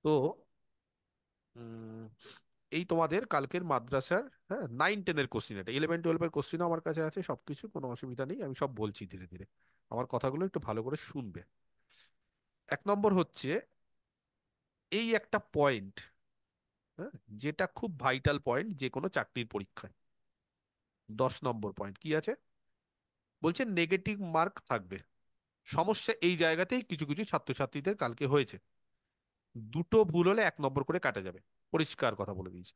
তো উম, এই তোমাদের কালকের মাদ্রাসার, হ্যাঁ, 9-10-এর কোশ্চিন, এটা 11-12-এর কোশ্চিনও আমার কাছে আছে, সবকিছু কোনো অসুবিধা নেই, আমি সব বলছি ধীরে ধীরে। আমার কথাগুলো একটু ভালো করে শুনবে। 1 নম্বর হচ্ছে এই একটা পয়েন্ট, হ্যাঁ, যেটা খুব ভাইটাল পয়েন্ট যে কোনো চাকরির পরীক্ষায়। 10 নম্বর পয়েন্ট কি আছে? বলছে নেগেটিভ মার্ক থাকবে। সমস্যা এই জায়গাতেই কিছু কিছু ছাত্রছাত্রীদের কালকে হয়েছে। দুটো ভুল হলে 1 নম্বর করে কাটা যাবে, পরিষ্কার কথা বলে দিয়েছি।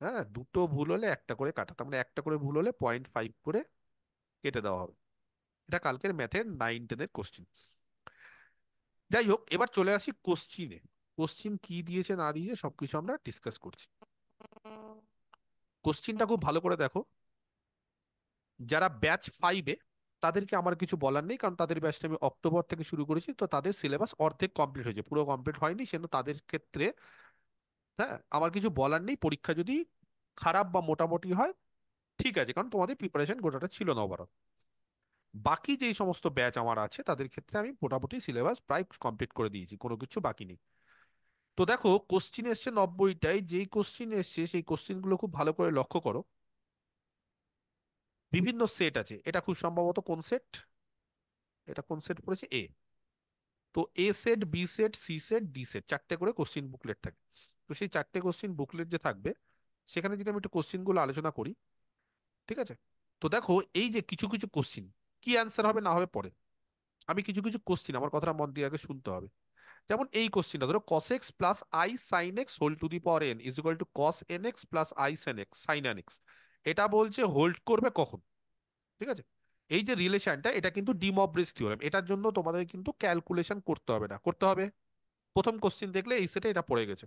হ্যাঁ, দুটো ভুল হলে একটা করে কাটা, তার মানে একটা করে ভুল হলে 0.5 করে কেটে দেওয়া হবে। এটা কালকের ম্যাথের 9-10-এর কোশ্চিন। যাই হোক, এবার চলে আসি কোশ্চিনে। কোশ্চিন কি দিয়েছে না দিয়েছে সবকিছু আমরা ডিসকাস করছি। কোশ্চিনটা খুব ভালো করে দেখো। যারা ব্যাচ 5-এ, তাদেরকে আমার কিছু বলার নেই, কারণ তাদের ব্যাচটা আমি অক্টোবর থেকে শুরু করেছি, তো তাদের সিলেবাস অর্ধেক কমপ্লিট হয়েছে, পুরো কমপ্লিট হয়নি, সেজন্য তাদের ক্ষেত্রে, হ্যাঁ, আমার কিছু বলার নেই। পরীক্ষা যদি খারাপ বা মোটামুটি হয়, ঠিক আছে, কারণ তোমাদের প্রিপারেশন গোটাটা ছিল না ওভারঅল। বাকি যেই সমস্ত ব্যাচ আমার আছে তাদের ক্ষেত্রে আমি মোটামুটি সিলেবাস প্রায় কমপ্লিট করে দিয়েছি, কোনো কিছু বাকি নেই। তো দেখো, কোশ্চিন এসছে 90টাই, যেই কোশ্চিন এসছে সেই কোশ্চিন গুলো খুব ভালো করে লক্ষ্য করো। বিভিন্ন সেট আছে, এটা খুব সম্ভবত কোন সেট, এটা কোন সেট পড়েছে, এ। তো A set, B set, C set, D set, চারটে করে কোশ্চিন বুকলেট থাকে। তো সেই চারটে কোশ্চিন বুকলেট যে থাকবে, সেখানে যদি আমি একটু কোশ্চিন গুলো আলোচনা করি, ঠিক আছে? তো দেখো, এই যে কিছু কিছু কোশ্চিন, কি অ্যান্সার হবে না হবে পরে, আমি কিছু কিছু কোশ্চিন, আমার কথাটা মন দিয়ে আগে শুনতে হবে। যেমন এই কোশ্চিনটা ধরো, cos x plus i sine x whole to the power n is equal to cos n x plus i sine x sine n x. এটা বলছে হোল্ড করবে কখন, ঠিক আছে? এই যে রিলেশনটা, এটা কিন্তু ডি মবরিজ থিওরেম, এটার জন্য তোমাদের কিন্তু ক্যালকুলেশন করতে হবে না, করতে হবে? প্রথম কোশ্চিন দেখলে এই সেটে এটা পড়ে গেছে।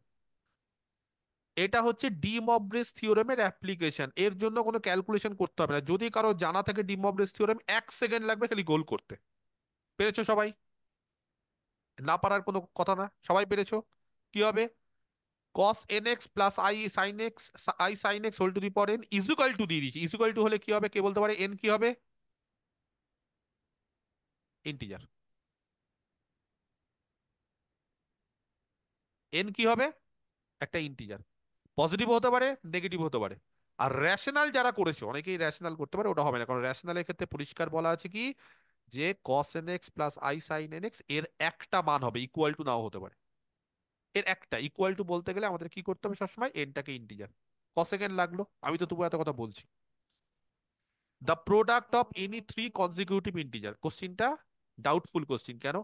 এটা হচ্ছে ডি মবরিজ থিওরেমের অ্যাপ্লিকেশন, এর জন্য কোনো ক্যালকুলেশন করতে হবে না। যদি কারো জানা থাকে ডি মবরিজ থিওরেম, 1 সেকেন্ড লাগবে খালি গোল করতে। পেরেছো সবাই? না পারার কোনো কথা না, সবাই পেরেছো? কি হবে? cos nx plus i sine x, i sine x whole to the power n equal to দিয়ে দিয়েছি। ইজুকাল টু হলে কি হবে কে বলতে পারে? এন কি হবে? ইন্টিজার। এন কি হবে? একটা ইন্টিজার। পজিটিভ হতে পারে, নেগেটিভ হতে পারে। আর রেশনাল যারা করেছো, অনেকেই রেশনাল করতে পারে, ওটা হবে না, কারণ রেশনালের ক্ষেত্রে পরিষ্কার বলা আছে কি, যে cos nx plus i sign nx এর একটা মান হবে, ইকুয়াল টু নাও হতে পারে। এর একটা ইকুয়াল টু বলতে গেলে আমাদের কি করতে হবে সবসময়? এনটাকে ইন্টিজার। ক সেকেন্ড লাগলো, আমি তো তবু এত কথা বলছি। The product of any three consecutive integer, কোশ্চিনটা ডাউটফুল কোশ্চিন। কেন?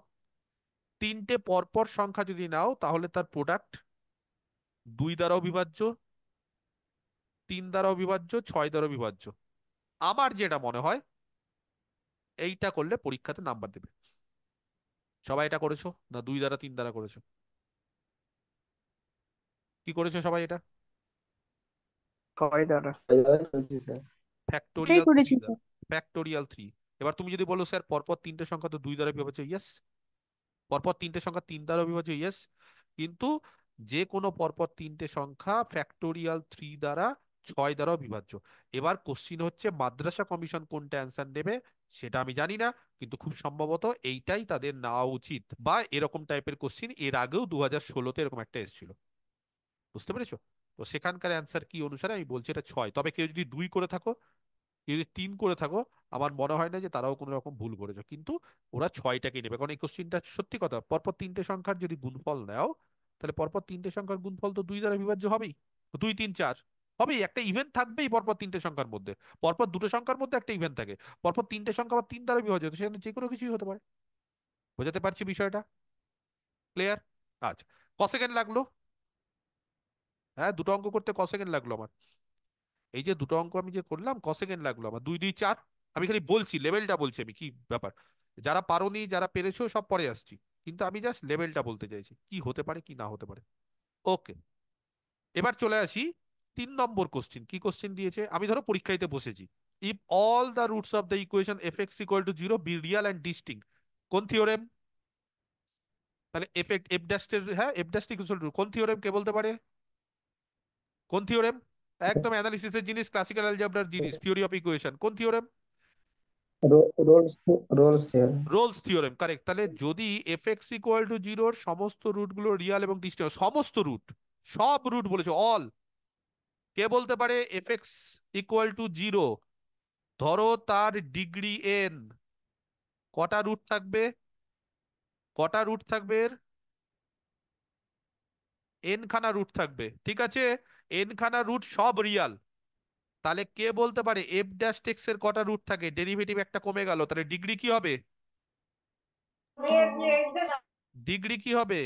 তিনটে পরপর সংখ্যা যদি নাও, তাহলে তার প্রোডাক্ট 2 দ্বারাও বিভাজ্য, 3 দ্বারাও বিভাজ্য, 6 দ্বারাও বিভাজ্য। আমার যেটা মনে হয়, এইটা করলে পরীক্ষাতে নাম্বার দেবে। সবাই এটা করেছো না? 2 দ্বারা 3 দ্বারা করেছো? কি করেছো সবাই এটা? ছয় দ্বারা। ফ্যাক্টোরিয়াল এটাই থ্রি করেছি তো। দ্বারা, ফ্যাক্টোরিয়াল 3। এবার তুমি যদি বলো স্যার পরপর তিনটে সংখ্যা তো 2 দ্বারা বিভাজ্য, ইয়েস। পরপর তিনটে সংখ্যা 3 দ্বারা বিভাজ্য, ইয়েস। কিন্তু যে কোনো পরপর তিনটে সংখ্যা ফ্যাক্টোরিয়াল 3 দ্বারা, 6 দ্বারাও বিভাজ্য। এবার কোশ্চিন হচ্ছে মাদ্রাসা কমিশন কোনটা অ্যান্সার নেবে, সেটা আমি জানি না, কিন্তু খুব সম্ভবত এইটাই তাদের নেওয়া উচিত, বা এরকম টাইপের কোশ্চিন এর আগেও 2016-তে এরকম একটা এসেছিল। বুঝতে পেরেছো? তো সেখানকার অ্যান্সার কি অনুসারে আমি বলছি এটা 6। তবে কেউ যদি 2 করে থাকো, কেউ যদি 3 করে থাকো, আমার মনে হয় না যে তারাও কোনো রকম ভুল করেছো, কিন্তু ওরা 6টাকে নেবে, কারণ এই কোশ্চিনটা সত্যি কথা, পরপর তিনটে সংখ্যার যদি গুণফল নাও, তাহলে পরপর তিনটে সংখ্যার গুণফল তো 2 দ্বারা বিভাজ্য হবেই। তো 2, 3, 4 হবেই, একটা ইভেন্ট থাকবেই পরপর তিনটে সংখ্যার মধ্যে। পরপর দুটো সংখ্যার মধ্যে একটা ইভেন্ট থাকে, পরপর তিনটে সংখ্যা আবার 3 দ্বারা বিভাজ্য, তো সেখানে যে কোনো কিছুই হতে পারে। বোঝাতে পারছি বিষয়টা? ক্লিয়ার? আচ্ছা, ক সেকেন্ড লাগলো? হ্যাঁ, দুটো অঙ্ক করতে ক সেকেন্ড লাগলো আমার? এই যে দুটো অঙ্ক আমি যে করলাম, ক সেকেন্ড লাগলো আমার? 2, 2, 4। আমি খালি বলছি, লেভেলটা বলছি আমি, কি ব্যাপার। যারা পারোনি, যারা পেরেছো, সব পরে আসছি, কিন্তু আমি জাস্ট লেভেলটা বলতে চাইছি কি হতে পারে কি না হতে পারে। ওকে, এবার চলে আসি 3 নম্বর কোশ্চিন। কি কোশ্চিন দিয়েছে? আমি ধরো পরীক্ষাতে বসেছি, if all the roots of the equation f x equal to zero be real and distinct, কোন থিওরেম? তাহলে এফ এফ ড্যাশ, হ্যাঁ, এফ ড্যাশ ইকুয়াল টু কোন থিওরেম, কে বলতে পারে? কোন থিওরেম? একদম অ্যানালিসিসের জিনিস, ক্লাসিক্যাল অ্যালজেব্রার জিনিস, থিওরি অফ ইকুয়েশন, কোন theorem? Rolle's Rolle's theorem. Rolle's theorem correct. তাহলে যদি এফ এক্স ইকুয়াল টু জিরোর সমস্ত রুট গুলো রিয়াল এবং ডিস্টিংক্ট, সমস্ত রুট, সব রুট বলেছে অল, কে বলতে পারে F x equal to zero, ধরো তার ডিগ্রি এন, কটা রুট থাকবে? কটা রুট থাকবে এর? এন খানা রুট থাকবে, ঠিক আছে? এন খানা রুট সব রিয়াল। তাহলে কে বলতে পারে এফ ড্যাশ টেক্স এর কটা রুট থাকে? ডেরিভেটিভ একটা কমে গেল, তাহলে ডিগ্রি কি হবে? ডিগ্রি কি হবে?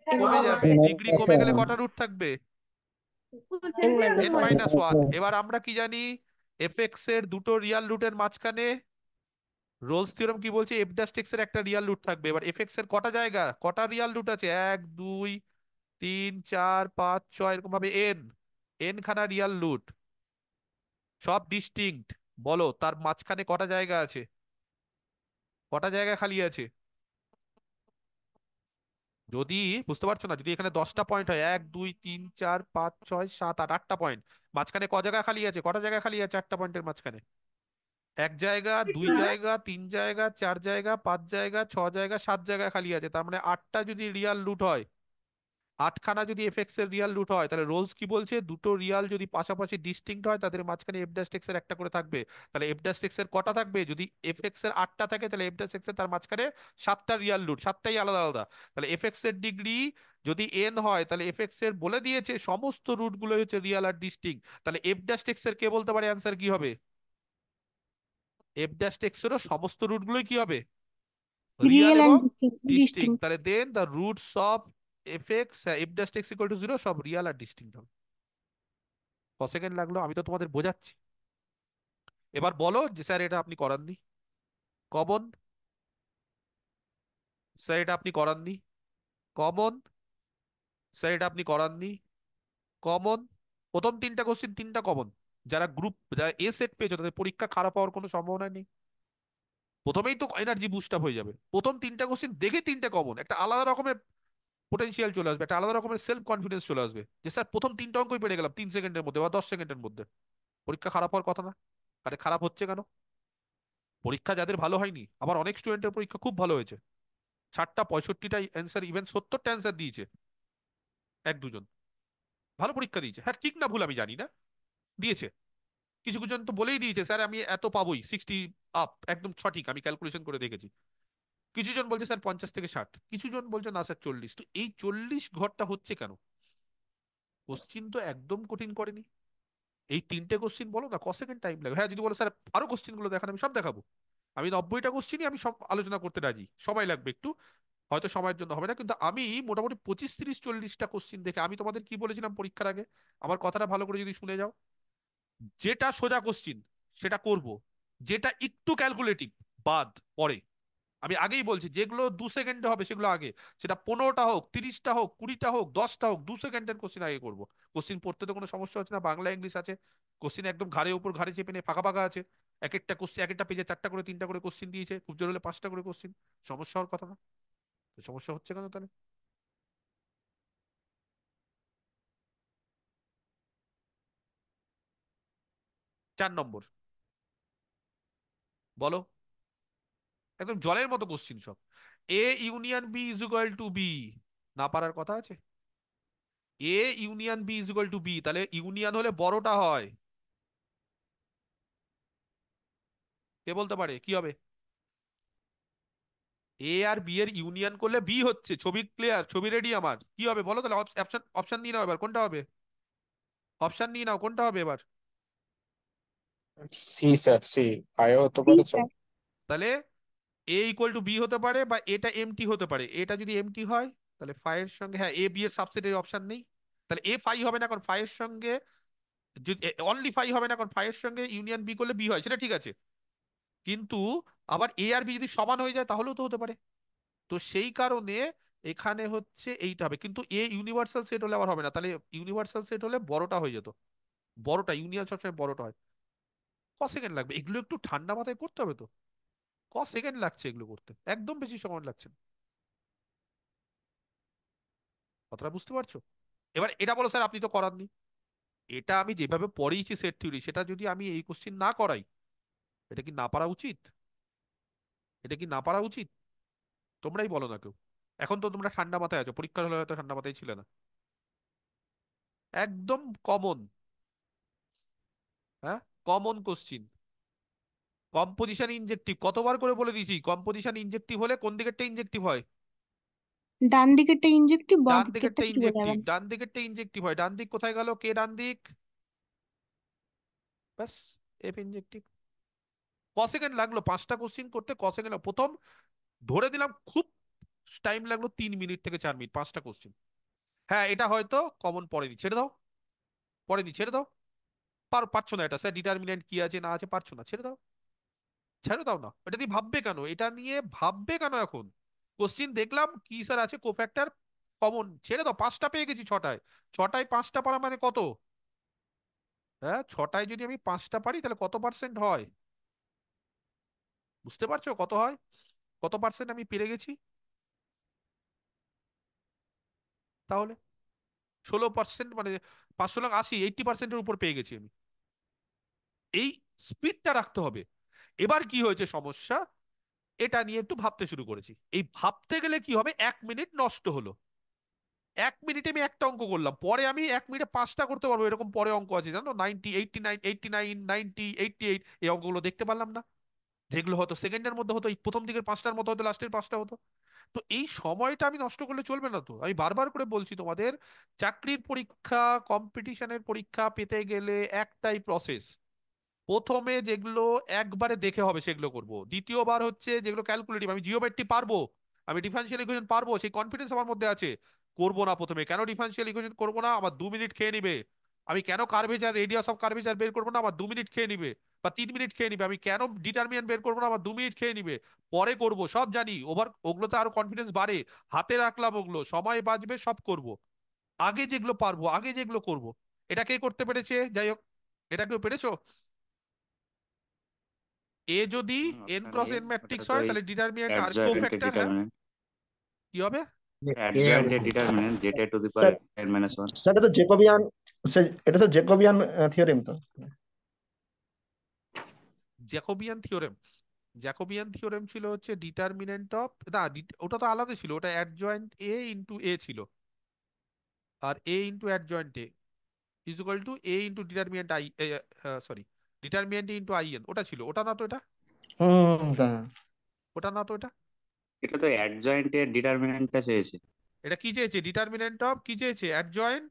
কমে যাবে। ডিগ্রি কমে গেলে কটা রুট থাকবে? N minus N one. Minus one. এবার আমরা কি জানি? এফ এক্স এর দুটো রিয়াল রুটের মাঝখানে রোলস থিওরেম কি বলছে? এফ ড্যাশ টেক্স এর একটা রিয়াল রুট থাকবে। এবার এফ এক্স এর কটা জায়গা, কটা রিয়াল রুট আছে? এক, দুই, তিন, চার, পাঁচ, ছয়, এরকম ভাবে এন, এন খানা রিয়াল রুট, সব ডিস্টিংক্ট। বলো তার মাঝখানে কটা জায়গা আছে? কটা জায়গা খালি আছে? যদি, বুঝতে পারছো না, যদি এখানে 10টা পয়েন্ট হয়, 1 2 3 4 5 6 7 8, 8টা পয়েন্ট, মাঝখানে ক জায়গা খালি আছে? কটা জায়গা খালি আছে 8টা পয়েন্টের মাঝখানে? এক জায়গা, দুই জায়গা, তিন জায়গা, চার জায়গা, পাঁচ জায়গা, ছ জায়গা, সাত জায়গা খালি আছে। তার মানে আটটা যদি রিয়াল রুট হয়, আটখানা যদি এফএক্স এর রিয়াল রুট হয়, তাহলে রোলস কি বলছে? দুটো রিয়াল যদি পাশাপাশি ডিস্টিংক্ট হয়, তাদের মাঝখানে এফ ড্যাশ এর একটা করে থাকবে। তাহলে এফ ড্যাশ এর কটা থাকবে? যদি এফএক্স এর 8টা থাকে, তাহলে এফ ড্যাশ এর তার মাঝখানে 7টা রিয়াল রুট, 7টাই আলাদা আলাদা। তাহলে এফএক্স এর ডিগ্রি যদি এন হয়, তাহলে এফএক্স এর বলে দিয়েছে সমস্ত রুট গুলো হচ্ছে রিয়াল আর ডিস্টিংক্ট। তাহলে এফ ড্যাশ এর কে বলতে পারে? অ্যান্সার কি হবে? এফ ড্যাশ এরও সমস্ত রুট গুলোই কি হবে? রিয়াল রিয়েল এবং অ্যান্ড ডিস্টিংক্ট। ডিস্টিংক্ট। তাহলে then the roots of F X F dash X equal to zero সব রিয়াল আর ডিস্টিংক্ট হবে। ক সেকেন্ড লাগলো? আমি তো তোমাদের বোঝাচ্ছি। এবার বলো যে স্যার এটা আপনি করাননি। কমন, স্যার এটা আপনি করাননি। কমন, স্যার এটা আপনি করাননি। কমন, প্রথম তিনটা কোশ্চেন তিনটা কমন। যারা গ্রুপ, যারা এ সেট পেয়েছো, তাদের পরীক্ষা খারাপ হওয়ার কোনো সম্ভাবনা নেই। প্রথমেই তো এনার্জি বুস্ট আপ হয়ে যাবে। প্রথম তিনটা কোশ্চেন দেখে তিনটা কমন, একটা আলাদা রকমের পোটেনশিয়াল চলে আসবে, একটা আলাদা রকমের সেলফ কনফিডেন্স চলে আসবে, যে স্যার প্রথম তিনটা অঙ্কই পেরে গেলাম 3 সেকেন্ডের মধ্যে বা 10 সেকেন্ডের মধ্যে। পরীক্ষা খারাপ হওয়ার কথা না। আরে খারাপ হচ্ছে কেন? পরীক্ষা যাদের ভালো হয়নি, আবার অনেক স্টুডেন্টের পরীক্ষা খুব ভালো হয়েছে, 60টা 65টা অ্যান্সার, ইভেন 70টা অ্যান্সার দিয়েছে। এক দুজন ভালো পরীক্ষা দিয়েছে, হ্যাঁ ঠিক না ভুল আমি জানি না, দিয়েছে। কিছু কিছু জন তো বলেই দিয়েছে স্যার আমি এত পাবোই, 60 আপ, একদম সঠিক, আমি ক্যালকুলেশন করে দেখেছি। কিছু জন বলছে স্যার 50 থেকে 60, কিছু জন বলছে না স্যার 40। তো এই 40 ঘরটা হচ্ছে কেন? কোশ্চিন তো একদম কঠিন করেনি। এই তিনটে কোশ্চিন বলো না ক সেকেন্ড টাইম লাগে? হ্যাঁ যদি বলো স্যার আরো কোশ্চিন গুলো দেখান, আমি সব দেখাবো। আমি 90টা কোশ্চিনই আমি সব আলোচনা করতে রাজি, সময় লাগবে একটু, হয়তো সময়ের জন্য হবে না, কিন্তু আমি মোটামুটি 25 30 40টা কোশ্চিন দেখে, আমি তোমাদের কি বলেছিলাম পরীক্ষার আগে? আমার কথাটা ভালো করে যদি শুনে যাও, যেটা সোজা কোশ্চিন সেটা করব, যেটা একটু ক্যালকুলেটিভ বাদ পরে। আমি আগেই বলছি, যেগুলো 2 সেকেন্ডে হবে সেগুলো আগে, সেটা 15টা হোক, 30টা হোক, 20টা হোক, 10টা হোক, 2 সেকেন্ডের কোশ্চিন আগে করব। কোশ্চিন পড়তে তো কোনো সমস্যা হচ্ছে না, বাংলা ইংলিশ আছে, কোশ্চিন একদম ঘাড়ের উপর ঘাড়ে চেপে নিয়ে ফাঁকা ফাঁকা আছে। এক একটা কোশ্চিন, এক একটা পেজে 4টা করে 3টা করে কোশ্চিন দিয়েছে, খুব জোর হলে 5টা করে কোশ্চিন। সমস্যা হওয়ার কথা না। তো সমস্যা হচ্ছে কেন তাহলে? 4 নম্বর, বলো। একদম জলের মতো কোশ্চিন সব। A union B is equal to B, না পারার কথা আছে? A union B is equal to B, তাহলে ইউনিয়ন হলে বড়টা হয়, কে বলতে পারে কি হবে? এ আর বি এর ইউনিয়ন করলে বি হচ্ছে। ছবি ক্লিয়ার? ছবি রেডি আমার? কি হবে বলো তাহলে? অপশন, অপশন নিয়ে নাও এবার, কোনটা হবে? অপশন নিয়ে নাও, কোনটা হবে এবার? C sir, C. আয়ও হতে সি পারে সব। স্যার। তাহলে এ ইকুয়াল টু বি হতে পারে, বা এটা এমটি হতে পারে। এটা যদি এমটি হয়, তাহলে ফাই এর সঙ্গে, হ্যাঁ এ বি এর সাবসেটের অপশন নেই, তাহলে এ ফাই হবে না, কারণ ফাই এর সঙ্গে যদি অনলি ফাই হবে না, কারণ ফাই এর সঙ্গে ইউনিয়ন বি করলে বি হয়, সেটা ঠিক আছে। কিন্তু আবার এ আর বি যদি সমান হয়ে যায় তাহলেও তো হতে পারে। তো সেই কারণে এখানে হচ্ছে এইটা হবে, কিন্তু এ ইউনিভার্সাল সেট হলে আবার হবে না, তাহলে ইউনিভার্সাল সেট হলে বড়টা হয়ে যেত। বড়টা, ইউনিয়ন সবসময় বড়টা হয়। ক সেকেন্ড লাগবে এগুলো? একটু ঠান্ডা মাথায় করতে হবে তো। ক সেকেন্ড লাগছে এগুলো করতে, একদম বেশি সময় লাগছে না। কথাটা বুঝতে পারছো? এবার এটা বলো স্যার আপনি তো করাননি। এটা আমি যেভাবে পড়িয়েছি সেট থিওরি, সেটা যদি আমি এই কোশ্চিন না করাই, এটা কি না পারা উচিত? এটা কি না পারা উচিত? তোমরাই বলো না কেউ। এখন তো তোমরা ঠান্ডা মাথায় আছো, পরীক্ষার হলে হয়তো ঠান্ডা মাথায় ছিলে না। একদম কমন। হ্যাঁ, কমন কোশ্চিন। কম্পোজিশন ইনজেক্টিভ কতবার করে বলে দিয়েছি, কম্পোজিশন ইনজেক্টিভ হলে কোন দিকেরটা ইনজেক্টিভ হয়? ডান দিকেরটা ইনজেক্টিভ, বাঁ ডান দিকেরটা দিকেরটা কিছু ইনজেক্টিভ, বোঝাবেন? ডান দিকেরটা ইনজেক্টিভ হয়। ডান দিক কোথায় গেল? কে ডান দিক? ব্যাস, এফ ইনজেক্টিভ। ক সেকেন্ড লাগলো 5টা কোশ্চিন করতে? ক সেকেন্ড প্রথম ধরে দিলাম, খুব টাইম লাগলো 3 মিনিট থেকে 4 মিনিট, 5টা কোশ্চিন। হ্যাঁ, এটা হয়তো কমন পড়েনি, ছেড়ে দাও। পড়েনি, ছেড়ে দাও। পারছো না এটা স্যার, ডিটারমিনেন্ট কি আছে না আছে পারছো না, ছেড়ে দাও। ছেড়ে দাও না, এটা নিয়ে ভাববে কেন? এটা নিয়ে ভাববে কেন এখন? কোশ্চিন দেখলাম কি স্যার আছে, কোফ্যাক্টর কমন, ছেড়ে দাও। 5টা পেয়ে গেছি ছটায়। ছটায় 5টা পারা মানে কত? হ্যাঁ, ছটায় যদি আমি 5টা পারি তাহলে কত পার্সেন্ট হয়? বুঝতে পারছো কত হয়? কত পার্সেন্ট আমি পেরে গেছি তাহলে? 16%, মানে 500 80, 80%-এর উপর পেয়ে গেছি আমি। এই স্পিডটা রাখতে হবে। এবার কি হয়েছে সমস্যা, এটা নিয়ে একটু ভাবতে শুরু করেছি। এই ভাবতে গেলে কি হবে, 1 মিনিট নষ্ট হলো। 1 মিনিটে আমি একটা অঙ্ক করলাম, পরে আমি 1 মিনিটে 5টা করতে পারবো, এরকম পরে অঙ্ক আছে জানো, 90, 89, 89, 90, 88, এই অঙ্কগুলো দেখতে পারলাম না, যেগুলো হয়তো সেকেন্ডের মধ্যে হতো, এই প্রথম দিকের 5টার মতো হতো, লাস্টের 5টা হতো। তো এই সময়টা আমি নষ্ট করলে চলবে না তো। আমি বারবার করে বলছি তোমাদের, চাকরির পরীক্ষা, কম্পিটিশনের পরীক্ষা পেতে গেলে একটাই প্রসেস। প্রথমে যেগুলো একবারে দেখে হবে সেগুলো করব, দ্বিতীয়বার হচ্ছে যেগুলো ক্যালকুলেটিভ, আমি জিওমেট্রি পারবো, আমি ডিফারেন্সিয়াল ইকুয়েশন পারবো, সেই কনফিডেন্স আমার মধ্যে আছে, করব না প্রথমে। কেন ডিফারেন্সিয়াল ইকুয়েশন করবো না? আমার 2 মিনিট খেয়ে নিবে। আমি কেন কার্ভেচার, রেডিয়াস অফ কার্ভেচার বের করবো না? আমার 2 মিনিট খেয়ে নিবে, বা 3 মিনিট খেয়ে নিবে। আমি কেন ডিটারমিনেন্ট বের করবো না? আমার 2 মিনিট খেয়ে নিবে। পরে করব, সব জানি, ওগুলোতে আরো কনফিডেন্স বাড়ে, হাতে রাখলাম, ওগুলো সময় বাঁচবে, সব করব। আগে যেগুলো পারবো, আগে যেগুলো করব। এটা কে করতে পেরেছে? যাই হোক, এটা কেউ পেরেছো? এ যদি এন অপশন ক্রস এ, এন ওটা ম্যাট্রিক্স তো হয় এই তাহলে ডিটারমিনেন্ট আর অ্যাডজয়েন্টের কোফ্যাক্টর, হ্যাঁ, ডিটারমিনেন্ট। কি হবে? এ হবে। অ্যাডজয়েন্টের ডিটারমিনেন্ট যেটা to the sir power n-1। Sir এটা তো জেকোবিয়ান, স্যার এটা তো জেকোবিয়ান থিওরেম তো। Jacobian theorem. জ্যাকোবিয়ান থিওরেম ছিল হচ্ছে ডিটারমিনেন্ট অফ, না ওটা তো আলাদা ছিল, ওটা অ্যাডজয়েন্ট এ ইন্টু এ ছিল, আর A into adjoint A is equal to A into determinant I, sorry, determinant into I N, ওটা ছিল। ওটা না তো এটা? হ্যাঁ। ওটা না তো এটা? এটা তো অ্যাডজয়েন্টের ডিটারমিনেন্টটা চেয়েছে। এটা কি চেয়েছে? ডিটারমিনেন্ট অফ কি চেয়েছে? অ্যাডজয়েন্ট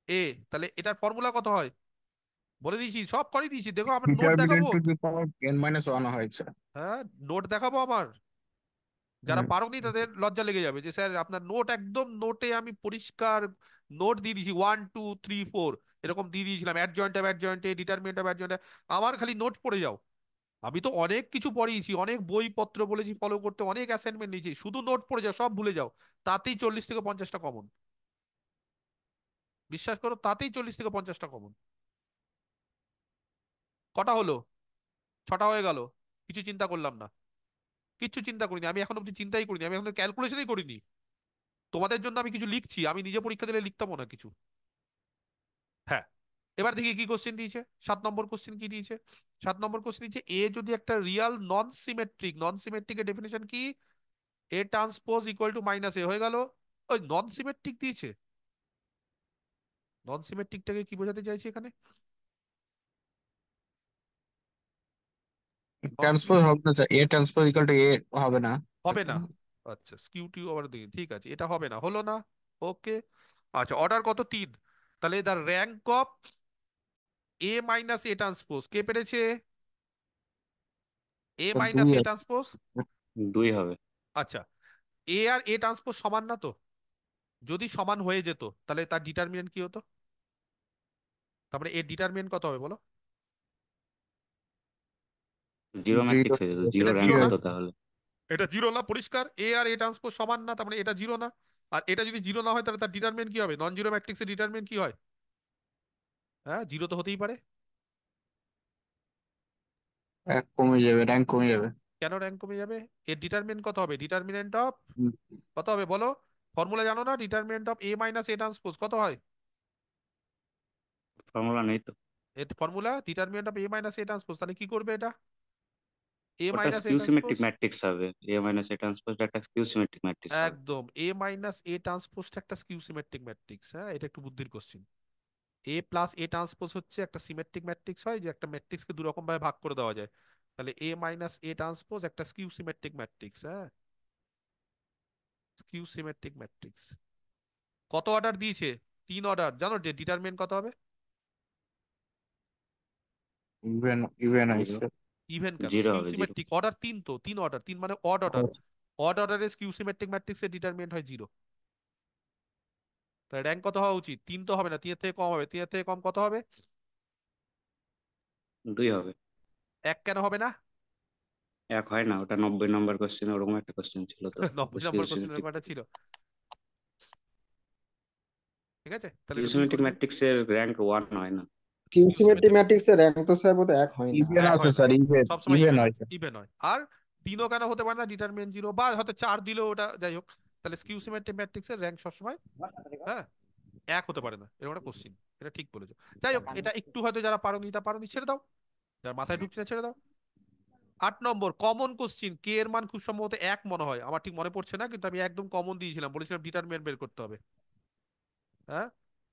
এ। তাহলে এটার ফর্মুলা কত হয়? বলে দিয়েছি, সব করে দিয়েছি, দেখো আমার নোট দেখাবো। Determinant two the power n-1 হয়েছে। হ্যাঁ, নোট দেখাবো আমার। যারা হুম। পারোনি তাদের লজ্জা লেগে যাবে যে স্যার আপনার নোট, একদম নোটে আমি পরিষ্কার নোট দিয়ে দিয়েছি, 1 2 3 4 এরকম দিয়ে দিয়েছিলাম, অ্যাডজয়েন্টে ডিটারমিনেন্ট অফ অ্যাডজয়েন্টে। আমার খালি নোট পড়ে যাও। আমি তো অনেক কিছু পড়িয়েছি, অনেক বইপত্র বলেছি ফলো করতে, অনেক অ্যাসাইনমেন্ট নিয়েছি, শুধু নোট পড়ে যাও, সব ভুলে যাও। তাতেই 40 থেকে 50টা কমন। বিশ্বাস করো, তাতেই 40 থেকে 50টা কমন। কটা হলো? 6টা হয়ে গেল। কিছু চিন্তা করলাম না, কিচ্ছু চিন্তা করিনি, আমি এখন অব্দি চিন্তাই করিনি, আমি এখন ক্যালকুলেশনই করিনি। তোমাদের জন্য আমি কিছু লিখছি, আমি নিজে পরীক্ষা দিলে লিখতামও না কিছু। হ্যাঁ, এবার দেখি কি কোশ্চেন দিয়েছে। 7 নম্বর কোশ্চেন কি দিয়েছে? 7 নম্বর কোশ্চেন দিয়েছে, এ যদি একটা রিয়াল নন সিমেট্রিক, নন সিমেট্রিকের ডেফিনেশন কি? A transpose equal to minus A হয়ে গেল। ওই নন সিমেট্রিক দিয়েছে, নন সিমেট্রিকটাকে কি বোঝাতে চাইছে এখানে? নন ট্রান্সপোজ হবে না sir, A transpose equal to A হবে না। হবে না? আচ্ছা, স্কিউ টিউ আবার দেখি, ঠিক আছে, এটা হবে না, হলো না। ওকে। আচ্ছা, অর্ডার কত? 3। তাহলে the rank of A minus A transpose কে পেরেছে? এ তো মাইনাস দুই এ আছে। ট্রান্সপোজ। 2 হবে। আচ্ছা, এ আর এ ট্রান্সপোজ সমান না তো? যদি সমান হয়ে যেত তাহলে তার ডিটারমিনেন্ট কি হতো? তারপরে এর ডিটারমিনেন্ট কত হবে বলো? Zero zero. ম্যাট্রিক্স হয়ে যেত, জিরো এটা র্যাঙ্ক জিরো না? হতো তাহলে। এটা জিরো না? পরিষ্কার এ আর এ ট্রান্সপোজ সমান না, তার মানে এটা জিরো না। আর এটা যদি জিরো না হয় তাহলে তার ডিটারমিনেন্ট কি হবে? নন জিরো ম্যাট্রিক্সের ডিটারমিনেন্ট কি হয়? হ্যাঁ, জিরো তো হতেই পারে। এক কমে যাবে, র্যাঙ্ক কমে যাবে। কেন র্যাঙ্ক কমে যাবে? এর ডিটারমিনেন্ট কত হবে? ডিটারমিনেন্ট অফ হুম। কত হবে বলো? ফর্মুলা জানো না? Determinant of A minus A transpose কত হয়? ফর্মুলা নেই তো। এর formula determinant of A minus A transpose, তাহলে কি করবে এটা? এ ওটা মাইনাস এ স্কিউ ট্রান্সপোজ, সিমেট্রিক ম্যাট্রিক্স হবে, এ মাইনাস এ ট্রান্সপোজ একটা স্কিউ সিমেট্রিক ম্যাট্রিক্স হবে। একদম এ মাইনাস এ ট্রান্সপোজ একটা স্কিউ সিমেট্রিক ম্যাট্রিক্স। হ্যাঁ, এটা একটু বুদ্ধির কোশ্চিন। এ প্লাস এ ট্রান্সপোজ হচ্ছে একটা সিমেট্রিক ম্যাট্রিক্স, হয় যে একটা ম্যাট্রিক্সকে দু রকম ভাবে ভাগ করে দেওয়া যায়। তাহলে এ মাইনাস এ ট্রান্সপোজ একটা স্কিউ সিমেট্রিক ম্যাট্রিক্স। হ্যাঁ, স্কিউ সিমেট্রিক ম্যাট্রিক্স। কত অর্ডার দিয়েছে? 3 অর্ডার। জানো ডিটারমিনেন্ট কত হবে? Even even zero. হয়েছে। ইভেন কেন? জিরো স্কিউ হবে, জিরো। সিমেট্রিক অর্ডার 3, তো 3 অর্ডার, 3 মানে অড অর্ডার। অড অর্ডারের স্কিউ সিমেট্রিক ম্যাট্রিক্সের ডিটারমিনেন্ট হয় 0। তাহলে র্যাঙ্ক কত হওয়া উচিত? 3 তো হবে না, 3 এর থেকে কম হবে। 3 এর থেকে কম কত হবে? 2 হবে। 1 কেন হবে না? 1 হয় না, ওটা 90 নম্বর কোশ্চেন, ওরকম একটা কোশ্চেন ছিল তো। 90 নম্বর কোশ্চেন ব্যাপারটা ছিল। ঠিক আছে, তাহলে স্কিউ এটা 2 সিমেট্রিক করবে। ম্যাট্রিক্সের র্যাঙ্ক 1 হয় না। স্কিউ কিউসিমেট্রি সিমেট্রিক ম্যাট্রিক্সের র্যাঙ্ক তো স্যার বোধহয় এক হয় না। ইভেন এক আছে হয় না, স্যার, ইভেন সবসময় ইভেন ইভেন হয়, হয়েছে। ইভেন হয়। আর 3ও কেন হতে পারে না? ডিটারমিনেন্ট 0, বা হয়তো 4 দিলেও ওটা যাই হোক। তাহলে স্কিউ সিমেট্রিক ম্যাট্রিক্সের র্যাঙ্ক সবসময়, হ্যাঁ, 1 হতে পারে না। এরকম একটা কোশ্চিন, এটা ঠিক বলেছো। যাই হোক, এটা একটু হয়তো যারা পারোনি, এটা পারোনি ছেড়ে দাও, যার মাথায় ঢুকছে না ছেড়ে দাও। 8 নম্বর কমন কোশ্চিন। কে এর মান খুব সম্ভবত 1 মনে হয়, আমার ঠিক মনে পড়ছে না, কিন্তু আমি একদম কমন দিয়েছিলাম, বলেছিলাম ডিটারমিনেন্ট বের করতে হবে। হ্যাঁ,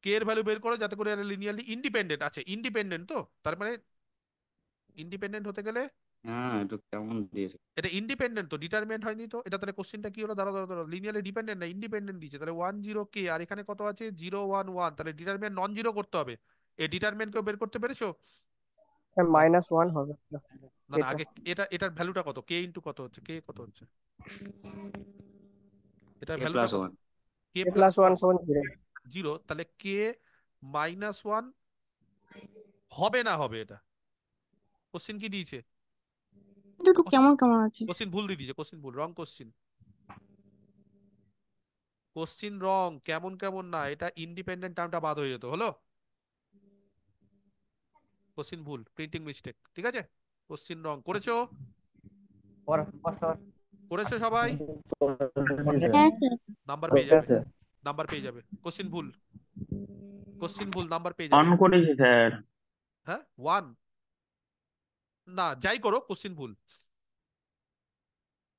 কে এর ভ্যালু বের করো যাতে করে লিনিয়ারলি ইন্ডিপেন্ডেন্ট আছে। ইন্ডিপেন্ডেন্ট তো তার মানে ইন্ডিপেন্ডেন্ট হতে গেলে হ্যাঁ, এটা কেমন দিয়েছে? এটা ইন্ডিপেন্ডেন্ট তো, ডিটারমিনেন্ট হয়নি তো। এটা তাহলে কোশ্চেনটা কি হলো? দাঁড়াও দাঁড়াও দাঁড়াও, লিনিয়ারলি ডিপেন্ডেন্ট না ইন্ডিপেন্ডেন্ট দিয়েছে। তাহলে 1 0 কে, আর এখানে কত আছে? 0 1 1। তাহলে ডিটারমিনেন্ট নন জিরো করতে হবে। এই ডিটারমিনেন্ট কেউ বের করতে পেরেছো? না -1 হবে না না না, এটা। আগে এটার ভ্যালুটা কত? কে ইন্টু কত হচ্ছে? কে কত হচ্ছে? এটার এ ভ্যালুটা প্লাস কত? One K a plus + one 1 = 0। 0। তাহলে কে -1 হবে না হবে? এটা কোশ্চিন কি দিয়েছে? কিন্তু একটু কেমন কেমন আছে। কোশ্চিন ভুল দিয়ে দিয়েছে, কোশ্চিন ভুল, রং কোশ্চিন। কোশ্চিন রং, কেমন কেমন না, এটা ইন্ডিপেন্ডেন্ট টার্মটা বাদ হয়ে যেত, হলো। কোশ্চিন ভুল, প্রিন্টিং মিস্টেক। ঠিক আছে, কোশ্চিন রং করেছো? করেছো সবাই? হ্যাঁ স্যার। নাম্বার পেয়ে যাবে, নাম্বার পেয়ে যাবে। কোশ্চিন ভুল, কোশ্চিন ভুল, নাম্বার পেয়ে যাবে। অন করেছি স্যার। হ্যাঁ 1 না, যাই করো কোশ্চিন ভুল।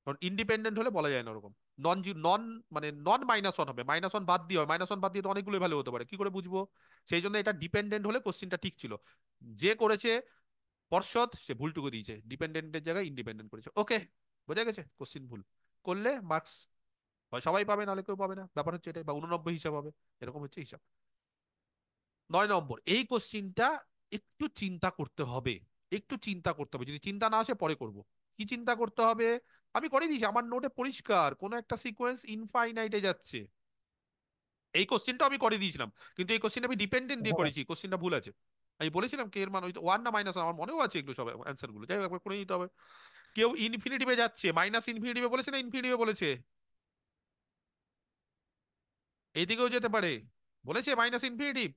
কারণ ইন্ডিপেন্ডেন্ট হলে বলা যায় না ওরকম। নন নন মানে নন -1 হবে, -1 বাদ দিয়ে হয়। -1 বাদ দিয়ে তো অনেকগুলো ভ্যালু হতে পারে, কি করে বুঝবো? সেই জন্য এটা ডিপেন্ডেন্ট হলে কোশ্চিনটা ঠিক ছিল। যে করেছে পর্ষদ, সে ভুলটুকু দিয়েছে, ডিপেন্ডেন্টের জায়গায় ইন্ডিপেন্ডেন্ট করেছে। ওকে, বোঝা গেছে? কোশ্চিন ভুল করলে মার্কস হয় সবাই পাবে, নাহলে কেউ পাবে না। ব্যাপার হচ্ছে এটাই, বা 89 হিসাব হবে, এরকম হচ্ছে হিসাব। 9 নম্বর, এই কোশ্চিনটা একটু চিন্তা করতে হবে, একটু চিন্তা করতে হবে। যদি চিন্তা না আসে পরে করব। কি চিন্তা করতে হবে? আমি করে দিয়েছি, আমার নোটে পরিষ্কার, কোন একটা সিকোয়েন্স ইনফাইনাইটে যাচ্ছে। এই কোশ্চিনটা আমি করে দিয়েছিলাম, কিন্তু এই কোশ্চিন আমি ডিপেন্ডেন্ট দিয়ে করেছি, কোশ্চিনটা ভুল আছে। আমি বলেছিলাম কে এর মান 1 না -1, আমার মনেও আছে এগুলো সব অ্যান্সার গুলো, যাই হোক একবার করে নিতে হবে। কেউ ইনফিনিটিভে যাচ্ছে, মাইনাস ইনফিনিটিভে বলেছে না ইনফিনিটিভে বলেছে? এইদিকেও যেতে পারে, বলেছে মাইনাস ইনফিনিটিভ?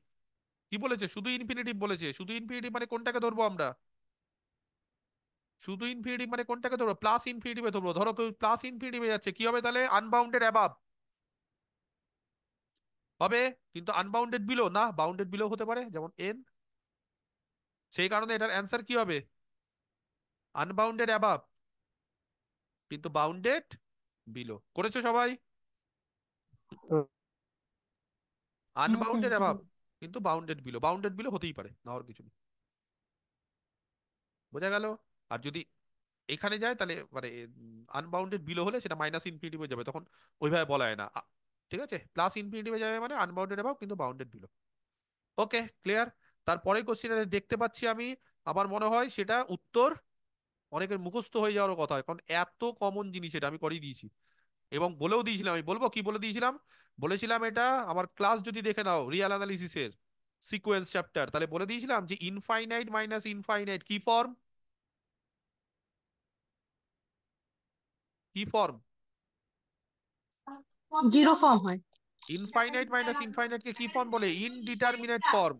কি বলেছে? শুধু ইনফিনিটিভ বলেছে। শুধু ইনফিনিটিভ মানে কোনটাকে ধরবো আমরা? শুধু ইনফিনিটিভ মানে কোনটাকে ধরবো? প্লাস ইনফিনিটিভে ধরবো। ধরো কেউ প্লাস ইনফিনিটিভে যাচ্ছে, কি হবে তাহলে? আনবাউন্ডেড অ্যাবাভ হবে। কিন্তু আনবাউন্ডেড বিলো না, বাউন্ডেড বিলো হতে পারে, যেমন এন। সেই কারণে এটার অ্যান্সার কি হবে? আনবাউন্ডেড অ্যাবাভ কিন্তু বাউন্ডেড বিলো। করেছো সবাই? হ্যাঁ স্যার। আনবাউন্ডেড অ্যাবাভ কিন্তু বাউন্ডেড বিলো, বাউন্ডেড বিলো হতেই পারে, না হওয়ার কিছু নেই। বোঝা গেল? আর যদি এখানে যায় তাহলে মানে আনবাউন্ডেড বিলো হলে সেটা মাইনাস ইনফিনিটিভে যাবে, তখন ওইভাবে বলা হয় না। ঠিক আছে, প্লাস ইনফিনিটিভে যাবে মানে আনবাউন্ডেড অ্যাবাভ কিন্তু বাউন্ডেড বিলো। ওকে, ক্লিয়ার? তারপরে কোশ্চেনে দেখতে পাচ্ছি আমি, আমার মনে হয় সেটা উত্তর অনেকের মুখস্থ হয়ে যাওয়ার কথা হয়, কারণ এত কমন জিনিস এটা আমি করিয়ে দিয়েছি। এবং বলেও দিয়েছিলাম, আমি বলবো কি বলে দিয়েছিলাম? বলেছিলাম এটা আমার ক্লাস যদি দেখে নাও রিয়াল অ্যানালিসিসের সিকোয়েন্স চ্যাপ্টার, তাহলে বলে দিয়েছিলাম যে ইনফাইনাইট মাইনাস ইনফাইনাইট কি ফর্ম? কি ফর্ম? 0 ফর্ম হয়। ইনফাইনাইট মাইনাস ইনফাইনাইট কে কি ফর্ম বলে? Indeterminate form.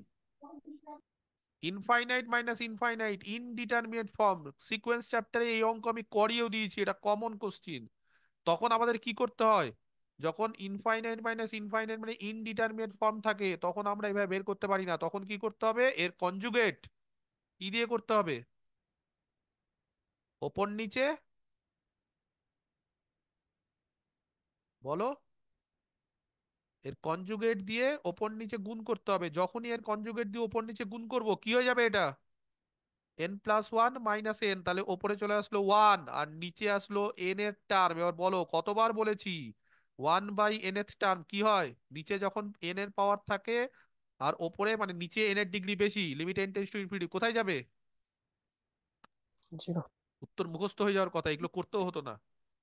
Infinite minus infinite indeterminate form. Sequence চ্যাপ্টারে এই অঙ্ক আমি করিয়েও দিয়েছি, এটা কমন কোশ্চিন। তখন আমাদের কি করতে হয়? যখন ইনফাইনাইট মাইনাস ইনফাইনাইট মানে ইনডিটারমিনেট ফর্ম থাকে, তখন আমরা এভাবে বের করতে পারি না। তখন কি করতে হবে? এর কনজুগেট কি দিয়ে করতে হবে? ওপর নিচে বলো, এর কনজুগেট দিয়ে ওপর নিচে গুণ করতে হবে। যখনই এর কনজুগেট দিয়ে ওপর নিচে গুণ করব কি হয়ে যাবে এটা? n+1 - n, তাহলে ওপরে চলে আসলো 1 আর নিচে আসলো n এর টার্ম। এবার বলো কতবার বলেছি 1/n টার্ম কি হয় নিচে যখন n এর পাওয়ার থাকে আর ওপরে মানে নিচে n এর ডিগ্রি বেশি, limit n tends to infinity, কোথায় যাবে? জিরো। উত্তর মুখস্থ হয়ে যাওয়ার কথা, এগুলো করতেও হতো না।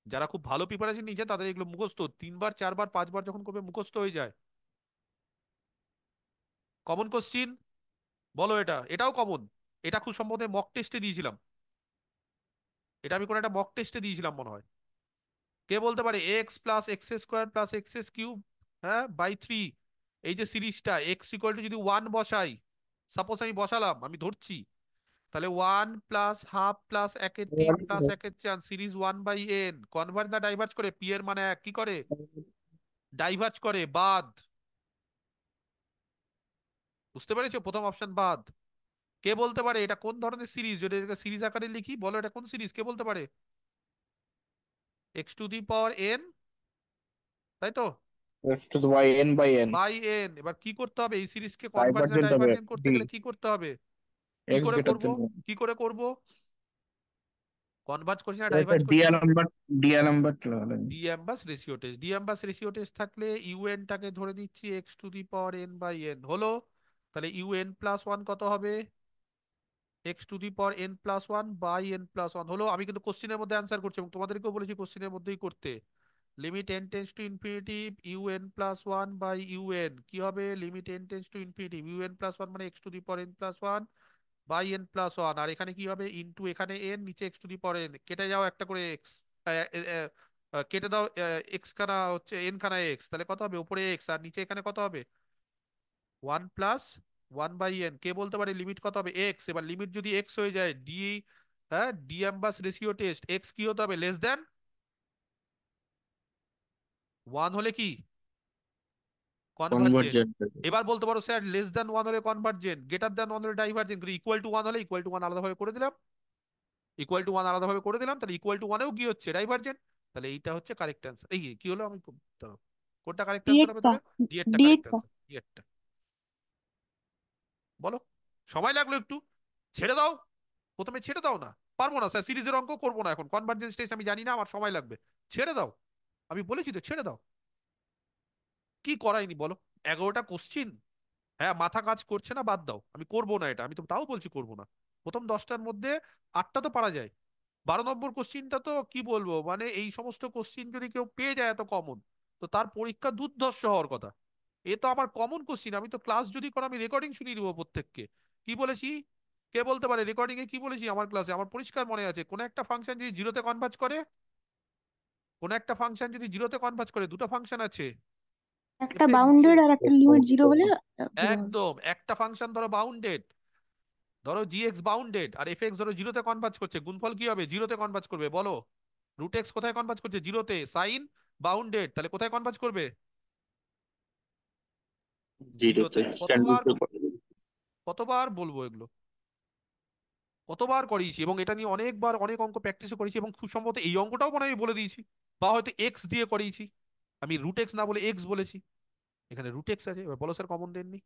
যারা খুব ভালো প্রিপারেশন নিয়েছে তাদের এগুলো মুখস্থ, 3বার 4বার 5বার যখন করবে মুখস্থ হয়ে যায়। কমন কোশ্চিন বলো, এটাও কমন। এটা খুব সম্ভবত মক টেস্টে দিয়েছিলাম, এটা আমি কোন একটা মক টেস্টে দিয়েছিলাম মনে হয়। কে বলতে পারে x+x² + x³ হ্যাঁ বাই 3, এই যে সিরিজটা x = যদি 1 বসাই, সাপোজ আমি বসালাম, আমি ধরছি, তাহলে 1+1/2+1/3+1 সিরিজ 1/n কনভার্ট না ডাইভার্জ করে? পি এর মানে এক, কি করে? ডাইভার্জ করে, বাদ। বুঝতে পেরেছো? প্রথম অপশন বাদ। কে বলতে পারে এটা কোন ধরনের সিরিজ? যদি এটা সিরিজ আকারে লিখি বলো এটা কোন সিরিজ, কে বলতে পারে? x⁴n, তাই তো, x⁴n/n বাই এন। এবার কি করতে হবে এই সিরিজকে কনভার্জ না ডাইভারজেন্ট হবে ডাইভার্জেন্ট করতে d গেলে কি করতে হবে? কি x করে গ্রেটার করব? দেন কি করে করব? কনভার্জ করছি না এটা ডাইভার্জ করছি? ডিএমবাস রেশিও টেস্ট, ডিএমবাস রেশিও টেস্ট থাকলে ইউএন টাকে ধরে নিচ্ছি x⁴n/n হলো, তাহলে un+1 কত হবে? x⁴n+1/n+1 হলো। আমি কিন্তু কোশ্চিনের মধ্যে অ্যান্সার করছি এবং তোমাদেরকেও বলেছি কোশ্চিনের মধ্যেই করতে। Limit n tends to infinity un+1/un কি হবে? Limit n tends to infinity un+1 মানে x⁴n+1/n+1, আর এখানে কি হবে? ইনটু এখানে n, নিচে x⁴n, কেটে যাও একটা করে x, কেটে দাও x খানা হচ্ছে n খানা x, তাহলে কত হবে? উপরে x আর নিচে এখানে কত হবে? 1+1/n। কে বলতে পারে লিমিট কত হবে? x। এবার লিমিট যদি x হয়ে যায় ডি, হ্যাঁ ডিএমবাস রেশিও টেস্ট, x কি হতে হবে? লেস দেন 1 হলে কি? কনভার্জেন্ট। কনভার্জেন্ট এবার বলতে পারো স্যার লেস দ্যান 1 হলে কনভার্জেন্ট, গ্রেটার দ্যান 1 হলে ডাইভার্জেন্ট, ইকুয়াল টু 1 হলে ইকুয়াল টু 1 আলাদাভাবে করে দিলাম, ইকুয়াল টু 1 আলাদাভাবে করে দিলাম, তাহলে ইকুয়াল টু 1এও কি হচ্ছে? ডাইভার্জেন্ট। তাহলে এইটা হচ্ছে কারেক্ট অ্যান্সার। এই কি হলো? দাঁড়াও, কোনটা কারেক্ট অ্যান্সার হবে ডিএডটা তাহলে? ডি এরটা কারেক্ট ডিএডটা অ্যান্সার, ডি এরটা। বলো, সময় লাগলো একটু, ছেড়ে দাও, প্রথমে ছেড়ে দাও না। পারবো না স্যার, সিরিজের অঙ্ক করবো না এখন, কনভার্জেন্স টেস্ট আমি জানি না, আমার সময় লাগবে, ছেড়ে দাও। আমি বলেছি তো ছেড়ে দাও। কি করাইনি বলো? 11টা কোশ্চিন, হ্যাঁ মাথা কাজ করছে না, বাদ দাও, আমি করবো না এটা, আমি তো তাও বলছি করবো না। প্রথম 10টার মধ্যে 8টা তো পারা যায়। 12 নম্বর কোশ্চিনটা তো কি বলবো, মানে এই সমস্ত কোশ্চিন যদি কেউ পেয়ে যায় এত কমন, তো তার পরীক্ষা দুর্ধর্ষ হওয়ার কথা। এ তো আমার কমন কোশ্চিন, আমি তো ক্লাস যদি করো আমি রেকর্ডিং শুনিয়ে দিব প্রত্যেককে। কি বলেছি? কে বলতে পারে রেকর্ডিং এ কি বলেছি? আমার ক্লাসে আমার পরিষ্কার মনে আছে, কোন একটা ফাংশন যদি জিরোতে কনভার্জ করে, কোন একটা ফাংশন যদি জিরোতে কনভার্জ করে, দুটো ফাংশন আছে, একটা এফ এক্স জি বাউন্ডেড আর এক্স। একটা লিমিট জিরো হলে জিরো হবে। একদম, একটা ফাংশন ধরো বাউন্ডেড, ধরো জি এক্স বাউন্ডেড আর এফ এক্স ধরো জিরোতে কনভার্জ করছে, গুণফল কি হবে? জিরোতে কনভার্জ করবে। বলো রুট এক্স কোথায় কনভার্জ করছে? জিরোতে। সাইন বাউন্ডেড, তাহলে কোথায় কনভার্জ করবে? জিরোতে জিরোতে। কতবার স্যান্ডউইচে কতবার বলবো এগুলো, কতবার করিয়েছি, এবং এটা নিয়ে অনেকবার অনেক অঙ্ক প্র্যাকটিসও করেছি, এবং খুব সম্ভবত এই অঙ্কটাও মনে হয় আমি বলে দিয়েছি, বা হয়তো এক্স দিয়ে করিয়েছি। আমি রুট এক্স না বলে এক্স বলেছি, এখানে রুট এক্স আছে। এবার বলো স্যার কমন দেননি,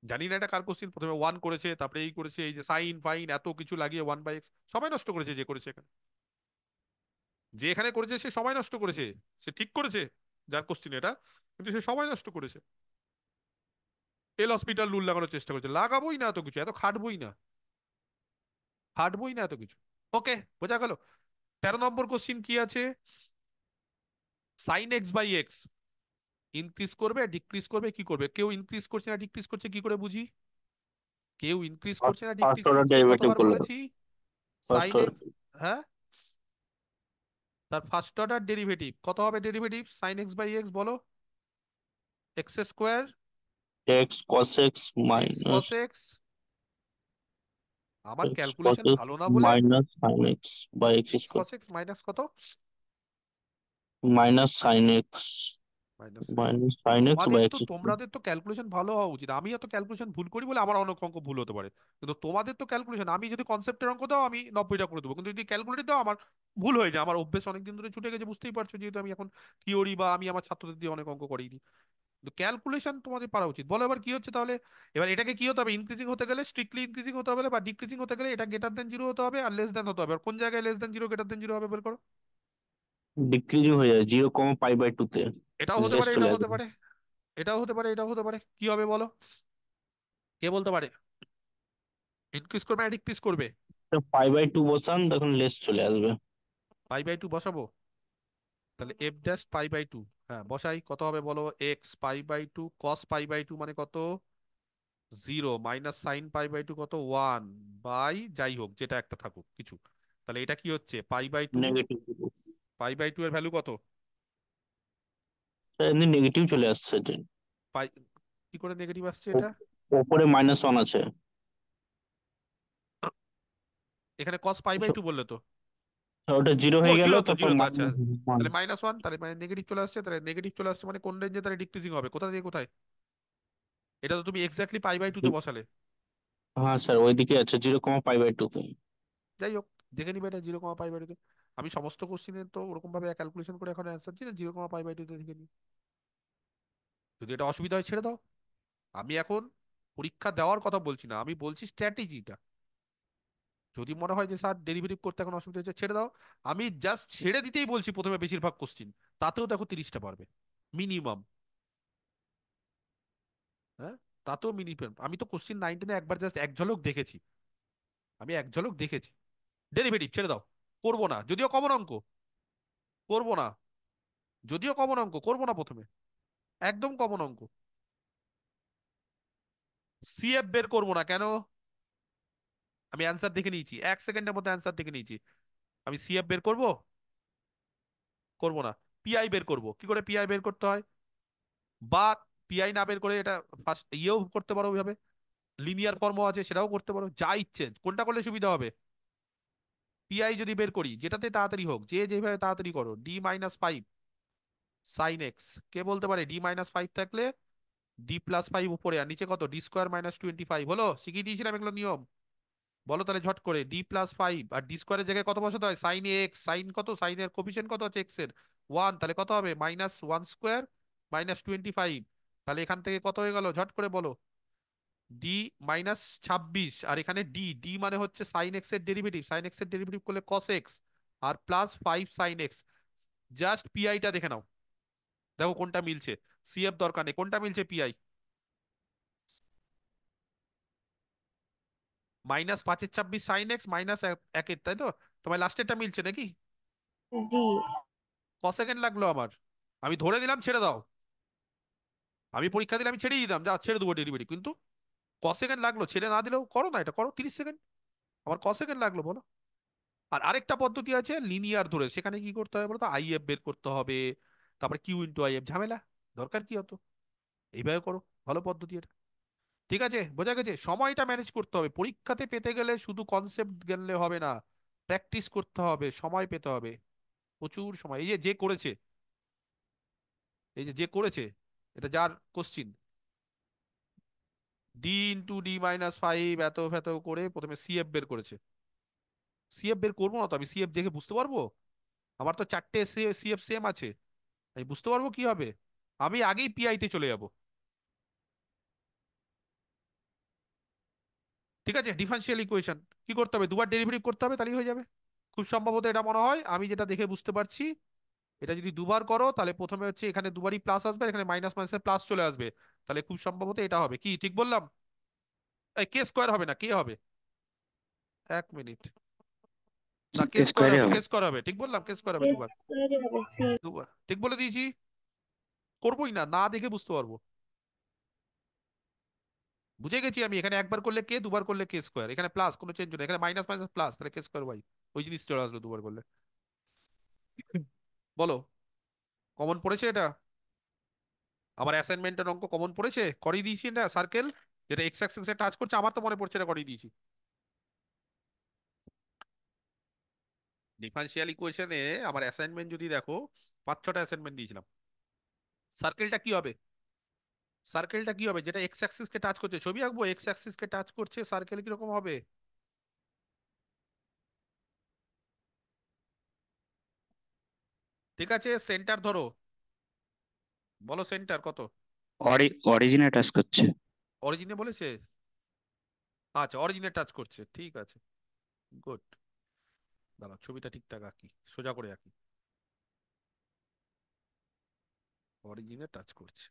জানি না এটা কার কোশ্চিন, প্রথমে 1 করেছে তারপরে এই করেছে, এই যে সাইন ফাইন এত কিছু লাগিয়ে 1/x, সময় নষ্ট করেছে যে করেছে এখানে, যে এখানে করেছে সে সময় নষ্ট করেছে। সে ঠিক করেছে যার কোশ্চিন এটা, কিন্তু সে সময় নষ্ট করেছে। এল হসপিটাল রুল লাগানোর চেষ্টা করেছে, লাগাবোই না এত কিছু, এত খাটবই না, খাটবই না এত কিছু। ওকে, বোঝা গেল। 13 নম্বর কোশ্চিন কি আছে? সাইন x/x ইনক্রিজ করবে ডিক্রিজ করবে, কি করবে? কেউ ইনক্রিজ করছে না ডিক্রিজ করছে, কি করে বুঝি? কেউ ইনক্রিজ করছে না ফার্স্ট ডিক্রিজ অর্ডার করছে, ডেরিভেটিভ কতবার করলে বলেছি? ফার্স্ট সাইন এক্স, হ্যাঁ তার ফার্স্ট অর্ডার ডেরিভেটিভ কত হবে? ডেরিভেটিভ সাইন x/x বলো, x² x cos x x minus cos x, আমার x cos ক্যালকুলেশন x ভালো না বলে minus sin x by x x square cos x minus কত? minus sin x minus minus sine x বা তোমাদের তো x square. তোমাদের তো ক্যালকুলেশন ভালো হওয়া উচিত। আমি এত ক্যালকুলেশন ভুল করি বলে আমার অনেক অঙ্ক ভুল হতে পারে, কিন্তু তোমাদের তো ক্যালকুলেশন, আমি যদি কনসেপ্টের অঙ্ক দাও আমি 90টা করে দেবো, কিন্তু যদি ক্যালকুলেটর দাও আমার ভুল হয়ে যায়। আমার অভ্যেস অনেকদিন ধরে ছুটে গেছে, বুঝতেই পারছো, যেহেতু আমি এখন থিওরি বা আমি আমার ছাত্রদের দিয়ে অনেক অঙ্ক করিয়ে দিই। কিন্তু ক্যালকুলেশন তোমাদের পারা উচিত। বলো এবার কি হচ্ছে তাহলে? এবার এটাকে কি হতে হবে? ইনক্রিজিং হতে গেলে স্ট্রিক্টলি ইনক্রিজিং হতে হবে, বা ডিক্রিজিং হতে গেলে এটা গ্রেটার দেন জিরো হতে হবে আর লেস দেন হতে হবে। আর কোন জায়গায় less than zero greater than zero হবে বের করো। ডিক্রিজিং হয়ে যায় 0, π/2 তে। এটাও হতে লেস পারে, চলে এটাও হতে আসবে। পারে, এটাও হতে পারে, এটাও হতে পারে। কি হবে বলো? কে বলতে পারে? ইনক্রিজ করবে না ডিক্রিজ করবে? π/2 বসান, তখন লেস চলে আসবে। পাই বাই 2 বসাবো, তাহলে এফ ড্যাশ পাই বাই 2। হ্যাঁ বসাই, কত হবে বলো? X pi by 2 cos pi by 2 মানে কত? 0 মাইনাস সাইন পাই বাই 2 কত? 1 বাই যাই হোক যেটা একটা থাকুক কিছু। তাহলে এটা কি হচ্ছে? Pi by 2, negative. Pi by 2 এর ভ্যালু কত? এমনি নেগেটিভ চলে আসছে যে। পাই, কি করে নেগেটিভ আসছে এটা? ও- ওপরে -1 আছে। এখানে কস পাই বাই 2 বললে তো। ওটা জিরো ও হয়ে গেল, জিরো তো, তারপর জিরো তো, আচ্ছা। -1। তাহলে -1, তাহলে মানে নেগেটিভ চলে আসছে, তাহলে নেগেটিভ চলে আসছে মানে কোন রেঞ্জে তাহলে ডিক্রিজিং হবে? কোথা থেকে কোথায়? এটা তো তুমি এক্স্যাক্টলি পাই বাই 2 তে বসালে। হ্যাঁ স্যার, ওইদিকে আছে 0, π/2 তে। যাই হোক, দেখে নিবে এটা 0, π/2। আমি সমস্ত কোশ্চিনের তো ওরকম ভাবে ক্যালকুলেশন করে এখন অ্যান্সার দিই না, 0, π/2 তে দেখে নিই। যদি এটা অসুবিধা হয় ছেড়ে দাও। আমি এখন পরীক্ষা দেওয়ার কথা বলছি না, আমি বলছি স্ট্র্যাটেজিটা। যদি মনে হয় যে স্যার ডেরিভেটিভ করতে এখন অসুবিধা হচ্ছে ছেড়ে দাও। আমি জাস্ট ছেড়ে দিতেই বলছি প্রথমে বেশিরভাগ কোশ্চিন, তাতেও দেখো 30টা পারবে মিনিমাম। হ্যাঁ, তাতেও মিনিমাম। আমি তো কোশ্চিন 9-10 একবার জাস্ট এক ঝলক দেখেছি, আমি এক ঝলক দেখেছি। ডেরিভেটিভ ছেড়ে দাও, করবো না। যদিও কমন অঙ্ক করবো না, যদিও কমন অঙ্ক করবো না প্রথমে, একদম কমন অঙ্ক। সিএফ বের করবো না কেন? আমি অ্যান্সার দেখে নিয়েছি, 1 সেকেন্ডের মধ্যে অ্যান্সার দেখে নিয়েছি। আমি সিএফ বের করব? করবো না। পিআই বের করব। কি করে পিআই বের করতে হয়? বা পিআই না বের করে এটা ফার্স্ট ইয়েও করতে পারো ওইভাবে, লিনিয়ার ফর্মও আছে সেটাও করতে পারো, যা ইচ্ছে কোনটা করলে সুবিধা হবে। পিআই যদি বের করি যেটাতে তাড়াতাড়ি হোক, যে যেভাবে তাড়াতাড়ি করো, D-5 সাইন এক্স। কে বলতে পারে D-5 থাকলে D+5 উপরে আর নিচে কত? D² - 25 হলো, শিখিয়ে দিয়েছিলাম এগুলো নিয়ম। বলো তাহলে ঝট করে। D+5 আর ডি স্কোয়ারের জায়গায় কত বসাতে হয়? Sign x. সাইন কত? সাইনের কোফিশিয়েন্ট কত আছে এক্স এর? 1। তাহলে কত হবে? -1² - 25। তাহলে এখান থেকে কত হয়ে গেল ঝট করে বলো? D-26। আর এখানে ডি, ডি মানে হচ্ছে সাইন এক্স এর ডেরিভেটিভ, সাইন এক্স এর ডেরিভেটিভ করলে কস এক্স, আর +5 সাইন এক্স। জাস্ট পিআইটা দেখে নাও, দেখো কোনটা মিলছে। সিএফ দরকার নেই, কোনটা মিলছে পিআই? -5 এর 26 সাইন এক্স -1 তাই তো? তোমার লাস্টেরটা মিলছে নাকি? জি। ক সেকেন্ড লাগলো আমার? আমি ধরে দিলাম ছেড়ে দাও, আমি পরীক্ষা দিলে আমি ছেড়েই দিতাম, যা ছেড়ে দেবো ডেলিভারি, কিন্তু ক সেকেন্ড লাগলো? ছেড়ে না দিলেও করো না, এটা করো 30 সেকেন্ড। আমার ক সেকেন্ড লাগলো বলো? আর আরেকটা পদ্ধতি আছে লিনিয়ার ধরে, সেখানে কি করতে হবে বলো তো? আইএফ বের করতে হবে, তারপরে Q × I/F, ঝামেলা, দরকার কি হতো? এইভাবে করো, ভালো পদ্ধতি এটা। ঠিক আছে, বোঝা গেছে? সময়টা ম্যানেজ করতে হবে পরীক্ষাতে পেতে গেলে, শুধু কনসেপ্ট গেলে হবে না, প্র্যাকটিস করতে হবে, সময় পেতে হবে, প্রচুর সময়। এই যে যে করেছে, এই যে যে করেছে, এটা যার কোশ্চিন, D × D-5 এত ফেত করে প্রথমে সিএফ বের করেছে। সিএফ বের করবো না তো? আমি সিএফ দেখে বুঝতে পারবো? আমার তো 4টে সিএফ সেম আছে, আমি বুঝতে পারবো কি হবে? আমি আগেই পিআই তে চলে যাব। ঠিক আছে, ডিফারেন্সিয়াল ইকুয়েশন কি করতে হবে? দুবার ডেরিভেটিভ করতে হবে, তাহলেই হয়ে যাবে। খুব সম্ভবত এটা মনে হয়, আমি যেটা দেখে বুঝতে পারছি, এটা যদি দুবার করো তাহলে প্রথমে হচ্ছে এখানে দুবারই প্লাস আসবে, এখানে মাইনাস মাইনাসে প্লাস চলে আসবে। তাহলে খুব সম্ভবত এটা হবে। কি ঠিক বললাম? এই কে স্কোয়ার হবে না কে হবে? 1 মিনিট। না, কে স্কোয়ার স্কোয়ারে হবে, হবে। কে স্কোয়ার হবে, ঠিক বললাম, কে স্কোয়ার হবে এর দুবার। পরে হবে সি। দুবার ঠিক বলে দিয়েছি। করবোই না, না দেখে বুঝতে পারবো। বুঝে গেছি আমি, এখানে একবার করলে কে, দুবার করলে কে স্কোয়ার, এখানে প্লাস কোনো চেঞ্জ নেই, এখানে মাইনাস মাইনাস প্লাস, তাহলে কে স্কোয়ার বাই ওই জিনিস চলে আসলো দুবার করলে। বলো, কমন পড়েছে এটা? আমার অ্যাসাইনমেন্টের অঙ্ক কমন পড়েছে, করিয়ে দিয়েছি না সার্কেল, যেটা এক্স অ্যাক্সিসে টাচ করছে, আমার তো মনে পড়ছে এটা করিয়ে দিয়েছি। ডিফারেন্সিয়াল ইকুয়েশনে আমার অ্যাসাইনমেন্ট যদি দেখো, 5-6টা অ্যাসাইনমেন্ট দিয়েছিলাম। সার্কেলটা কি হবে? সার্কেলটা কি হবে যেটা এক্স অ্যাক্সিস কে টাচ করছে? ছবি আঁকবো, এক্স অ্যাক্সিস কে টাচ করছে, সার্কেল কিরকম হবে? ঠিক আছে, সেন্টার ধরো, বলো সেন্টার কত? অরিজিনে টাচ করছে। অরিজিনে বলেছে? আচ্ছা, অরিজিনে টাচ করছে, ঠিক আছে, গুড। দাঁড়া, ছবিটা ঠিকঠাক আঁকি, সোজা করে আঁকি। অরিজিনে টাচ করছে,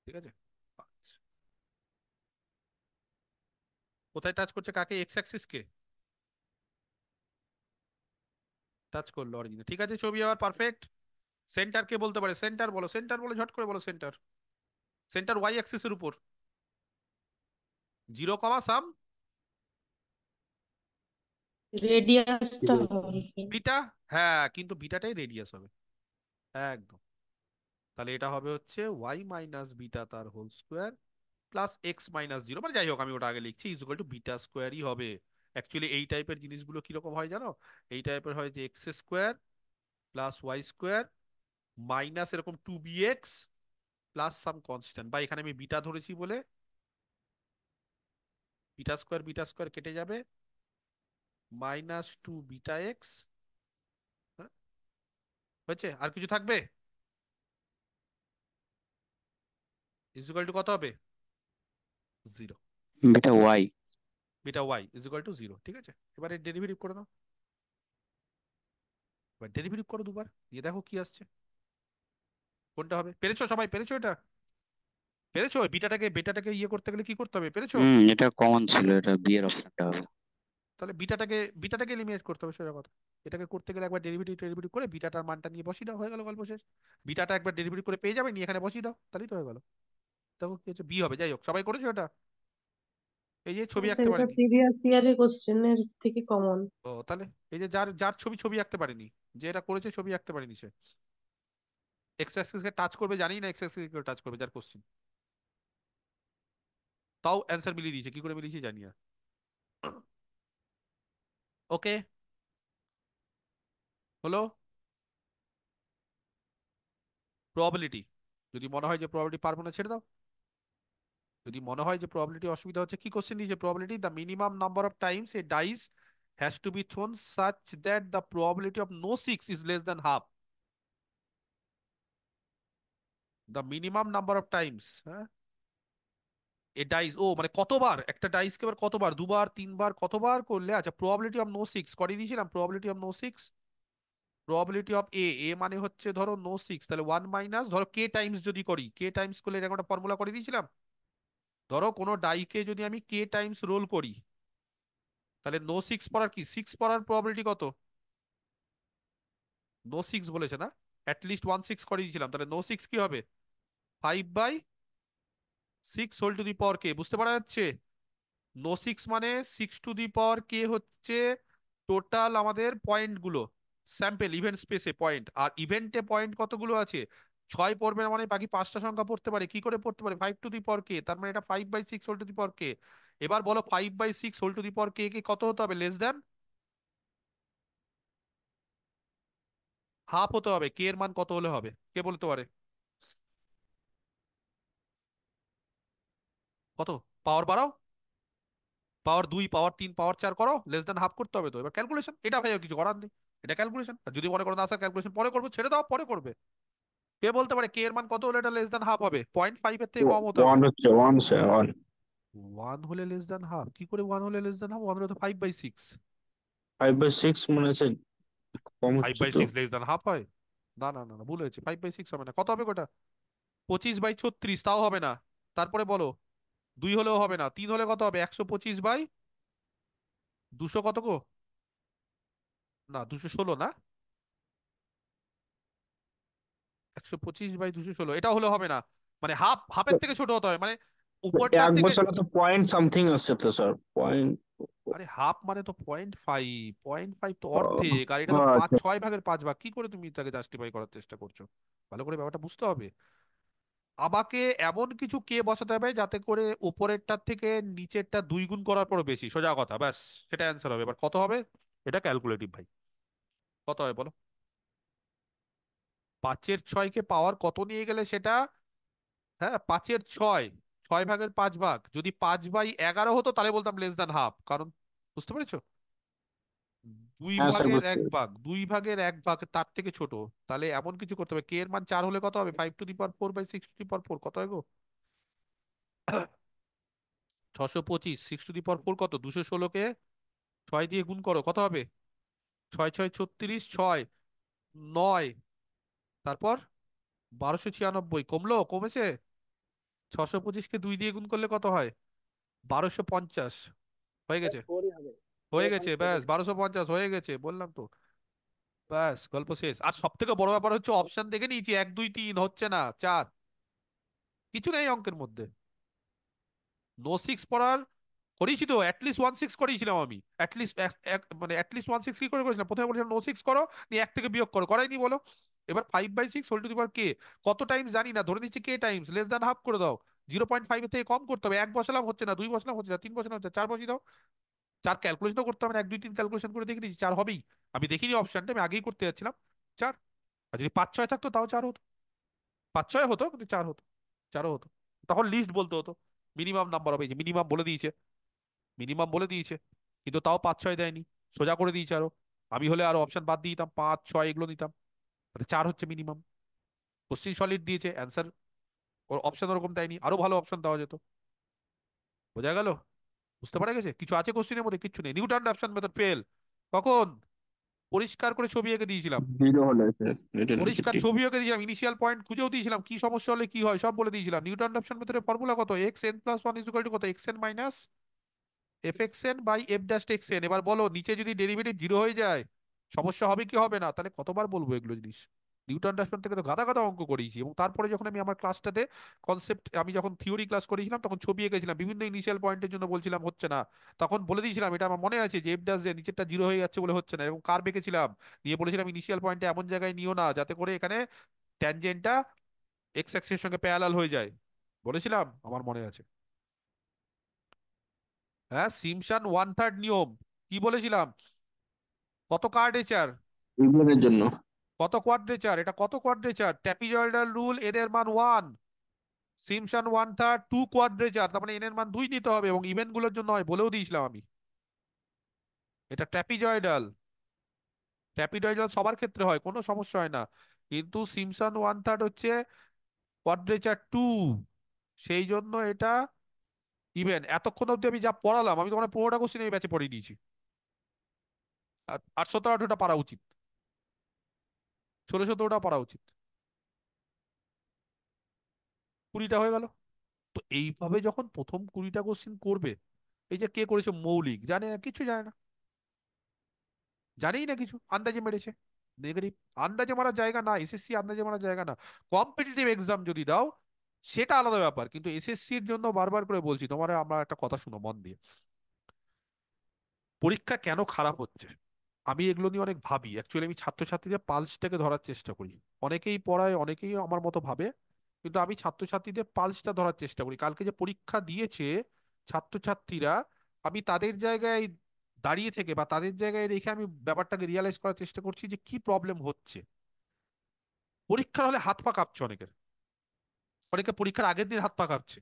ঠিক আছে। আচ্ছা, কোথায় টাচ করছে? কাকে? এক্স অ্যাক্সিস কে টাচ করলো অরিজিনে, ঠিক আছে, ছবি আবার পারফেক্ট। সেন্টার কে বলতে পারে? সেন্টার বলো, সেন্টার বলো, ঝট করে বলো সেন্টার। সেন্টার ওয়াই অ্যাক্সিস এর উপর, 0, সাম রেডিয়াসটা হবে বিটা। হ্যাঁ, কিন্তু বিটাটাই রেডিয়াস হবে, একদম। তাহলে এটা হবে হচ্ছে ওয়াই মাইনাস বিটা তার whole square plus x minus 0, মানে যাই হোক আমি ওটা আগে লিখছি, ইজ ইকুয়াল টু বিটা স্কোয়ারই হবে। অ্যাকচুয়ালি এই টাইপের জিনিসগুলো কিরকম হয় জানো? এই টাইপের হয় যে x square plus y square minus এরকম 2bx প্লাস সাম কনস্ট্যান্ট, বা এখানে আমি বিটা ধরেছি বলে বিটা স্কোয়ার কেটে যাবে, মাইনাস 2βx। হয়েছে? আর কিছু থাকবে? ইজ ইকুয়াল টু কত হবে? 0। Beta y. Beta y is equal to 0, ঠিক আছে। এবারে ডেরিভেটিভ করে দাও, এবার ডেরিভেটিভ করো দুবার, দিয়ে দেখো কি আসছে, কোনটা হবে। পেরেছো? সবাই পেরেছো? এটা পেরেছো? বেটাটাকে ইয়ে করতে গেলে কি করতে হবে, পেরেছো? এটা কমন ছিল, এটা বি এর অপশনটা হবে। তাহলে বিটাটাকে এলিমিনেট করতে হবে, সোজা কথা। এটাকে করতে গেলে একবার ডেরিভেটিভ করে বিটাটার মানটা নিয়ে বসিয়ে দাও, হয়ে গেল গল্প শেষ। বিটাটা একবার ডেরিভেটিভ করে পেয়ে যাবে, নিয়ে এখানে বসিয়ে দাও, তাহলেই তো হয়ে গেল। দেখো কি হচ্ছে, বি হবে। যাই হোক, সবাই করেছো এটা? এই যে ছবি আঁকতে সেটা পারেনি। প্রিভিয়াস ইয়ারের কোশ্চেনের থেকে কমন। ও তাহলে এই যে যার যার ছবি আঁকতে পারেনি, যে এটা করেছে ছবি আঁকতে পারেনি, সে এক্স অ্যাক্সিস কে টাচ করবে, জানি না এক্স অ্যাক্সিস কে টাচ করবে, যার কোশ্চেন। তাও অ্যান্সার মিলিয়ে দিয়েছে, কি করে মিলিয়েছে জানি না। ওকে, হলো। প্রবাবিলিটি, যদি মনে হয় যে প্রবাবিলিটি পারবো না, ছেড়ে দাও। যদি মনে হয় যে প্রবাবিলিটি অসুবিধা হচ্ছে, কি কোশ্চেন দিয়েছে? Probability the minimum number of times a dice has to be thrown such that the probability of no six is less than half. The minimum number of times, হ্যাঁ, এ ডাইস, ও মানে কতবার একটা ডাইসকে, এবার কতবার, দুবার, তিনবার, কতবার করলে, আচ্ছা, প্রবাবিলিটি অফ নো সিক্স করে দিয়েছিলাম। Probability of no six, probability of A মানে হচ্ছে ধরো নো সিক্স, তাহলে 1 ধরো কে টাইমস যদি করি, কে টাইমস করলে এরকম একটা ফর্মুলা করে দিয়েছিলাম। ধরো কোনো ডাইকে যদি আমি কে টাইমস রোল করি, তাহলে নো সিক্স পড়ার কি, সিক্স পড়ার প্রবাবিলিটি কত? নো সিক্স বলেছে না, অ্যাটলিস্ট 1 6 করে দিয়েছিলাম, তাহলে নো সিক্স কি হবে? 5/6 হোল টু দি পাওয়ার কে, বুঝতে পারা যাচ্ছে? নো সিক্স মানে 6 টু দি পাওয়ার কে হচ্ছে টোটাল আমাদের পয়েন্ট গুলো, স্যাম্পল ইভেন্ট স্পেসে পয়েন্ট, আর ইভেন্টে পয়েন্ট কতগুলো আছে? 6 পড়বে না, মানে বাকি 5টা সংখ্যা পড়তে পারে, কি করে পড়তে পারে? 5 টু দি পাওয়ার কে, তার মানে এটা 5/6 হোল টু দি পাওয়ার কে। এবার বলো 5/6 হোল টু দি পাওয়ার কে কে কত হতে হবে? লেস দ্যান হাফ হতে হবে। কে এর মান কত হলে হবে, কে বলতে পারে? কত? পাওয়ার বাড়াও, পাওয়ার 2, পাওয়ার 3, পাওয়ার 4 করো, লেস দ্যান হাফ করতে হবে। তো এবার ক্যালকুলেশন, এটা ভাই আর কিছু করার নেই, এটা ক্যালকুলেশন। আর যদি মনে করো না স্যার ক্যালকুলেশন পরে করবো, ছেড়ে দাও, পরে করবে। কে বলতে পারে কে এর মান কত হলে এটা লেস দ্যান হাফ হবে? 0.5 এর থেকে কম হতে ওয়ান হবে। হচ্ছে, ওয়ান স্যার, ওয়ান। 1 হলে লেস দ্যান হাফ কি করে? 1 হলে লেস দ্যান হাফ, 1 হলে তো 5/6। 5/6 মনে হচ্ছে কম ফাইভ হচ্ছে বাই তো। সিক্স লেস দ্যান হাফ হয়? না না না না, ভুল হয়েছে, 5/6 হবে না। কত হবে ওটা? 25/36, তাও হবে না। তারপরে বলো, 2 হলেও হবে না। 3 হলে কত হবে? 125/200 কত গো? না, 216 না, 125/216, এটা হলে হবে না। মানে হাফের থেকে ছোট হতে হবে, মানে উপরটার এক থেকে। বছরে তো পয়েন্ট সামথিং আসছে তো স্যার, পয়েন্ট। আরে হাফ মানে তো 0.5, 0.5 তো অর্ধেক, আর এটা তো পাঁচ আচ্ছা। 6 ভাগের 5 ভাগ, কি করে তুমি তাকে জাস্টিফাই করার চেষ্টা করছো? ভালো করে ব্যাপারটা বুঝতে হবে। আমাকে এমন কিছু কে বসাতে হবে যাতে করে উপরেরটার থেকে নিচেরটা 2 গুণ করার পর বেশি, সোজা কথা, ব্যাস, সেটা অ্যান্সার হবে। এবার কত হবে? এটা ক্যালকুলেটিভ ভাই। কত হয় বলো? 5/6 পাওয়ার কত নিয়ে গেলে সেটা, হ্যাঁ 5/6, 6/5 ভাগ, যদি 5/11 হতো তাহলে বলতাম লেস দ্যান হাফ, কারণ বুঝতে পেরেছো, দুই হ্যাঁ স্যার, ভাগের বুঝতে এক পেরেছি। ভাগ 2/1 ভাগ তার থেকে ছোট, তাহলে এমন কিছু করতে হবে। কে এর মান 4 হলে কত হবে? 5^4/6^4 কত হয় গো? 625, 6^4 কত? 216 কে 6 দিয়ে গুণ করো, কত হবে? 6×6 = 36, 6 9, তারপর 1296, কমলো? কমেছে? 625কে 2 দিয়ে গুণ করলে কত হয়? 1250, হয়ে গেছে, হয়ে গেছে, ব্যাস 1250 হয়ে গেছে, বললাম তো। ব্যাস গল্প শেষ। আর সব থেকে বড় ব্যাপার হচ্ছে অপশন দেখে নিয়েছি, 1 2 3 হচ্ছে না, 4, কিছু নেই অঙ্কের মধ্যে। নো 6 পড়ার করিয়েছি তো, অ্যাটলিস্ট 1 6 করিয়েছিলাম আমি, অ্যাটলিস্ট মানে অ্যাটলিস্ট 1 6 কি করে করেছিলাম? প্রথমে বলেছিলাম নো 6 করো, নিয়ে 1 থেকে বিয়োগ করো, করাইনি বলো? এবার 5/6 হোল টু দি পাওয়ার কে, কত টাইমস জানি না, ধরে নিচ্ছি কে টাইমস, লেস দ্যান হাফ করে দাও, 0.5 এর থেকে কম করতে হবে। 1 বসালাম হচ্ছে না, 2 বসালাম হচ্ছে না, 3 বসালাম হচ্ছে না, 4 বসিয়ে দাও। 4 ক্যালকুলেশন করতে হবে না, 1 2 3 ক্যালকুলেশন করে দেখে নিচ্ছি 4 হবেই। আমি দেখিনি অপশনটা, আমি আগেই করতে যাচ্ছিলাম 4। আর যদি 5 6 থাকতো তাও 4 হতো, 5 6 হতো কিন্তু 4 হতো, 4ও হতো। তখন লিস্ট বলতে হতো, মিনিমাম নাম্বার হবে, এই যে মিনিমাম বলে দিয়েছে, মিনিমাম বলে দিয়েছে, কিন্তু তাও 5 6 দেয়নি, সোজা করে দিয়েছে আরো। আমি হলে আরো অপশন বাদ দিয়ে দিতাম, 5 6 এগুলো নিতাম, তাহলে 4 হচ্ছে মিনিমাম। কোশ্চিন সলিড দিয়েছে, অ্যান্সার ওর অপশন ওরকম দেয়নি, আরো ভালো অপশন দেওয়া যেত। বোঝা গেল? বুঝতে পারা গেছে? কিছু আছে কোশ্চিনের মধ্যে? কিচ্ছু নেই। Newton option method fail. কখন? পরিষ্কার করে ছবি এঁকে দিয়েছিলাম, 0 হলে স্যার, এটা হচ্ছে পরিষ্কার ঠিক। ছবি এঁকে দিয়েছিলাম, ইনিশিয়াল পয়েন্ট খুঁজেও দিয়েছিলাম, কি সমস্যা হলে কি হয় সব বলে দিয়েছিলাম। নিউটন অপশন মেথডের ফর্মুলা কত? xn+1 কত? xn - f(x(n)/f'(x)n। এবার বলো, নিচে যদি ডেরিভেটিভ 0 হয়ে যায় সমস্যা হবে কি হবে না? তাহলে কতবার বলবো এগুলো জিনিস? নিউটন রাশন থেকে তো গাদা গাদা অঙ্ক করিয়েছি, এবং তারপরে যখন আমি আমার ক্লাসটাতে কনসেপ্ট, আমি যখন থিওরি ক্লাস করেছিলাম তখন ছবি এঁকেছিলাম, বিভিন্ন ইনিশিয়াল পয়েন্টের জন্য বলছিলাম হচ্ছে না, তখন বলে দিয়েছিলাম, এটা আমার মনে আছে, যে এফ ড্যাশ নিচেরটা 0 হয়ে যাচ্ছে বলে হচ্ছে না, এবং কার্ভ এঁকেছিলাম, নিয়ে বলেছিলাম ইনিশিয়াল পয়েন্টে এমন জায়গায় নিও না যাতে করে এখানে ট্যানজেন্টটা এক্স অ্যাক্সিসের সঙ্গে প্যারালাল হয়ে যায়, বলেছিলাম, আমার মনে আছে। হ্যাঁ, সিমপসন 1/3 নিয়ম, কি বলেছিলাম? কত কার্ডেচার, ইগনোরের জন্য। কত কোয়াড্রেচার, এটা কত কোয়াড্রেচার? ট্র্যাপিজয়েডাল রুল, এন এর মান 1, সিমপসন 1/3 2 কোয়াড্রেচার, তার মানে এন এর মান 2 নিতে হবে, এবং ইভেন্ট গুলোর জন্য হয়, বলেও দিয়েছিলাম আমি। এটা ট্র্যাপিজয়েডাল, ট্র্যাপিজয়েডাল সবার ক্ষেত্রে হয়, কোনো সমস্যা হয় না, কিন্তু সিমপসন 1/3 হচ্ছে কোয়াড্রেচার 2, সেই জন্য এটা ইভেন। এতক্ষণ অব্দি আমি যা পড়ালাম, আমি তোমার 15টা কোশ্চেন এই ব্যাচে পড়িয়ে দিয়েছি, আর 17 18টা পারা উচিত, 16 17টা পারা উচিত, 20টা হয়ে গেল। তো এইভাবে যখন প্রথম 20টা কোশ্চেন করবে, এই যে কে করেছে মৌলিক, জানে না, কিছু জানে না, জানেই না কিছু, আন্দাজে মেরেছে, নেগেটিভ। আন্দাজে মারার জায়গা না, এসএসসি আন্দাজে মারার জায়গা না। কম্পিটিটিভ এক্সাম যদি দাও সেটা আলাদা ব্যাপার, কিন্তু এসএসসির জন্য বারবার করে বলছি তোমার, আমরা একটা কথা শুনো মন দিয়ে, পরীক্ষা কেন খারাপ হচ্ছে, আমি এগুলো নিয়ে অনেক ভাবি। অ্যাকচুয়ালি আমি ছাত্রছাত্রীদের পালসটাকে ধরার চেষ্টা করি, অনেকেই পড়ায়, অনেকেই আমার মতো ভাবে, কিন্তু আমি ছাত্রছাত্রীদের পালসটা ধরার চেষ্টা করি। কালকে যে পরীক্ষা দিয়েছে ছাত্রছাত্রীরা, আমি তাদের জায়গায় দাঁড়িয়ে থেকে বা তাদের জায়গায় রেখে আমি ব্যাপারটাকে রিয়ালাইজ করার চেষ্টা করছি যে কি প্রবলেম হচ্ছে। পরীক্ষার হলে হাত পা কাঁপছে অনেকের, অনেকে পরীক্ষার আগের দিন হাত পা কাঁপছে,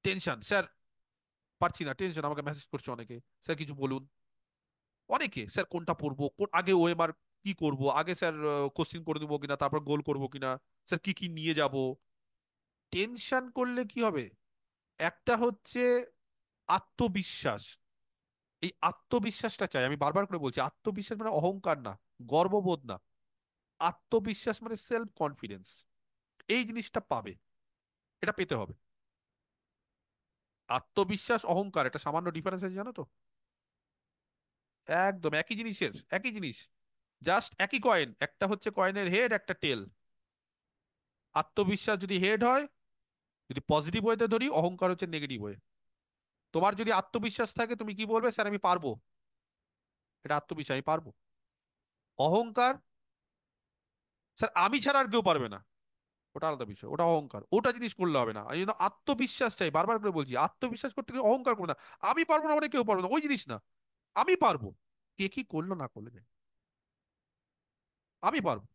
টেনশন, স্যার পারছি না, টেনশন, আমাকে মেসেজ করছে অনেকে, স্যার কিছু বলুন। অনেকে, স্যার কোনটা পড়বো, কোন আগে ওএমআর কি করব, আগে স্যার কোশ্চিন করে দেবো কিনা, তারপর গোল করব কিনা, স্যার কি কি নিয়ে যাব। টেনশন করলে কি হবে? একটা হচ্ছে আত্মবিশ্বাস, এই আত্মবিশ্বাসটা চাই, আমি বারবার করে বলছি, আত্মবিশ্বাস মানে অহংকার না, গর্ববোধ না, আত্মবিশ্বাস মানে সেলফ কনফিডেন্স, এই জিনিসটা পাবে, এটা পেতে হবে। আত্মবিশ্বাস অহংকার, এটা সামান্য ডিফারেন্স আছে জানো তো? একদম একই জিনিসের, একই জিনিস, জাস্ট একই কয়েন, একটা হচ্ছে কয়েনের হেড, একটা টেল। আত্মবিশ্বাস যদি হেড হয়, যদি পজিটিভ ওয়েতে ধরি, অহংকার হচ্ছে নেগেটিভ ওয়ে। তোমার যদি আত্মবিশ্বাস থাকে তুমি কি বলবে? স্যার আমি পারবো, এটা আত্মবিশ্বাস, আমি পারবো। অহংকার, স্যার আমি ছাড়া আর কেউ পারবে না, ওটা আলাদা বিষয়, ওটা অহংকার, ওটা জিনিস করলে হবে না। এই জন্য আত্মবিশ্বাস চাই, বারবার করে বলছি, আত্মবিশ্বাস করতে গেলে অহংকার করবে না, আমি পারবো না মানে কেউ পারবো না, ওই জিনিস না, আমি পারবো, কে কি করলো না করলে নেই। আমি পারবো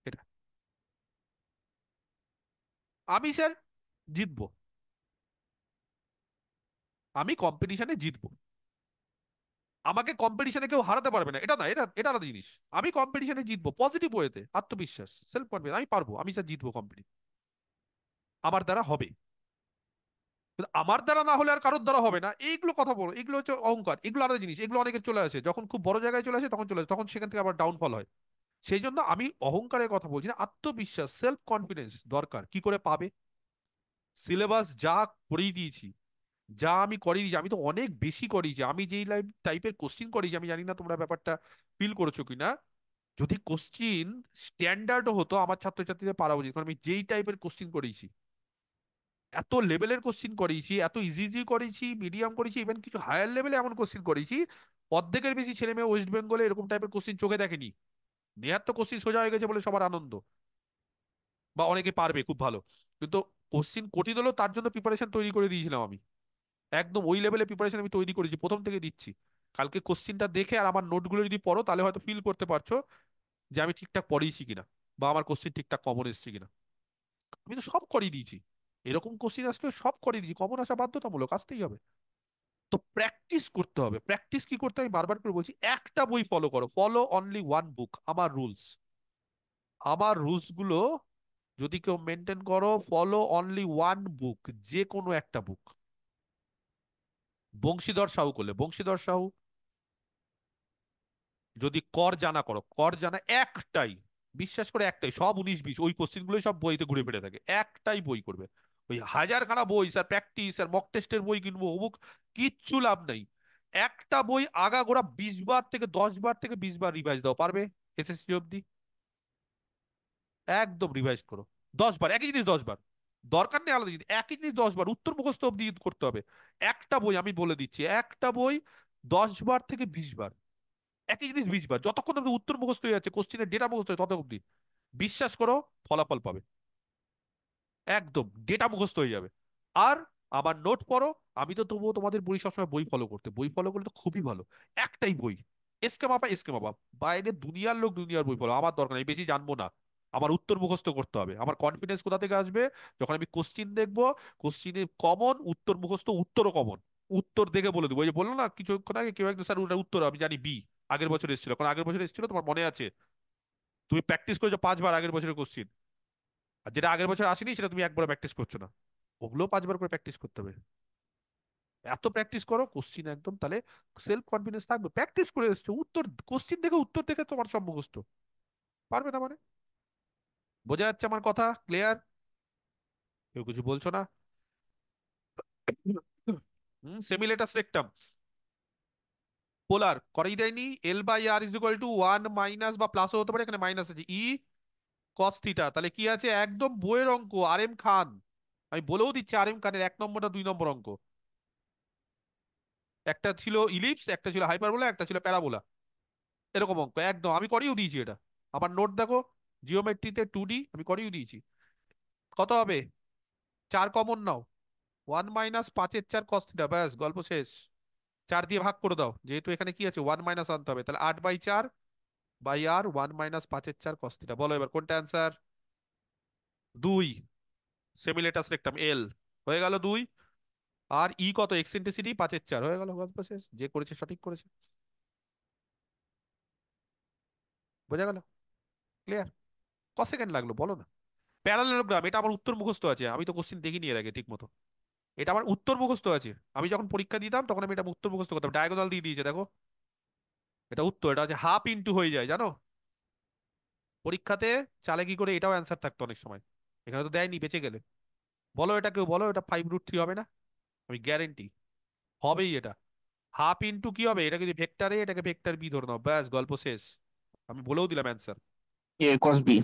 এটা। আমি স্যার জিতবো, আমি কম্পিটিশনে জিতবো। আমাকে কম্পিটিশনে কেউ হারাতে পারবে না, এটা না, এটা আলাদা জিনিস। আমি কম্পিটিশনে জিতবো পজিটিভ ওয়েতে, আত্মবিশ্বাস, সেলফ কনফিডেন্স, আমি পারবো, আমি স্যার জিতবো কম্পিটিশন, আমার দ্বারা হবে। কিন্তু আমার দ্বারা না হলে আর কারোর দ্বারা হবে না, এইগুলো কথা বলো, এগুলো হচ্ছে অহংকার, এগুলো আলাদা জিনিস। এগুলো অনেকের চলে আসে যখন খুব বড় জায়গায় চলে আসে, তখন চলে আসে, তখন সেখান থেকে আবার ডাউনফল হয়। সেই জন্য আমি অহংকারের কথা বলছি না, আত্মবিশ্বাস, সেলফ কনফিডেন্স দরকার। কি করে পাবে? সিলেবাস যা করিয়ে দিয়েছি, যা আমি করিয়ে দিয়েছি, আমি তো অনেক বেশি করিয়েছি। আমি যেই টাইপের কোশ্চিন করিয়েছি, আমি জানি না তোমরা ব্যাপারটা ফিল করেছো কিনা। যদি কোশ্চিন স্ট্যান্ডার্ড হতো, আমার ছাত্রছাত্রীদের পারা উচিত, কারণ আমি যেই টাইপের কোশ্চিন করিয়েছি, এত লেভেলের কোশ্চিন করিয়েছি, এত ইজি ইজি করেছি, মিডিয়াম করেছি, ইভেন কিছু হায়ার লেভেলে এমন কোশ্চিন করিয়েছি, অর্ধেকের বেশি ছেলে মেয়ে ওয়েস্ট বেঙ্গলে এরকম টাইপের কোশ্চিন চোখে দেখেনি। নেহার তো কোশ্চিন সোজা হয়ে গেছে বলে সবার আনন্দ, বা অনেকে পারবে খুব ভালো। কিন্তু কোশ্চিন কঠিন হলেও তার জন্য প্রিপারেশন তৈরি করে দিয়েছিলাম আমি, একদম ওই লেভেলে প্রিপারেশন আমি তৈরি করেছি, প্রথম থেকে দিচ্ছি। কালকে কোশ্চিনটা দেখে আর আমার নোটগুলো যদি পড়ো, তাহলে হয়তো ফিল করতে পারছো যে আমি ঠিকঠাক পড়িয়েছি কিনা, বা আমার কোশ্চিন ঠিকঠাক কমন এসেছে কিনা। আমি তো সব করিয়ে দিয়েছি, এরকম কোশ্চিন আসলে সব করিয়ে দিয়েছি, কমন আসা বাধ্যতামূলক, আসতেই হবে। তো প্র্যাকটিস করতে হবে। প্র্যাকটিস কি করতে হবে আমি বারবার করে বলছি, একটা বই ফলো করো, ফলো অনলি ওয়ান বুক। আমার রুলস, আমার রুলস গুলো যদি কেউ মেনটেন করো, ফলো অনলি ওয়ান বুক, যে কোনো একটা বুক। বংশীধর সাহু করলে বংশীধর সাহু, যদি কর জানা করো কর জানা, একটাই, বিশ্বাস করে একটাই, সব 19-20 ওই কোশ্চেন গুলোই সব বইতে ঘুরে ফিরে থাকে, একটাই বই করবে। ওই হাজারখানা বই স্যার, প্র্যাকটিস স্যার, মক টেস্টের বই কিনবো, অমুক, কিচ্ছু লাভ নাই। একটা বই আগাগোড়া 20 বার থেকে 10 বার থেকে 20 বার রিভাইজ দাও, পারবে? এসএসসি অব্দি একদম রিভাইজ করো 10 বার, একই জিনিস 10 বার, দরকার নেই আলাদা জিনিস, একই জিনিস 10 বার, উত্তর মুখস্থ অব্দি করতে হবে। একটা বই আমি বলে দিচ্ছি, একটা বই 10 বার থেকে 20 বার, একই জিনিস 20 বার, যতক্ষণ আপনি উত্তর মুখস্থ হয়ে যাচ্ছে, কোশ্চেনের ডেটা মুখস্থ হয় তত অব্দি, বিশ্বাস করো ফলাফল পাবে, একদম ডেটা মুখস্থ হয়ে যাবে। আর আমার নোট পড়ো। আমি তো তবুও তোমাদের বই সবসময় বই ফলো করতে, বই ফলো করলে তো খুবই ভালো। একটাই বই, এসকে মাপা, এসকে মাপা, বাইরে দুনিয়ার লোক দুনিয়ার বই ফলো, আমার দরকার নেই, বেশি জানবো না। আমার উত্তর মুখস্থ করতে হবে। আমার কনফিডেন্স কোথা থেকে আসবে? যখন আমি কোশ্চিন দেখবো, কোশ্চিনে কমন উত্তর মুখস্থ, উত্তরও কমন, উত্তর দেখে বলে দেবো। ওই যে বললো না কিছুক্ষণ আগে কেউ একজন, স্যার ওটা উত্তর আমি জানি বি, আগের বছর এসেছিল, কারণ আগের বছর এসেছিল, তোমার মনে আছে, তুমি প্র্যাকটিস করেছো 5 বার আগের বছরের কোশ্চিন, আর যেটা আগের বছর আসেনি সেটা তুমি একবার প্র্যাকটিস করছো না, ওগুলো 5 বার করে প্র্যাকটিস করতে হবে। এত প্র্যাকটিস করো কোশ্চিন, একদম তাহলে সেলফ কনফিডেন্স থাকবে। প্র্যাকটিস করে এসছো, উত্তর কোশ্চিন দেখে, উত্তর দেখে তোমার সব মুখস্থ, পারবে না মানে? বোঝা যাচ্ছে আমার কথা? ক্লিয়ার? কেউ কিছু বলছো না? সেমিলেটাস রেকটাম পোলার করেই দেয়নি, l by r is equal to 1 minus বা প্লাসও হতে পারে, এখানে মাইনাস আছে, ই কস থিটা। তাহলে কি আছে? একদম বইয়ের অঙ্ক, আর এম খান। আমি বলেও দিচ্ছি, আর এম খানের 1 নম্বরটা 2 নম্বর অঙ্ক। একটা ছিল ইলিপস, একটা ছিল হাইপারবোলা, একটা ছিল প্যারাবোলা, এরকম অঙ্ক একদম আমি করিয়েও দিয়েছি এটা। আমার নোট দেখো, জিওমেট্রিতে 2D আমি করিয়েও দিয়েছি। কত হবে? 4 কমন নাও, 1 - 5/4 কস থিটা, ব্যাস গল্প শেষ। 4 দিয়ে ভাগ করে দাও, যেহেতু এখানে কি আছে 1 মাইনাস আনতে হবে, তাহলে 8/4 বাই আর 1 - 5/4 কস থিটা। বলো এবার কোনটা অ্যান্সার? 2। সেমিলেটাস রেকটাম এল, হয়ে গেল 2। আর ই কত? এক্সেন্ট্রিসিটি 5/4, হয়ে গেল, গল্প শেষ। যে করেছে সঠিক করেছে। বোঝা গেল? ক্লিয়ার? ক সেকেন্ড লাগলো বলো না? প্যারালেলোগ্রাম, এটা আমার উত্তর মুখস্থ আছে, আমি তো কোশ্চিন দেখিনি এর আগে ঠিক মতো। এটা আমার উত্তর মুখস্থ আছে, আমি যখন পরীক্ষা দিতাম তখন আমি এটা উত্তর মুখস্থ করতাম, ডায়াগোনাল দিয়ে দিয়েছে দেখো, এটা উত্তর, এটা হচ্ছে হাফ ইনটু হয়ে যায় জানো। পরীক্ষাতে চালে কি করে এটাও অ্যান্সার থাকতো অনেক সময়, এখানে তো দেয়নি, বেঁচে গেলে। বলো এটা, কেউ বলো এটা 5√3 হবে না? আমি গ্যারেন্টি হবেই এটা। হাফ ইনটু কি হবে? এটা যদি ভেক্টর এ, এটাকে ভেক্টর বি ধরে নাও, ব্যাস গল্প শেষ। আমি বলেও দিলাম অ্যান্সার। এ কস বি।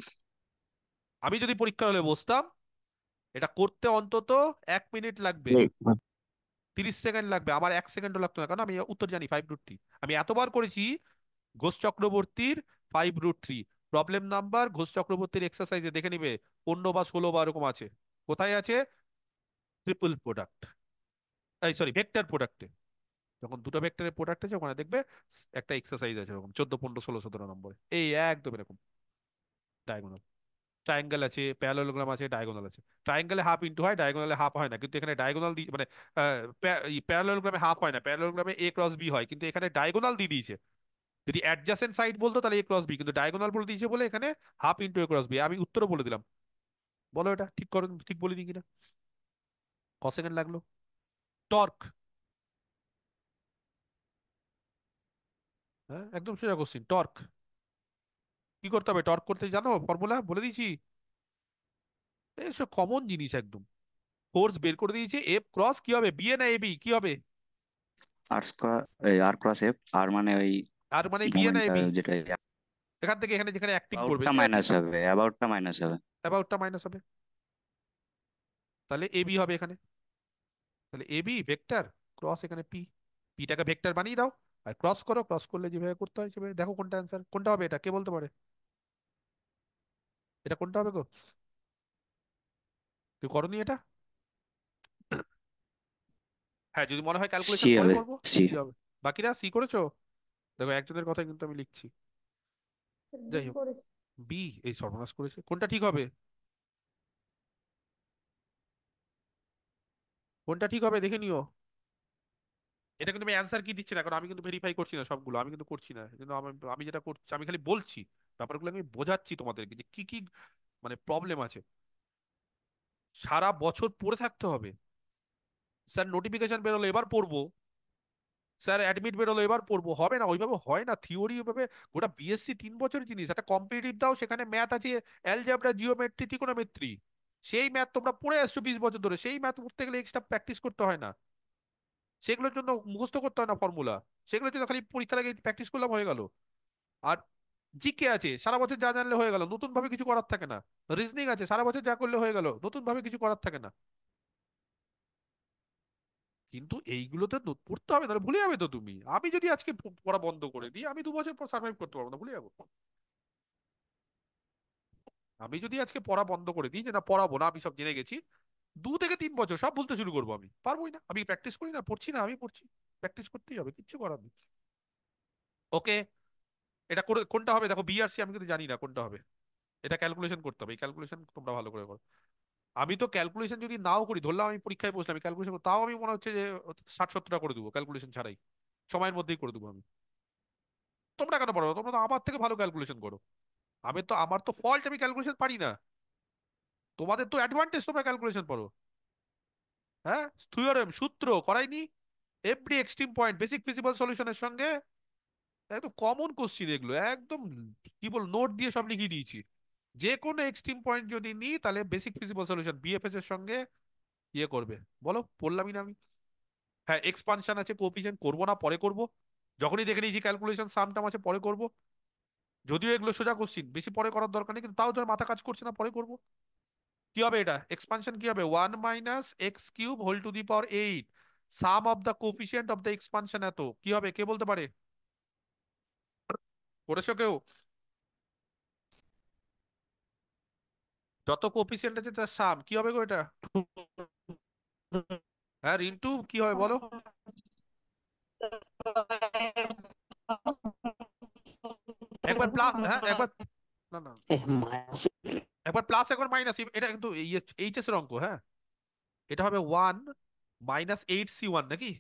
আমি যদি পরীক্ষা হলে বসতাম, এটা করতে অন্তত 1 মিনিট লাগবে, 30 সেকেন্ড লাগবে, আমার 1 সেকেন্ডও লাগতো না, কারণ আমি উত্তর জানি 5√3। আমি এতবার করেছি ঘোষ চক্রবর্তীর 5√3, প্রবলেম নাম্বার ঘোষ চক্রবর্তীর এক্সারসাইজে দেখে নিবে, 15 বা 16 বা এরকম আছে। কোথায় আছে? ট্রিপল প্রোডাক্ট, এই সরি ভেক্টর প্রোডাক্টে। যখন দুটো ভেক্টরের প্রোডাক্ট আছে ওখানে দেখবে একটা এক্সারসাইজ আছে এরকম 14, 15, 16, 17 নম্বরে, এই একদম এরকম ডায়াগোনাল। ট্রায়াঙ্গেল আছে, প্যারালোগ্রাম আছে, ডায়াগোনাল আছে। ট্রায়াঙ্গেলে হাফ ইনটু হয়, ডায়াগোনালে হাফ হয় না, কিন্তু এখানে ডায়াগোনাল মানে প্যারালোগ্রামে হাফ হয় না, প্যারালোগ্রামে এ ক্রস বি হয়, কিন্তু এখানে ডায়াগোনাল দিয়ে দিয়েছে। যদি অ্যাডজাসেন্ট সাইড বলতো তাহলে এ ক্রস বি, কিন্তু ডায়াগোনাল বলে দিয়েছে বলে এখানে half into a cross B. আমি উত্তরও বলে দিলাম, বলো এটা ঠিক করো, ঠিক বলিনি কিনা? ক সেকেন্ড লাগলো? টর্ক, হ্যাঁ একদম সোজা কোশ্চিন, টর্ক। কি করতে হবে টর্ক করতে, জানো ফর্মুলা বলে দিয়েছি, এসব কমন জিনিস একদম। ফোর্স বের করে দিয়েছে, এফ ক্রস কি হবে, বি এ না এ বি কি হবে? আর স্কোয়ার, আর ক্রস এফ, আর মানে ওই আর মানে বি এ না এ মোমেন্টটা বি, যেটা এখান থেকে এখানে যেখানে অ্যাক্টিং করবে অ্যাবাউটটা কি অ্যাক্টিং, মাইনাস হবে, অ্যাবাউটটা মাইনাস হবে। অ্যাবাউটটা মাইনাস হবে, তাহলে এ বি হবে এখানে। তাহলে এ বি ভেক্টর ক্রস এখানে পি, পিটাকে ভেক্টর বানিয়ে দাও আর ক্রস করো, ক্রস করলে যেভাবে করতে হয় সেভাবে দেখো কোনটা অ্যান্সার, কোনটা হবে, এটা কে বলতে পারে? এটা কোনটা হবে গো? তুই করনি এটা? হ্যাঁ যদি মনে হয় সি ক্যালকুলেশন পরে হবে, করবো, সি। সি হবে। বাকিরা সি করেছো? দেখো একজনের কথাই কিন্তু আমি লিখছি। ডি যাই হোক, করেছি। বি এই সর্বনাশ করেছে, কোনটা ঠিক হবে? কোনটা ঠিক হবে দেখে নিও। এটা কিন্তু আমি অ্যান্সার কি দিচ্ছি না, কারণ আমি কিন্তু ভেরিফাই করছি না সবগুলো, আমি কিন্তু করছি না, কিন্তু আমি আমি যেটা করছি আমি খালি বলছি ব্যাপারগুলো, আমি বোঝাচ্ছি তোমাদেরকে যে কি কি মানে প্রবলেম আছে। সারা বছর পড়ে থাকতে হবে, স্যার নোটিফিকেশন বেরোলো এবার পড়বো, স্যার অ্যাডমিট বেরোলো এবার পড়বো, হবে না, ওইভাবে হয় না থিওরি ওইভাবে। গোটা বিএসসি 3 বছরের জিনিস, একটা কম্পিটিটিভ দাও সেখানে ম্যাথ আছে, অ্যালজেব্রা, জিওমেট্রি, ত্রিকোণমিত্রি, সেই ম্যাথ তোমরা পড়ে আসছো 20 বছর ধরে, সেই ম্যাথ পড়তে গেলে এক্সট্রা প্র্যাকটিস করতে হয় না, সেগুলোর জন্য মুখস্থ করতে হয় না ফর্মুলা, সেগুলোর জন্য খালি পরীক্ষার আগে প্র্যাকটিস করলাম হয়ে গেল। আর জিকে আছে সারা বছর যা জানলে হয়ে গেল, নতুন ভাবে কিছু করার থাকে না। রিজনিং আছে সারা বছর যা করলে হয়ে গেল, নতুন ভাবে কিছু করার থাকে না। কিন্তু এইগুলোতে পড়তে হবে, তাহলে ভুলে যাবে তো তুমি। আমি যদি আজকে পড়া বন্ধ করে দিই আমি 2 বছর পর সার্ভাইভ করতে পারবো না, ভুলে যাবো। আমি যদি আজকে পড়া বন্ধ করে দিই যে না পড়াবো না, আমি সব জেনে গেছি, 2 থেকে 3 বছর সব ভুলতে শুরু করবো, আমি পারবোই না। আমি প্র্যাকটিস করি না, পড়ছি না, আমি পড়ছি, প্র্যাকটিস করতেই হবে, কিচ্ছু করার নেই। ওকে, এটা করে কোনটা হবে দেখো, বি আর সি আমি কিন্তু জানি না কোনটা হবে, এটা ক্যালকুলেশন করতে হবে, এই ক্যালকুলেশন তোমরা ভালো করে করো। আমি তো ক্যালকুলেশন যদি নাও করি, ধরলাম আমি পরীক্ষায় বসলাম আমি ক্যালকুলেশন, তাও আমি মনে হচ্ছে যে 60-70টা করে দেবো ক্যালকুলেশন ছাড়াই, সময়ের মধ্যেই করে দেবো আমি। তোমরা কেন পারো, তোমরা তো আমার থেকে ভালো ক্যালকুলেশন করো। আমি তো, আমার তো ফল্ট, আমি ক্যালকুলেশন পারি না। তোমাদের তো অ্যাডভান্টেজ, তোমরা ক্যালকুলেশন পারো। হ্যাঁ, থিওরেম সূত্র করাইনি, every extreme point basic feasible সলিউশনের সঙ্গে, একদম কমন কোশ্চিন এগুলো, একদম কি বল নোট দিয়ে সব লিখিয়ে দিয়েছি। যে কোনো এক্সট্রিম পয়েন্ট যদি নিই তাহলে বেসিক ফিজিবল সলিউশন বিএফএস এর সঙ্গে ইয়ে করবে, বলো পড়লামই না আমি? হ্যাঁ এক্সপানশন আছে, কোএফিসিয়েন্ট করবো না, পরে করব, যখনই দেখে নিয়েছি ক্যালকুলেশন সাম টাম আছে পরে করব। যদিও এগুলো সোজা কোশ্চিন, বেশি পরে করার দরকার নেই, কিন্তু তাও ধর মাথা কাজ করছে না, পরে করব। কি হবে এটা, এক্সপানশন কি হবে, 1 - x³ whole to the power 8, sum of the coefficient of the expansion এত, কি হবে কে বলতে পারে? করেছো কেউ? যত কোফিসিয়েন্ট আছে তার সাম কি হবে গো এটা? হ্যাঁ রিন্টু কি হবে বলো? একবার প্লাস, হ্যাঁ একবার, না না, একবার প্লাস একবার মাইনাস, এটা কিন্তু এইচএস এর অঙ্ক, হ্যাঁ এটা হবে 1 - 8c1 নাকি,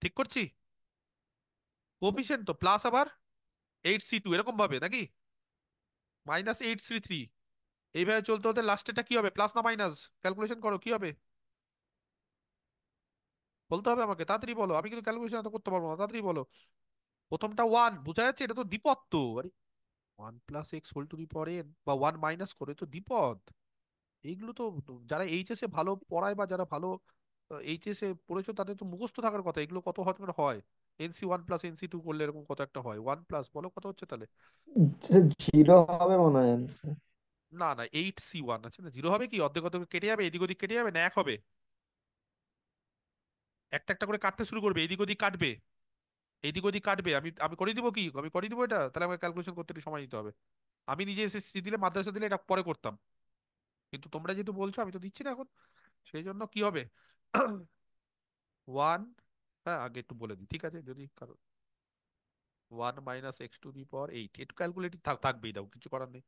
ঠিক করছি? কোফিসিয়েন্ট তো প্লাস আবার 8c2 এরকম ভাবে নাকি, -8c3, এইভাবে চলতে হতে লাস্টেটা কি হবে, প্লাস না মাইনাস? ক্যালকুলেশন করো কি হবে, বলতে হবে আমাকে, তাড়াতাড়ি বলো, আমি কিন্তু ক্যালকুলেশন তো করতে পারবো না, তাড়াতাড়ি বলো। প্রথমটা 1 বোঝা যাচ্ছে, এটা তো দ্বিপদ তো, আরে 1 + x whole to the power n বা 1 মাইনাস করে তো দ্বিপদ। এইগুলো তো যারা এইচএস এ ভালো পড়ায় বা যারা ভালো এইচএস এ পড়েছো তাদের তো মুখস্থ থাকার কথা, এগুলো কত হয় হয়, NC1 + NC2 করলে এরকম কত একটা হয়, 1 প্লাস বলো কত হচ্ছে তাহলে? জিরো হবে মনে হয় answer। না না 8c1 আছে না, জিরো হবে কি, অর্ধেক অর্ধেক কেটে যাবে, এদিক ওদিক কেটে যাবে না, এক হবে, একটা একটা করে কাটতে শুরু করবে, এদিক ওদিক কাটবে, এদিক ওদিক কাটবে, আমি আমি করে দিব কি, আমি করে দিব এটা, তাহলে আমাকে ক্যালকুলেশন করতে একটু সময় দিতে হবে। আমি নিজে এসএসসি দিলে মাদ্রাসা দিলে এটা পরে করতাম, কিন্তু তোমরা যেহেতু বলছো আমি তো দিচ্ছি না এখন, সেই জন্য কি হবে ওয়ান, হ্যাঁ আগে একটু বলে দিই, ঠিক আছে, যদি কারো 1 - x⁸ একটু ক্যালকুলেটিভ থাকবেই, দাও কিছু করার নেই।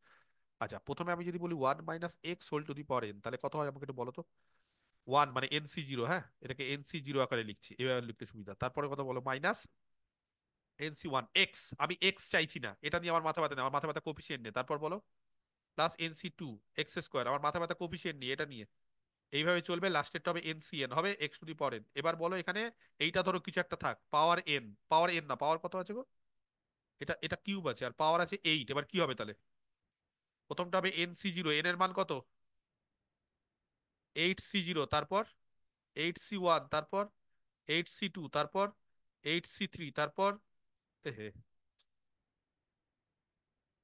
আচ্ছা, প্রথমে আমি যদি বলি 1 - x⁴n, তাহলে কত হয় আমাকে একটু বলো তো। 1 মানে NC0, হ্যাঁ, এটাকে NC0 আকারে লিখছি, এভাবে লিখতে সুবিধা। তারপরে কথা বলো মাইনাস NC1 এক্স, আমি এক্স চাইছি না, এটা নিয়ে আমার মাথা ব্যথা নেই, আমার মাথা ব্যথা কোফিসিয়েন্ট নিয়ে। তারপর বলো প্লাস NC2 x², আমার মাথা ব্যথা কোফিসিয়েন্ট নিয়ে, এটা নিয়ে। এইভাবে চলবে, লাস্টেরটা হবে NCN, হবে x⁴n। এবার বলো এখানে এইটা ধরো কিছু একটা থাক, পাওয়ার n না, পাওয়ার কত আছে গো, এটা এটা কিউব আছে, আর পাওয়ার আছে 8। এবার কি হবে তাহলে, প্রথমটা হবে NC0, n এর মান কত, 8C0, তারপর 8C1, তারপর 8C2, তারপর 8C3, তারপর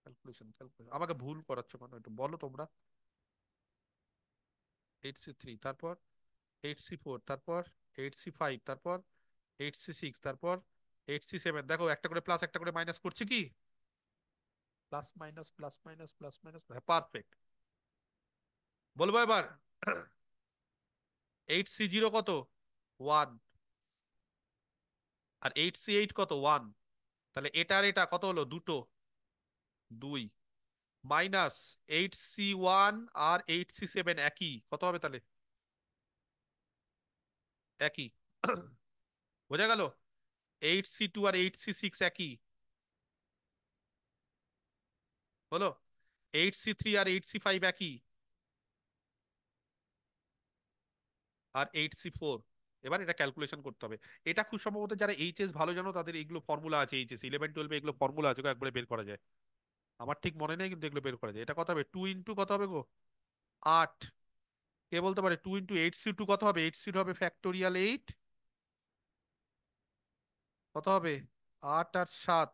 ক্যালকুলেশন ক্যালকুলেশন আমাকে ভুল করাচ্ছ কেন, একটু বলো তোমরা। 8C3, তারপর 8C4, তারপর 8C5, তারপর 8C6, তারপর 8C7। দেখো একটা করে প্লাস একটা করে মাইনাস করছে কি, plus minus plus minus plus minus, হ্যাঁ পারফেক্ট। বলবো এবার 8C0 কত, 1, আর 8C8 কত, 1। তাহলে এটা আর এটা কত হলো, দুটো, 2, মাইনাস 8C1 আর 8C7 একই, কত হবে তাহলে, একই। বোঝা গেল, 8C2 আর 8C6 একই হলো, 8C3 আর 8C5 একই, আর 8C4। এবার এটা ক্যালকুলেশন করতে হবে। এটা খুব সম্ভবত যারা এইচএস ভালো জানো তাদের এইগুলো ফর্মুলা আছে, এইচএস 11 12 এগুলো ফর্মুলা আছে গো, একবারে বের করা যায়। আমার ঠিক মনে নেই, কিন্তু এগুলো বের করা যায়। এটা কত হবে, 2 × কত হবে গো, 8। কে বলতে পারে 2 × 8C2 কত হবে, 8C2 হবে ফ্যাক্টোরিয়াল 8, কত হবে, 8 আর 7,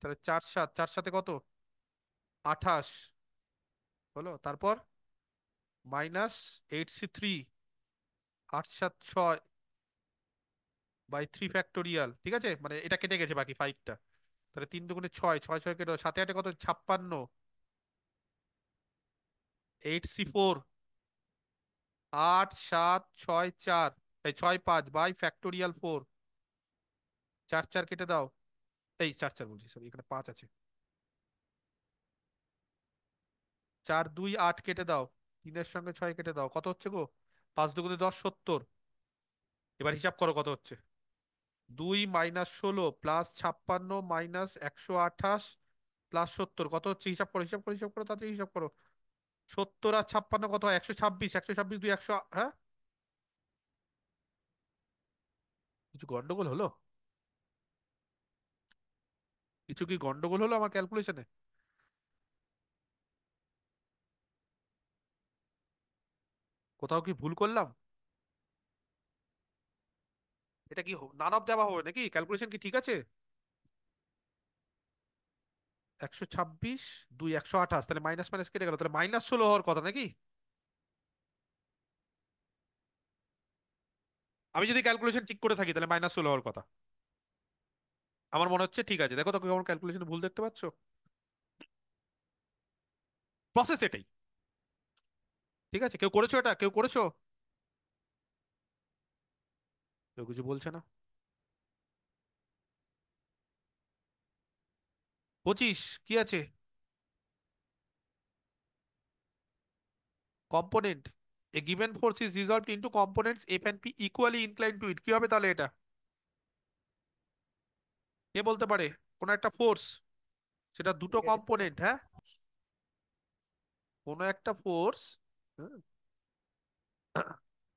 তাহলে 4 7, 4 7 কত, 28 হলো। তারপর মাইনাস 8C3, 8 7 6 বাই 3 ফ্যাক্টোরিয়াল, ঠিক আছে, মানে এটা কেটে গেছে বাকি 5টা। তাহলে 3 2 6, 6 6 কেটে 7 8 কত, 56, 8C4, 8 7 6 4, এই 6 5 বাই ফ্যাক্টোরিয়াল 4, 4 4 কেটে দাও, এই 4 4 বলছি, সরি এখানে 5 আছে, 4 2 8 কেটে দাও, 3 এর সঙ্গে 6 কেটে দাও, কত হচ্ছে গো, 5 2 10 70। এবার হিসাব করো কত হচ্ছে, 2 - 16 প্লাস 56 মাইনাস 128 প্লাস 70, কত হচ্ছে, হিসাব করো হিসাব করো হিসাব করো, তাড়াতাড়ি হিসাব করো। 70 আর 56 কত হয়, 126, 126 2 100, হ্যাঁ, কিছু গন্ডগোল হলো, কিছু কি গন্ডগোল হলো আমার ক্যালকুলেশনে, কোথাও কি ভুল করলাম, এটা কি নান অফ দেওয়া হবে নাকি, ক্যালকুলেশন কি ঠিক আছে, 126 2 128, তাহলে মাইনাস মাইনাস কেটে গেল, তাহলে -16 হওয়ার কথা নাকি। আমি যদি ক্যালকুলেশন ঠিক করে থাকি তাহলে -16 হওয়ার কথা, আমার মনে হচ্ছে ঠিক আছে। দেখো তো কেমন ক্যালকুলেশন ভুল দেখতে পাচ্ছ, প্রসেস এটাই, ঠিক আছে। কেউ করেছো এটা, কেউ করেছো, কেউ কিছু বলছে না। 25 কি আছে, component, a given force is resolved into components F and P equally inclined to it, কি হবে তাহলে এটা, কে বলতে পারে, কোন একটা ফোর্স, সেটা দুটো কম্পোনেন্ট, হ্যাঁ, কোন একটা ফোর্স,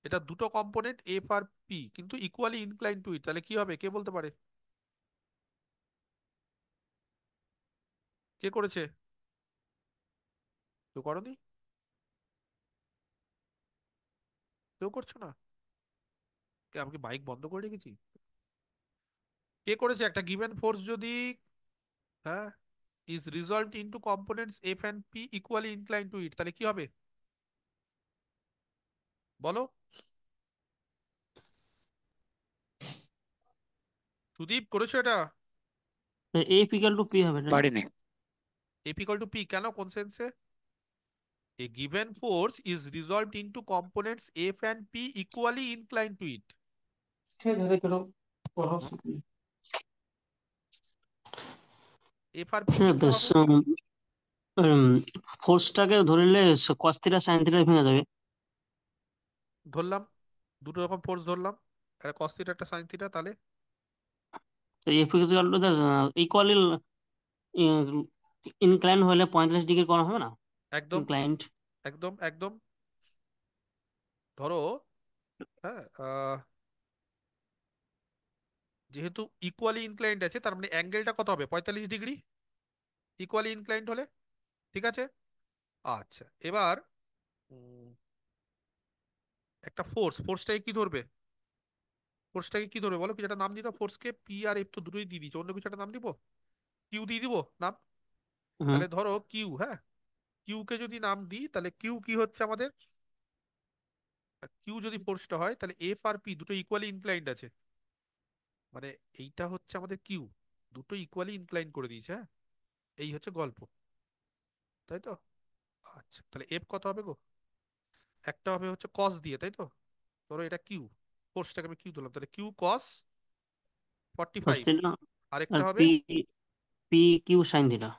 এটা দুটো কম্পোনেন্ট এফ আর পি কিন্তু ইকুয়ালি ইনক্লাইন টু ইট, তাহলে কি হবে, কে বলতে পারে, কে করেছে, কেউ করনি, কেউ করছো না, আমি কি মাইক বন্ধ করে রেখেছি, কে করেছে, একটা গিভেন ফোর্স যদি, হ্যাঁ, is resolved into components F and P equally inclined to it, তাহলে কি হবে বলো, সুদীপ করেছো এটা, এফ ইকুয়াল টু পি হবে না? পারিনি। এফ ইকুয়াল টু পি কেন, কোন সেন্সে, a given force is resolved into components f and p equally inclined to it, F R P হ্যাঁ লিখতে বেশ, হবে। ফোর্সটাকে ধরে নিলে কস থিটা সাইন থিটা ভেঙে যাবে। ধরলাম দুটো রকম ফোর্স ধরলাম, একটা কস থিটা একটা সাইন থিটা, তাহলে তো F equal to equally incline হলে 45 ডিগ্রি কোণ হবে না? একদম ইনক্লাইন্ড। একদম একদম। ধরো, হ্যাঁ, যেহেতু ইকুয়ালি ইনক্লাইন্ড আছে, তার মানে অ্যাঙ্গেলটা কত হবে? 45 ডিগ্রি, ইকুয়ালি ইনক্লাইন্ড হলে। ঠিক আছে। আচ্ছা, এবার উম, একটা ফোর্সটাকে কি ধরবে? ফোর্সটাকে কি ধরবে বলো? কিছু একটা নাম দিতে, ফোর্সকে পি আর এফ তো দুটোই দিয়ে দিচ্ছে, অন্য কিছু একটা নাম দিব, কিউ দিয়ে দিব নাম। হুম। তাহলে ধরো কিউ, হ্যাঁ, কিউ কে যদি নাম দিই, তাহলে কিউ কি হচ্ছে আমাদের? কিউ যদি ফোর্সটা হয়, তাহলে এফ আর পি দুটো ইকুয়ালি ইনক্লাইন্ড আছে, মানে এইটা হচ্ছে আমাদের কিউ, দুটো ইকুয়ালি ইনক্লাইন করে দিয়েছে। হ্যাঁ, এই হচ্ছে গল্প, তাই তো? আচ্ছা, তাহলে এফ কত হবে গো? একটা হবে হচ্ছে কস দিয়ে, তাই তো? ধরো এটা কিউ, ফোর্সটাকে আমি কিউ ধরলাম, তাহলে Q cos forty cos five theta. আরেকটা আর হবে P P Q sine theta.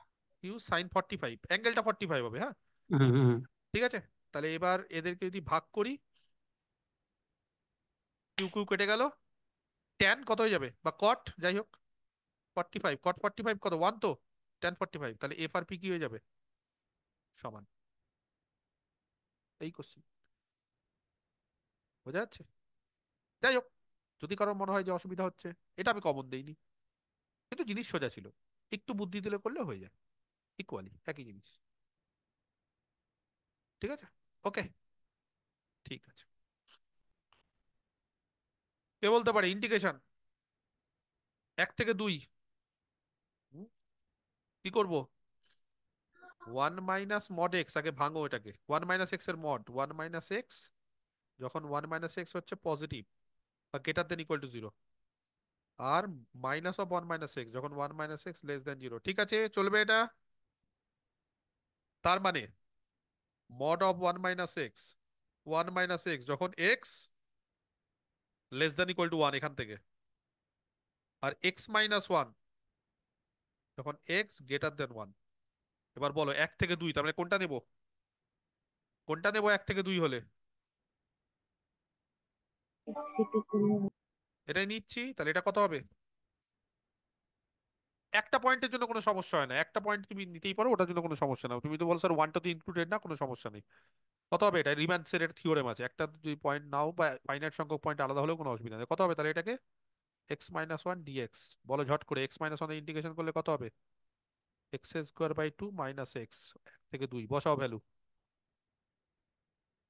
Q sine 45, অ্যাঙ্গেলটা 45 হবে। হ্যাঁ, হুম হুম হুম। ঠিক আছে। তাহলে এবার এদেরকে যদি ভাগ করি, কিউ কিউ কেটে গেল, ট্যান কত হয়ে যাবে, বা কট, যাই হোক, 45, কট 45 কত, 1 তো, ট্যান 45, তাহলে এফ আর পি কি হয়ে যাবে? সমান। এই কোশ্চেন বোঝা যাচ্ছে? যাই হোক, যদি কারোর মনে হয় যে অসুবিধা হচ্ছে, এটা আমি কমন দেইনি, কিন্তু জিনিস সোজা ছিল, একটু বুদ্ধি দিলে করলে হয়ে যায়, ইকুয়ালি একই জিনিস। ঠিক আছে, ওকে, ঠিক আছে। কে বলতে পারে ইন্টিগ্রেশন 1 থেকে 2? কি করব? 1 - mod x, আগে ভাঙো এটাকে, 1 - x এর মড, 1 - x যখন 1 - x হচ্ছে পজিটিভ বা গ্রেটার দেন ইকুয়াল টু 0, আর মাইনাস অফ 1 - x যখন 1 - x লেস দেন 0। ঠিক আছে, চলবে এটা? তার মানে মড অফ 1 - x, 1 - x যখন x less than equal to 1 এখান থেকে, আর x - 1 যখন x গ্রেটার দেন 1। এবার বলো 1 থেকে 2, তার মানে কোনটা নেব? কোনটা নেব 1 থেকে 2 হলে? এটাই নিচ্ছি, তাহলে এটা কত হবে? একটা পয়েন্টের জন্য কোনো সমস্যা হয় না, একটা পয়েন্ট তুমি নিতেই পারো, ওটার জন্য কোনো সমস্যা না। তুমি তো বলছো স্যার ওয়ানটা তো ইনক্লুডেড না, কোনো সমস্যা নেই। কত হবে এটা? রিম্যান্সের থিওরেম আছে, একটা যদি পয়েন্ট নাও বা ফাইনাইট সংখ্যক পয়েন্ট আলাদা হলেও কোনো অসুবিধা নেই। কত হবে তাহলে এটাকে? x - 1 dx, বলো ঝট করে, x - 1 ইন্টিগ্রেশন করলে কত হবে? x² / 2 - x, 1 থেকে 2 বসাও ভ্যালু,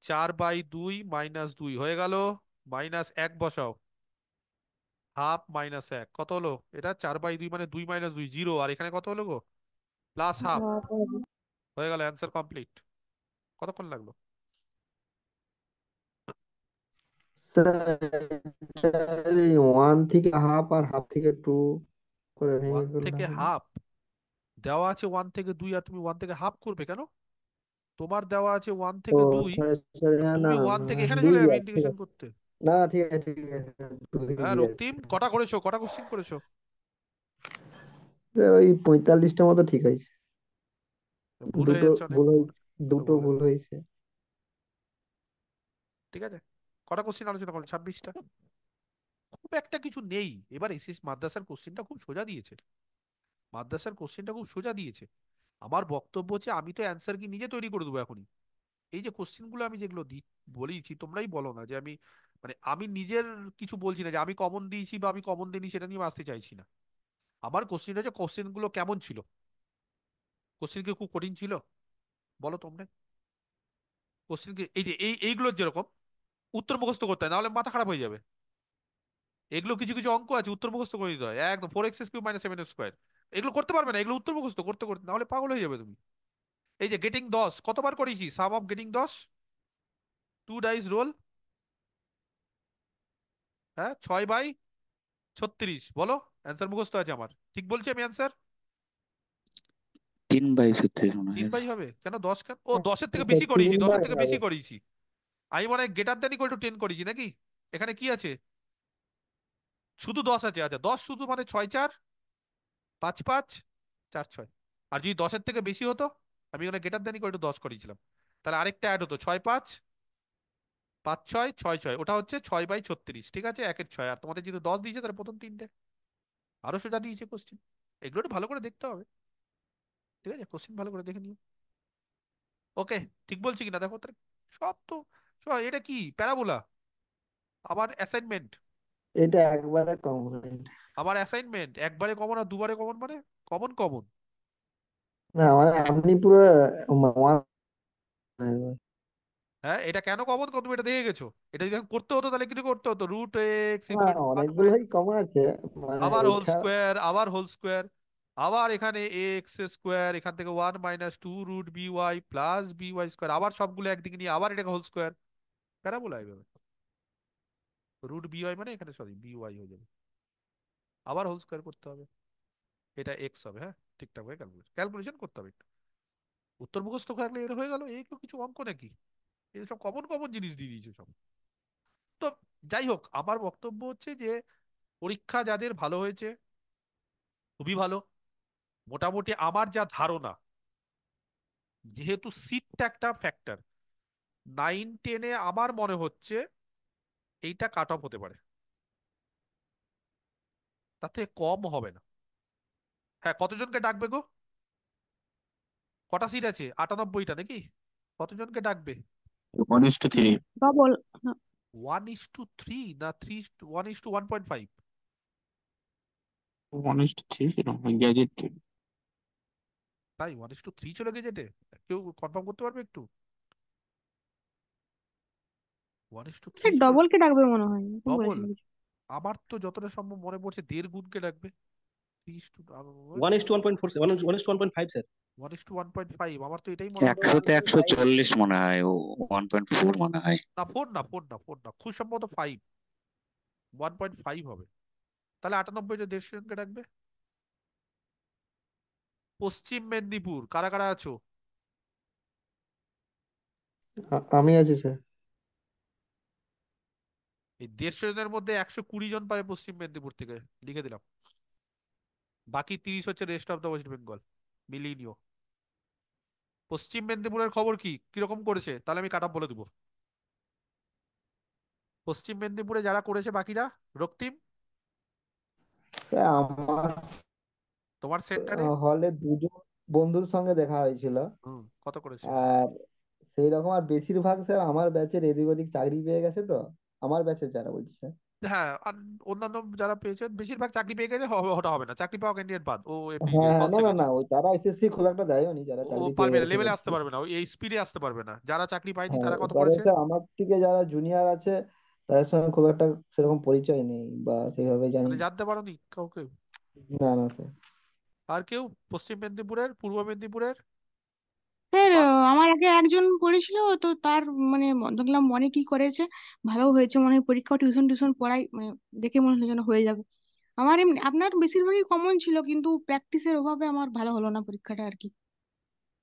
4/2 - 2 হয়ে গেল, -1 বসাও, ½ - 1 কত হলো? এটা 4/2 মানে 2 - 2 0, আর এখানে কত হলো গো? +½ হয়ে গেল, অ্যান্সার কমপ্লিট। কতক্ষণ লাগলো? স্যার 1 থেকে ½ আর ½ থেকে 2 করে ভেঙে ওয়ান করলে থেকে হবে। হাফ দেওয়া আছে 1 থেকে 2, আর তুমি 1 থেকে ½ করবে কেন? তোমার দেওয়া আছে ওয়ান ও থেকে দুই সরি সরি, আর না না তুমি ওয়ান না, থেকে এখানে দুই চলে যাবে আছে, ঠিক ইন্টিগ্রেশন আছে। করতে। না ঠিক আছে ঠিক আছে, হ্যাঁ দুই আছে। রক্তিম, কটা করেছো, কটা কোশ্চিন করেছো? স্যার, ওই 45টা মতো ঠিক হয়েছে। ভুল হয়ে দুটো যাচ্ছে অনেক, ভুল হয়েছে, দুটো দুটো ভুল ভুল হয়েছে। হয়েছে। ঠিক আছে, কটা কোশ্চিন আলোচনা করো? 26টা, খুব একটা কিছু নেই। এবার এসএস মাদ্রাসার কোশ্চিনটা খুব সোজা দিয়েছে, মাদ্রাসার কোশ্চিনটা খুব সোজা দিয়েছে। আমার বক্তব্য হচ্ছে, আমি তো অ্যান্সার কি নিজে তৈরি করে দেবো এখনই। এই যে কোশ্চিন গুলো আমি যেগুলো বলেছি, তোমরাই বলো না যে আমি, মানে আমি নিজের কিছু বলছি না যে আমি কমন দিয়েছি বা আমি কমন দিইনি, সেটা নিয়ে আমি আসতে চাইছি না। আমার কোশ্চিন হচ্ছে কোশ্চিন গুলো কেমন ছিল, কোশ্চিন কি খুব কঠিন ছিল বলো তোমরা? কোশ্চিন কি এই যে এইগুলোর যেরকম উত্তর মুখস্থ করতে হয়, নাহলে মাথা খারাপ হয়ে যাবে। এগুলো কিছু কিছু অঙ্ক আছে উত্তর মুখস্থ করে দিতে হয়, একদম 4x³ - 7x², এগুলো করতে পারবে না, এগুলো উত্তর মুখস্থ করতে করতে নাহলে পাগল হয়ে যাবে তুমি। এই যে গেটিং 10 কতবার করেছি, সাম অফ গেটিং 10, 2 ডাইস রোল, হ্যাঁ, 6/36, বলো অ্যান্সার মুখস্থ আছে আমার, ঠিক বলছি আমি অ্যান্সার? 3/36 মনে 3 হয়। বাই হবে কেন, 10 কেন? ও 10-এর থেকে আচ্ছা, বেশি করিয়েছি, 3 10-এর বাই থেকে হবে। বেশি করিয়েছি। আমি মনে হয় গ্রেটার দ্যান ইকুয়াল টু 10 করেছি নাকি? এখানে কি আছে? শুধু 10 আছে, আচ্ছা 10 শুধু মানে 6 4 5 5 4 6। আর যদি 10-এর থেকে বেশি হতো, আমি এখানে গেটার দেন ইকুয়াল টু 10 করেছিলাম, তাহলে আরেকটা অ্যাড হতো 6 5 5 6 6 6, ওটা হচ্ছে 6/36, ঠিক আছে, 1/6। আর তোমাদের যদি 10 দিয়েছে তাহলে প্রথম তিনটে আরো সোজা দিয়েছে কোশ্চেন। এগুলো একটু ভালো করে দেখতে হবে, ঠিক আছে, কোশ্চেন ভালো করে দেখে নিও। ওকে, ঠিক বলছি কিনা দেখো তাহলে। সব তো সব, এটা কি প্যারাবোলা? আবার অ্যাসাইনমেন্ট, এটা একবারে কমন। আবার অ্যাসাইনমেন্ট একবারে কমন আর দুবারে কমন মানে কমন কমন। না মানে আপনি পুরো one হ্যাঁ, এটা কেন কমন তুমি এটা দেখে গেছো? এটা যদি এখন করতে হতো তাহলে কি করতে হতো? রুট এক্স না ইকুয়াল টু অনেকগুলোই কমন আছে, মানে আবার হোল এটা স্কোয়ার, আবার হোল স্কোয়ার, আবার এখানে এক্স স্কোয়ার, এখান থেকে 1 - 2 √by প্লাস by স্কোয়ার, আবার সবগুলো একদিকে নিয়ে আবার এটাকে হোল স্কোয়ার। প্যারাবোলা এইভাবে √by মানে এখানে সরি by হয়ে যাবে, আবার হোল স্কোয়ার করতে হবে, এটা এক্স হবে। হ্যাঁ, ঠিকঠাক ভাবে ক্যালকুলেশন করতে হবে একটু। উত্তর মুখস্থ থাকলে এটা হয়ে গেল, এই তো কিছু অঙ্ক নাকি? এই সব কমন কমন জিনিস দিয়ে দিয়েছো সব। তো যাই হোক, আমার বক্তব্য হচ্ছে যে পরীক্ষা যাদের ভালো হয়েছে খুবই ভালো। মোটামুটি আমার যা ধারণা, যেহেতু সিটটা একটা ফ্যাক্টর, 9 10-এ আমার মনে হচ্ছে এইটা কাট অফ হতে পারে, তাতে কম হবে না। হ্যাঁ, কতজনকে ডাকবে গো? কটা সিট আছে? 98টা নাকি? কতজনকে ডাকবে? 1:3। ডবল। 1:3 না 1:1.5? 1:3 কিরকম গ্যাজেট? তাই 1:3 চলে গেছে? কেউ কনফার্ম করতে পারবে একটু? 1:3 চলে ডবল কে ডাকবে মনে হয়, তুমি ডবল? বলেছিলে কিছু। আমার তো যতটা সম্ভব মনে পড়ছে 1.5 গুণকে ডাকবে। 1:1.4 1:1.5 স্যার। 1:1.5, আমার তো এটাই মনে হচ্ছে। 100-140 মনে হয়, ও 1.4 মনে হয়। না 4 না 4 না 4 না, খুব সম্ভবত 5, 1.5 হবে। তাহলে 98টা 150 জনকে ডাকবে। পশ্চিম মেদিনীপুর কারা কারা আছো? আমি আছি স্যার। এই 150 জনের মধ্যে 120 জন পাবে পশ্চিম মেদিনীপুর থেকে, লিখে দিলাম। বাকি 30 হচ্ছে rest of the West Bengal, মিলিয়ে নিও। পশ্চিম মেদিনীপুরের খবর কি, কিরকম করেছে? তাহলে আমি কাট অফ বলে দেবো। পশ্চিম মেদিনীপুরে যারা করেছে বাকিরা, রক্তিম স্যার, আমার তোমার সেন্টারে হলে দুজন বন্ধুর সঙ্গে দেখা হয়েছিল, কত করেছে? আর সেই রকম আর বেশিরভাগ স্যার আমার ব্যাচের এদিক ওদিক চাকরি পেয়ে গেছে তো, আমার ব্যাচের যারা বলছি স্যার। হ্যাঁ, আর অন্যান্য যারা পেয়েছেন বেশিরভাগ চাকরি পেয়ে গেছে, ওটা হবে না, চাকরি পাওয়া ক্যান্ডিডেট বাদ, ও এমনি হ্যাঁ হ্যাঁ, না ফলসে না গেছে। না, ওই তারা এসএসসি খুব একটা দেয়নি, যারা ও চাকরি পেয়ে পারবে না, গেছে লেভেলে বলছি। আসতে পারবে না, এই স্পিডে আসতে পারবে না। যারা চাকরি পায়নি হ্যাঁ তারা কত এবারে করেছে? স্যার আমার থেকে যারা জুনিয়র আছে তাদের সঙ্গে খুব একটা সেরকম পরিচয় নেই বা সেভাবে জানি মানে না। জানতে পারোনি কাউকে? না না স্যার। আর কেউ পশ্চিম মেদিনীপুরের, পূর্ব মেদিনীপুরের? স্যার বা- আমার আগে একজন পড়েছিল, তো তার মানে দেখলাম অনেকই করেছে, ভালো হয়েছে মনে হয়, পরীক্ষা টিউশন টিউশন পড়াই মানে দেখে মনে হলো যেন হয়ে যাবে। আমার এমনি আপনার বেশিরভাগই কমন ছিল, কিন্তু প্র্যাকটিসের অভাবে আমার ভালো হলো না পরীক্ষাটা আর কি।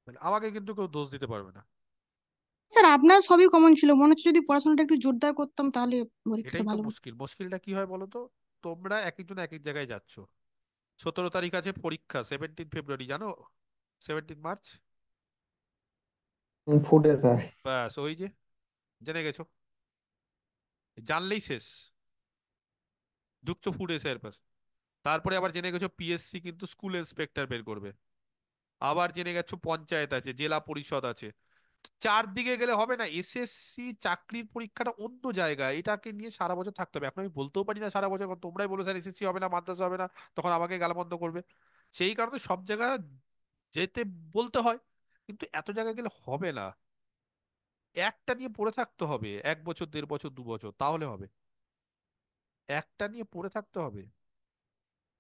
মানে আমাকে কিন্তু কেউ দোষ দিতে পারবে না। স্যার আপনার সবই কমন ছিল, মনে হচ্ছে যদি পড়াশোনাটা একটু জোরদার করতাম তাহলে পরীক্ষাটা এটাই তো ভালো হতো। মুশকিল, মুশকিলটা কি হয় বলো তো? তোমরা এক একজন এক এক জায়গায় যাচ্ছ। 17 তারিখ আছে পরীক্ষা, 17 ফেব্রুয়ারি, জানো? 17 মার্চ। ফুটে স্যার। ব্যাস, ওই যে জেনে গেছো, জানলেই শেষ, ঢুকছো ফুড এসে এর পাশে। তারপরে আবার জেনে গেছো পিএসসি কিন্তু স্কুল ইন্সপেক্টর বের করবে। আবার জেনে গেছো পঞ্চায়েত আছে, জেলা পরিষদ আছে। চারদিকে গেলে হবে না, এসএসসি চাকরির পরীক্ষাটা অন্য জায়গায়, এটাকে নিয়ে সারা বছর থাকতে হবে। এখন আমি বলতেও পারি না সারা বছর, কারণ তোমরাই বলো স্যার এসএসসি হবে না, মাদ্রাসা হবে না, তখন আমাকে গালমন্দ করবে। সেই কারণে সব জায়গায় যেতে বলতে হয়, কিন্তু এত জায়গায় গেলে হবে না। একটা নিয়ে পড়ে থাকতে হবে 1 বছর 1.5 বছর 2 বছর, তাহলে হবে। একটা নিয়ে পড়ে থাকতে হবে,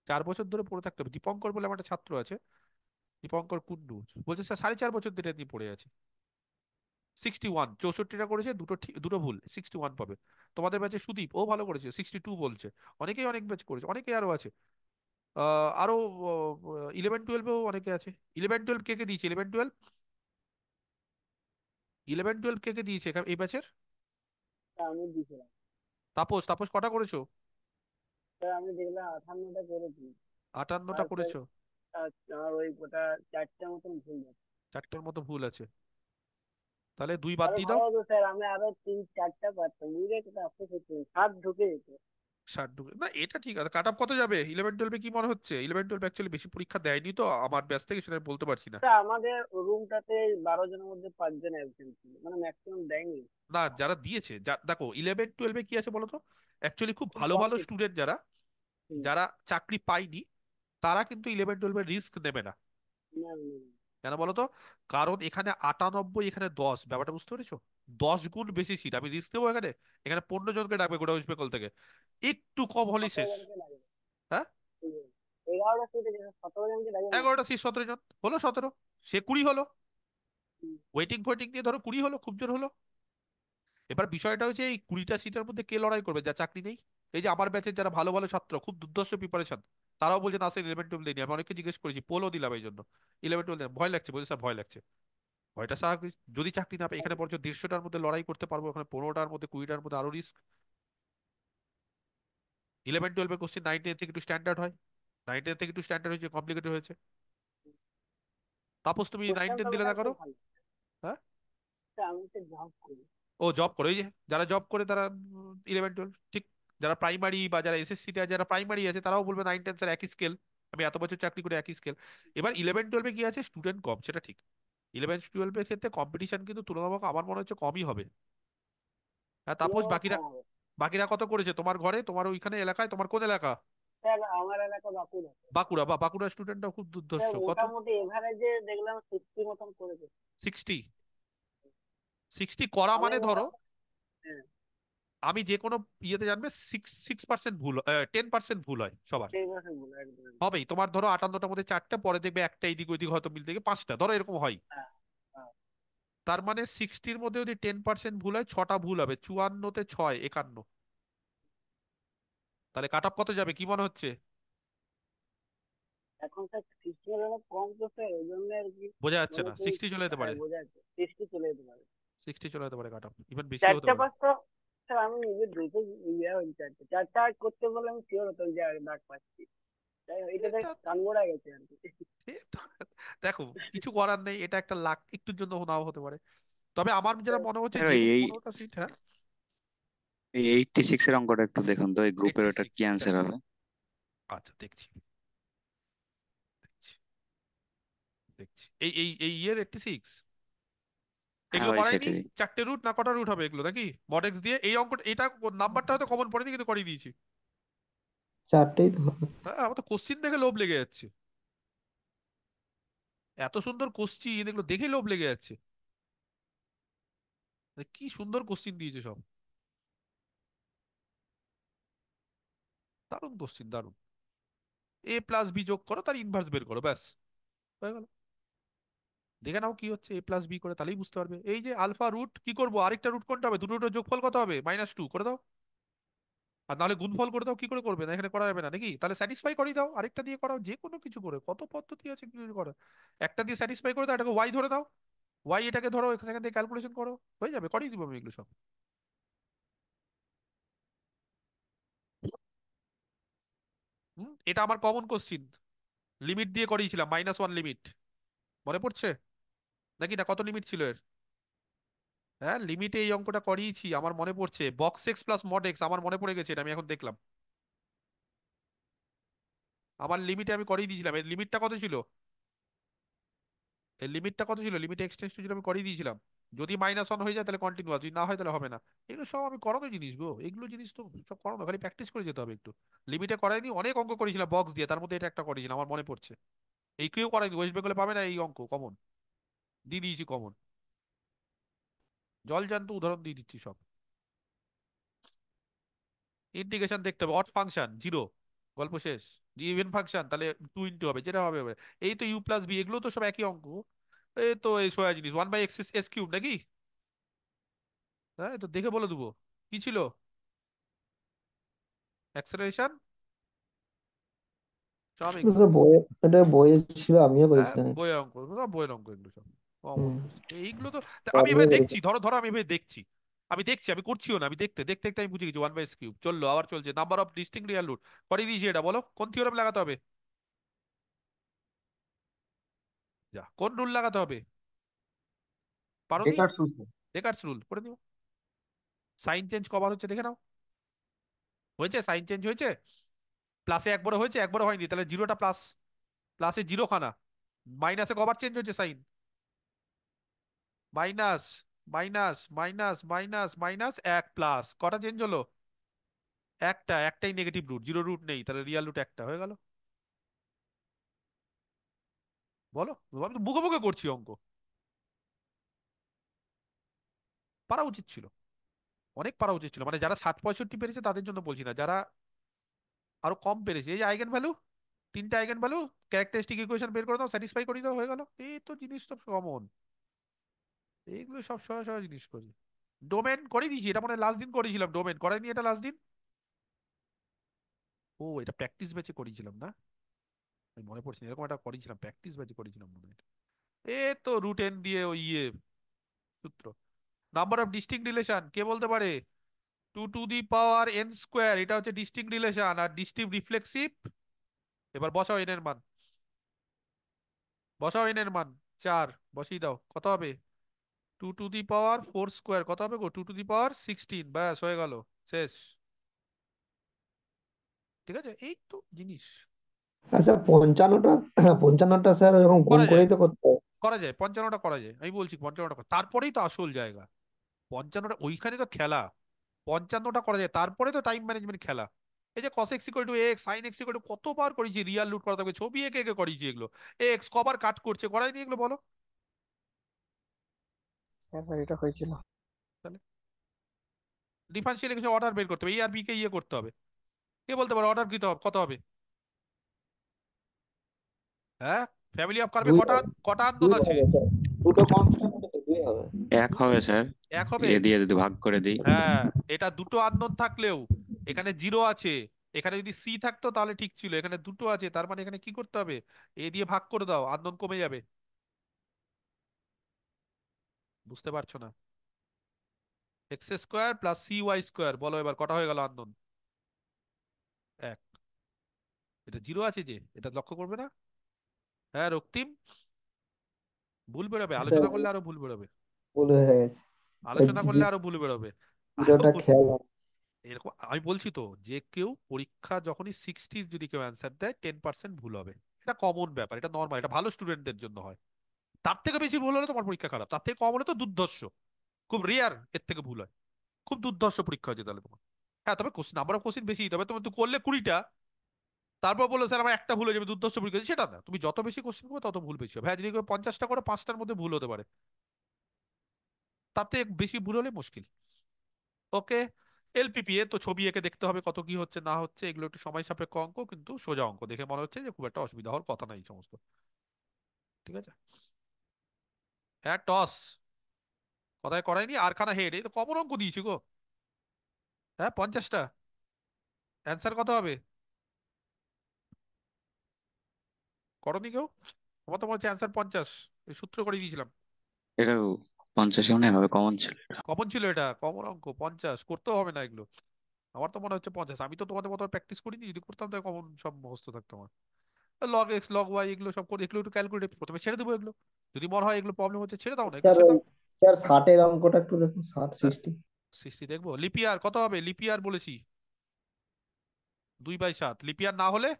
4 বছর ধরে পড়ে থাকতে হবে। দীপঙ্কর বলে আমার একটা ছাত্র আছে, দীপঙ্কর কুন্ডু, বলছে স্যার 4.5 বছর ধরে এটা নিয়ে পড়ে আছে। 61, 64টা করেছে, দুটো দুটো ভুল, 61 পাবে। তোমাদের ব্যাচে সুদীপ, ও ভালো করেছে, 62 বলছে। অনেকেই অনেক ব্যাচ করেছে, অনেকেই আরো আছে। আরো 11 12-এও অনেকে আছে। 11 12 কে কে দিয়েছে? 11 12 কে কে দিয়েছে এই ব্যাচের? আমি দিয়েছিলাম। তাপস, তাপস কটা করেছো? স্যার আমি দেখলাম 58টা করেছি, 58টা তারপর করেছো? আমার ওই ওটা 4টা মতন ভুল আছে। 4টের মতো ভুল আছে, তাহলে 2 বাদ আরো দিয়ে দাও। ভালো হতো স্যার, আমি আরো 3-4টা পারতাম, বুঝলে তো, আফসোস হচ্ছে 7 ঢুকে যেত। 60 ঢুকে না, এটা ঠিক আছে। কাট অফ কত যাবে 11-12-এ কি মনে হচ্ছে? 11-12 অ্যাকচুয়ালি বেশি পরীক্ষা দেয়নি তো আমার ব্যাচ থেকে, সেটা আমি বলতে পারছি না। স্যার আমাদের রুমটাতে 12 জনের মধ্যে 5 জন অ্যাবসেন্ট ছিল, মানে ম্যাক্সিমাম দেয়নি। না, যারা দিয়েছে, দেখো 11-12-এ কি আছে বলো তো, অ্যাকচুয়ালি খুব খুব ভালো কম ভালো কিছু। স্টুডেন্ট যারা হুম, যারা চাকরি পায়নি, তারা কিন্তু 11-12-এর রিস্ক নেবে না। না না। কেন বলো তো? কারণ এখানে 98, এখানে 10, ব্যাপারটা বুঝতে পেরেছো? 10 গুণ বেশি সিট, আমি রিস্ক নেবো এখানে? এখানে 15 জনকে ডাকবে গোটা ওয়েস্ট বেঙ্গল থেকে, একটু কম হলেই 17 শেষ। জনকে লাগে। হ্যাঁ, 11টা সিটে 17 জনকে লাগে না। 11টা সিট 17 জন হলো, 17, সে 20 হলো। হুম, ওয়েটিং ফোয়েটিং দিয়ে ধরো 20 হলো, খুব জোর হলো। এবার বিষয়টা হচ্ছে এই 20টা সিটের মধ্যে কে লড়াই করবে, যা চাকরি নেই? এই যে আমার ব্যাচের যারা ভালো ভালো ছাত্র, খুব দুর্ধর্ষ প্রিপারেশন, তারাও বলছে না স্যার 11-12 দিইনি। আমি অনেককে জিজ্ঞেস করেছি, পোলও দিলাম এই জন্য। 11-12 ভয় লাগছে, বলছে স্যার ভয় লাগছে। ভয়টা স্বাভাবিক, যদি চাকরি না পাই। এখানে বলছো 150টার মধ্যে লড়াই করতে পারবো, ওখানে 15টার মধ্যে 20টার মধ্যে আরো রিস্ক। 11-12 কোশ্চেন 9-10 থেকে একটু স্ট্যান্ডার্ড হয়, 9-10 থেকে একটু স্ট্যান্ডার্ড হয়েছে, কমপ্লিকেটেড হয়েছে। তাপস তুমি কোশ্চেন 9-10 দিলে না পেপারটা করো? খুব ভালো। হ্যাঁ, স্যার আমি তো জব করি। ও জব করে, ওই যে যারা জব করে তারা 11-12 ঠিক। যারা প্রাইমারি বা যারা এসএসসি তে যারা প্রাইমারি আছে, তারাও বলবে 9-10 স্যার একই স্কেল, আমি এত বছর চাকরি করে একই স্কেল। এবার 11-12 কি আছে, স্টুডেন্ট কম, সেটা ঠিক। 11-12 ক্ষেত্রে কম্পিটিশন কিন্তু তুলনামূলক আমার মনে হচ্ছে কমই হবে। হ্যাঁ তাপস, তুলনামূলক বাকিরা কম হবে। বাকিরা কত করেছে তোমার ঘরে, তোমার ওইখানে এলাকায়? তোমার কোন এলাকা? স্যার আমার এলাকা বাঁকুড়া। বাঁকুড়া? বা বাঁকুড়া স্টুডেন্টরা খুব দুর্ধর্ষ। স্যার কত? মোটামুটি এভারেজে দেখলাম 60 মতন করেছে। 60? 60 করা আমি মানে ধরো, মোটামুটি, হ্যাঁ, আমি যে কোনো ইয়েতে জানবে 6% ভুল, 10% ভুল হয় সবার। 10% বলে একদম একদম। হবেই তোমার, ধরো 58টার মধ্যে 4টা, পরে দেখবে একটা এদিক ওইদিক হয়তো মিলতে গিয়ে 5টা, ধরো এরকম হয়। হ্যাঁ হ্যাঁ। তার মানে 60-র মধ্যে যদি 10% ভুল হয়, 6টা ভুল হবে। 54-তে 6, 51। তাহলে কাট অফ কত যাবে কি মনে হচ্ছে? এখন স্যার 60 এর অনেক কম তো স্যার, ওই জন্য আর কি। বোঝা যাচ্ছে মনে না, করি, 60 চলে যেতে হ্যাঁ পারে। বোঝা যাচ্ছে 60 চলে যেতে পারে। 60 চলে যেতে পারে কাট অফ, ইভেন বেশিও হতে চারটা পারে। পাঁচটা। স্যার আমি নিজে দেখে ইয়ে হই, চারটে চারটা করতে বললে আমি শিওর হতাম যে আগে দাগ পাচ্ছি। তাই এটাতে এটা কান গোড়া গেছে আর কি। এ তো- দেখো, কিছু করার নেই, এটা একটা লাক, একটুর জন্য নাও হতে পারে। তবে আমার যেটা মনে হচ্ছে, স্যার যে ওই কোনো এই 15টা সিট। হ্যাঁ, 86 এর অঙ্কটা একটু দেখুন তো, এই গ্রুপের ওটা 86, কি অ্যান্সার হবে? আচ্ছা দেখছি দেখছি দেখছি। এই এই এই ইয়ের 86 হ্যাঁ এগুলো ওই করাইনি? সেটাই। 4টে রুট না কটা রুট হবে এগুলো নাকি? মডেক্স দিয়ে এই অঙ্ক, এটা নাম্বারটা হয়তো কমন পড়েনি, কিন্তু করিয়ে দিয়েছি। 4টেই তো হবে। হ্যাঁ, আমার তো কোশ্চিন দেখে লোভ লেগে যাচ্ছে, এত সুন্দর কোশ্চিন, এগুলো দেখে লোভ লেগে যাচ্ছে। কি সুন্দর কোশ্চিন দিয়েছে সব, দারুণ কোশ্চিন, দারুণ। A+B যোগ করো, তার ইনভার্স বের করো, ব্যাস হয়ে গেল। দেখে নাও কি হচ্ছে, A+B করে, তাহলেই বুঝতে পারবে। এই যে আলফা রুট, কি করবো, আরেকটা রুট কোনটা হবে? দুটো রুটের যোগফল কত হবে? -2 করে দাও। আর নাহলে গুণফল করে দাও। কি করে করবে? না এখানে করা যাবে না নাকি? তাহলে স্যাটিসফাই করে দাও, আরেকটা দিয়ে করাও, যে কোনো কিছু করে, কত পদ্ধতি আছে কিছু করে। একটা দিয়ে স্যাটিসফাই করে দাও, এটাকে ওয়াই ধরে দাও, ওয়াই এটাকে ধরো, এখান থেকে ক্যালকুলেশন করো, হয়ে যাবে, করিয়ে দিব আমি এগুলো সব। এটা আমার কমন কোশ্চিন, লিমিট দিয়ে করিয়েছিলাম, -1 লিমিট, মনে পড়ছে নাকি? না, কত লিমিট ছিল এর? হ্যাঁ, লিমিটে এই অঙ্কটা করিয়েছি, আমার মনে পড়ছে। Box x plus mod x, আমার মনে পড়ে গেছে, এটা আমি এখন দেখলাম। আমার লিমিটে আমি করিয়ে দিয়েছিলাম। এর লিমিটটা কত ছিল? এর লিমিটটা কত ছিল? লিমিটে এক্সটেন্স ছিল, আমি করিয়ে দিয়েছিলাম। যদি -1 হয়ে যায় তাহলে কন্টিনিউয়াস, যদি না হয় তাহলে হবে না। এগুলো সব আমি করানো জিনিস গো, এগুলো জিনিস তো সব করানো, খালি প্র্যাকটিস করে যেতে হবে একটু। লিমিটে করাইনি, অনেক অঙ্ক করেছিলাম বক্স দিয়ে, তার মধ্যে এটা একটা করেছিলাম, আমার মনে পড়ছে। এই কেউ করাইনি, ওয়েস্ট বেঙ্গলে পাবে না এই অঙ্ক, কমন দিয়ে দিয়েছি, কমন জল জ্যান্ত উদাহরণ দিয়ে দিচ্ছি সব। ইন্টিগ্রেশন দেখতে হবে, অড ফাংশন 0, গল্প শেষ। ইভেন ফাংশন তাহলে 2 হবে, যেটা হবে হবে। এই তো U+B, এগুলো তো সব একই অঙ্ক। এই তো এই সোজা জিনিস, 1/x³ নাকি? হ্যাঁ, এই তো দেখে বলে দেবো কি ছিল। অ্যাক্সেলারেশন সব শুধু এগুলো। তো বইয়ে, এটা বইয়ে ছিল, আমিও হ্যাঁ, করেছিলাম। বইয়ের অঙ্ক, সব বইয়ের অঙ্ক, এগুলো সব কমন হুম, কোশ্চেন। এইগুলো তো আমি আমিও এভাবে দেখছি, করেছি। ধরো ধরো আমি এভাবে দেখছি, আমি দেখছি, আমি করছিও না, আমি দেখতে দেখতে দেখতে আমি বুঝে গেছি 1/s³ চললো, আবার চলছে। Number of distinct real root করিয়ে দিয়েছি। এটা বলো কোন থিওরেম লাগাতে হবে, যা কোন রুল লাগাতে হবে, পারো নি? ডেকার্টস রুল। ডেকার্টস রুল করে দিও। সাইন চেঞ্জ কবার হচ্ছে দেখে নাও, হয়েছে সাইন চেঞ্জ হয়েছে? প্লাসে একবারে হয়েছে, একবারে হয়নি, তাহলে জিরোটা প্লাস, প্লাসে জিরো খানা। মাইনাসে কবার চেঞ্জ হচ্ছে sign? Minus minus minus minus minus এক প্লাস, কটা চেঞ্জ হলো? একটা, একটাই নেগেটিভ রুট, জিরো রুট নেই, তাহলে রিয়াল রুট একটা হয়ে গেল। বলো, আমি তো বুকে বুকে করছি অঙ্ক, পারা উচিত ছিল, অনেক পারা উচিত ছিল। মানে যারা 60-65 পেরেছে তাদের জন্য বলছি না, যারা আরো কম পেরেছে। এই যে আইগেন ভ্যালু, তিনটা আইগেন ভ্যালু, ক্যারেক্টারিস্টিক ইকুয়েশন বের করে দাও, স্যাটিসফাই করে দাও, হয়ে গেল। এই তো জিনিস তো কমন, এইগুলো সব সহজ সহজ জিনিস করি। ডোমেন করে দিয়েছি, এটা মানে লাস্ট দিন করেছিলাম, ডোমেন করাইনি এটা লাস্ট দিন। ও এটা প্র্যাকটিস ব্যাচে করেছিলাম না, আমি মনে পড়ছে না, এরকম একটা করেছিলাম, প্র্যাকটিস ব্যাচে করেছিলাম মনে হয়। এ তো রুট এন দিয়ে ওই সূত্র। নাম্বার অফ ডিস্টিংক্ট রিলেশন কে বলতে পারে? 2 to the power n square, এটা হচ্ছে ডিস্টিংক্ট রিলেশন। আর ডিস্টিংক্ট রিফ্লেক্সিভ, এবার বসাও এন এর মান, বসাও এন এর মান 4, বসিয়ে দাও, কত হবে? 2 টু দি পাওয়ার 4 স্কোয়ার, কত হবে গো? 2 টু দি পাওয়ার 16, ব্যাস হয়ে গেল, শেষ। ঠিক আছে, এই তো জিনিস। আচ্ছা 55টা, 55টা স্যার এরকম গুণ করা যায়, করেই তো করতে হবে। করা যায়, 55টা করা যায়, আমি বলছি 55টা তারপরেই তো আসল জায়গা। 55টা ওইখানে তো খেলা, 55টা করা যায়, তারপরে তো টাইম ম্যানেজমেন্ট খেলা। এই যে cos x equal to x, sin x equal to, কতবার করেছি রিয়াল রুট করা থাকবে, ছবি এঁকে এঁকে করেছি এগুলো। এক্স কবার কাট করছে, করাইনি এগুলো, বলো হ্যাঁ স্যার এটা হয়েছিল। তাহলে। ডিফারেন্সিয়াল ইকুয়েশন অর্ডার বের করতে হবে, এ আর বি কে করতে হবে। কে বলতে পারো অর্ডার কত হবে? হ্যাঁ, ফ্যামিলি অফ কার্ভে দুই কটা, হবে, কটা আন্দোলন দুই আছে? হবে স্যার, দুটো কনস্ট্যান্ট তো দুই হবে। এক হবে স্যার, এক হবে। এ দিয়ে যদি ভাগ করে দিই। হ্যাঁ, এটা দুটো আননোন থাকলেও এখানে জিরো আছে, এখানে যদি সি থাকতো তাহলে ঠিক ছিল, এখানে দুটো আছে, তার মানে এখানে কি করতে হবে? এ দিয়ে ভাগ করে দাও, আননোন কমে যাবে। বুঝতে পারছো না? x² প্লাস CY², বলো এবার কটা হয়ে গেল আননোন? এক। এটা জিরো আছে যে, এটা লক্ষ্য করবে না? হ্যাঁ রক্তিম, ভুল বেরোবে, স্যার আলোচনা করলে আরো ভুল বেরোবে, ভুল হয়ে গেছে, ওই আলোচনা করলে আরো ভুল বেরোবে, আরো জিরোটা ভুল। খেয়াল রাখ- এরকম আমি বলছি তো, যে কেউ পরীক্ষা যখনই 60 যদি কেউ অ্যান্সার দেয় 10% ভুল হবে, এটা কমন ব্যাপার, এটা নর্মাল, এটা ভালো স্টুডেন্টদের জন্য হয়। তার থেকে বেশি ভুল হলে তোমার পরীক্ষা খারাপ, তার থেকে কম হলে তো দুর্ধর্ষ, খুব রেয়ার এর থেকে ভুল হয়, খুব দুর্ধর্ষ পরীক্ষা হয়েছে তাহলে তোমার। হ্যাঁ, তবে নাম্বার অফ কোশ্চিন বেশি, তবে তুমি তো করলে 20টা, তারপর বললো স্যার আমার একটা ভুল হয়ে যাবে, দুর্ধর্ষ পরীক্ষা হয়েছে, সেটা না, তুমি যত বেশি কোশ্চিন করবে তত ভুল বেশি হবে। হ্যাঁ, যদি 50টা করে 5টার মধ্যে ভুল হতে পারে, তাতে বেশি ভুল হলে মুশকিল। ওকে। এলপিপিএ তো ছবি এঁকে দেখতে হবে কত কি হচ্ছে না হচ্ছে, এগুলো একটু সময় সাপেক্ষ অঙ্ক, কিন্তু সোজা অঙ্ক, দেখে মনে হচ্ছে যে খুব একটা অসুবিধা হওয়ার কথা নাই সমস্ত। ঠিক আছে। হ্যাঁ টস কথায় করাইনি, আরখানা হেড, এই তো কমন অঙ্ক দিয়েছি গো। হ্যাঁ 50টা, অ্যান্সার কত হবে? করনি কেউ? আমার তো মনে হচ্ছে অ্যান্সার 50, এই সূত্র করে দিয়েছিলাম। এটা 50 মনে হয় হবে, কমন ছিল এটা। কমন ছিল, এটা কমন অঙ্ক, 50 করতেও হবে না এগুলো। আমার তো মনে হচ্ছে 50, আমি তো তোমাদের মতো প্র্যাকটিস করিনি, যদি করতাম তাহলে কমন সব মুখস্থ থাকতো আমার। লগ এক্স লগ ওয়াই এগুলো সব করে, এগুলো একটু ক্যালকুলেট প্রথমে ছেড়ে দেবো এগুলো, যদি মনে হয় এগুলো প্রবলেম হচ্ছে ছেড়ে দাও না, এগুলো স্যার ছেড়ে ওই দাও। স্যার 60-এর অঙ্কটা একটু দেখুন, 60 হ্যাঁ 60। 60 দেখবো। লিপিয়ার কত হবে? লিপিয়ার বলেছি 2/7, লিপিয়ার না হলে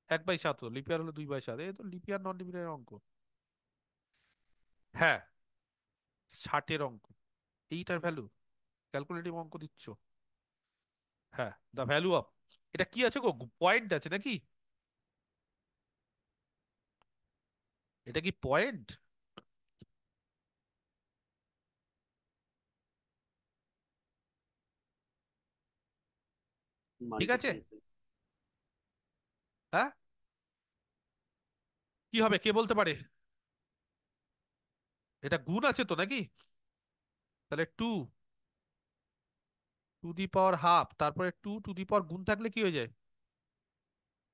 1/7, লিপিয়ার হলে 2/7, এই তো লিপিয়ার নন লিপিয়ার অঙ্ক। হ্যাঁ 60-এর অঙ্ক, এইটার ভ্যালু, ক্যালকুলেটিভ অঙ্ক দিচ্ছ। হ্যাঁ, দ্য ভ্যালু অফ, এটা কি আছে গো, পয়েন্ট আছে নাকি? এটা কি পয়েন্ট? ঠিক আছে। হ্যাঁ কি হবে কে বলতে পারে? এটা গুণ আছে তো নাকি? তাহলে 2 টু দি পাওয়ার ½ তারপরে 2 টু দি পাওয়ার গুণ থাকলে কি হয়ে যায়?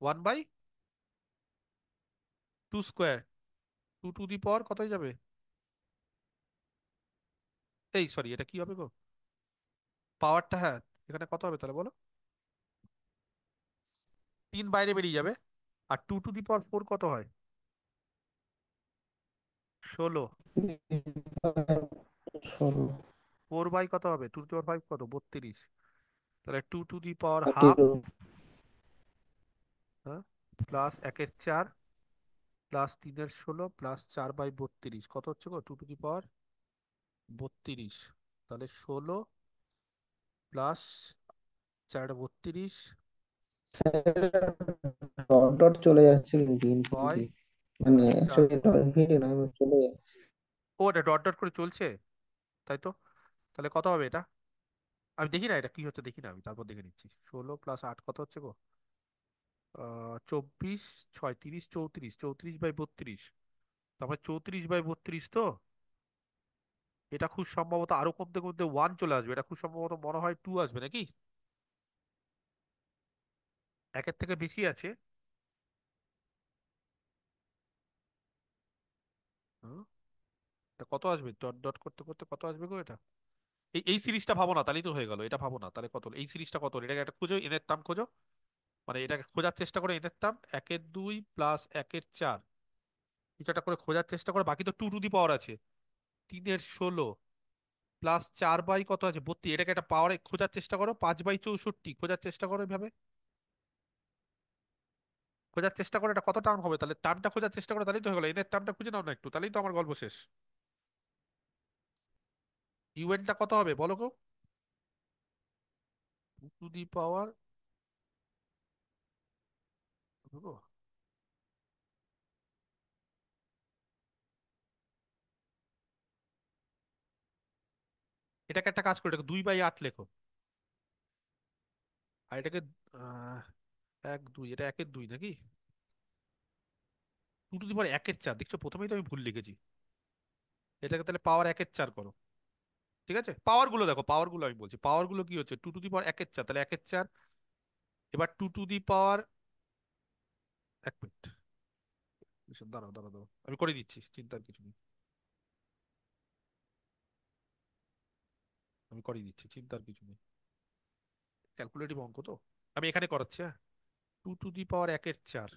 1/2 স্কোয়ার, 2 টু দি পাওয়ার কত হয়ে যাবে? এই সরি, এটা কি হবে গো? পাওয়ারটা, হ্যাঁ, এখানে কত হবে তাহলে বলো? 3 বাইরে বেরিয়ে যাবে। আর 2 টু দি পাওয়ার 4 কত হয়? 16। 16 4 বাই কত হবে? 2 টু দি পাওয়ার 5 কত? 32। তাহলে 2 টু দি পাওয়ার 1/2, 32 হ্যাঁ, প্লাস 1/4 প্লাস 3/16 প্লাস 4/32 কত হচ্ছে গো? 2 টু দি পাওয়ার 32। তাহলে 16 প্লাস 4/32 ডট ডট চলে যাচ্ছে কিন্তু ছয় ইনফিনিটি, মানে প্লাস 4। সরি ইনফিনিটি নয়, চলে যাচ্ছে। ও, এটা ডট ডট করে চলছে, তাই তো? তাহলে কত হবে এটা? আমি দেখি না এটা কি হচ্ছে, দেখি না, আমি তারপর দেখে নিচ্ছি। 16 + 8 কত হচ্ছে গো? 24, 6, 30, 34, 34/32। তারপর 34/32 তো এটা খুব সম্ভবত আরো কমতে কমতে 1 চলে আসবে, এটা খুব সম্ভবত মনে হয় 2 আসবে নাকি? একের থেকে বেশি আছে। হুম, এটা কত আসবে ডট ডট করতে করতে, কত আসবে গো এটা? এই সিরিজটা ভাবো না, তাহলেই তো হয়ে গেল। এটা ভাবো না, তাহলে কত হলো? এই সিরিজটা কত হলো? এটাকে একটা খোঁজো, এনের টার্ম খোঁজো, মানে এটাকে খোঁজার চেষ্টা করো, এনের টার্ম 1/2 প্লাস 1/4 কিছু একটা করে খোঁজার চেষ্টা করো। বাকি তো 2 টু দি পাওয়ার আছে। 3/16 প্লাস 4 বাই কত আছে? 32। এটাকে একটা পাওয়ারে খোঁজার চেষ্টা করো। 5/64 খোঁজার চেষ্টা করো এভাবে, খোঁজার চেষ্টা করো এটা কত টার্ম হবে। তাহলে টার্মটা খোঁজার চেষ্টা করো, তাহলেই তো হয়ে গেলো। এনের টার্মটা খুঁজে নাও না একটু, তাহলেই তো আমার গল্প শেষ। ইউএনটা কত হবে বলো গো? 2 টু দি পাওয়ার, এটাকে একটা কাজ করো, এটাকে 2/8 লেখো। আর এটাকে আহ 1 2, এটা 1/2 নাকি? 2 টু দি পাওয়ার 1/4 দেখছো, প্রথমেই তো আমি ভুল লিখেছি। এটাকে তাহলে পাওয়ার 1/4 করো। ঠিক আছে, পাওয়ার গুলো দেখো, পাওয়ার গুলো আমি বলছি, পাওয়ার গুলো কি হচ্ছে? 2 টু দি পাওয়ার 1/4, তাহলে 1/4। এবার 2 টু দি পাওয়ার, 1 মিনিট, দাঁড়াও দাঁড়াও দাঁড়াও, আমি করে দিচ্ছি, চিন্তার কিছু নেই, আমি করে দিচ্ছি, চিন্তার কিছু নেই। ক্যালকুলেটিভ অঙ্ক তো, আমি এখানে করাচ্ছি, হ্যাঁ। 2 টু দি পাওয়ার 1/4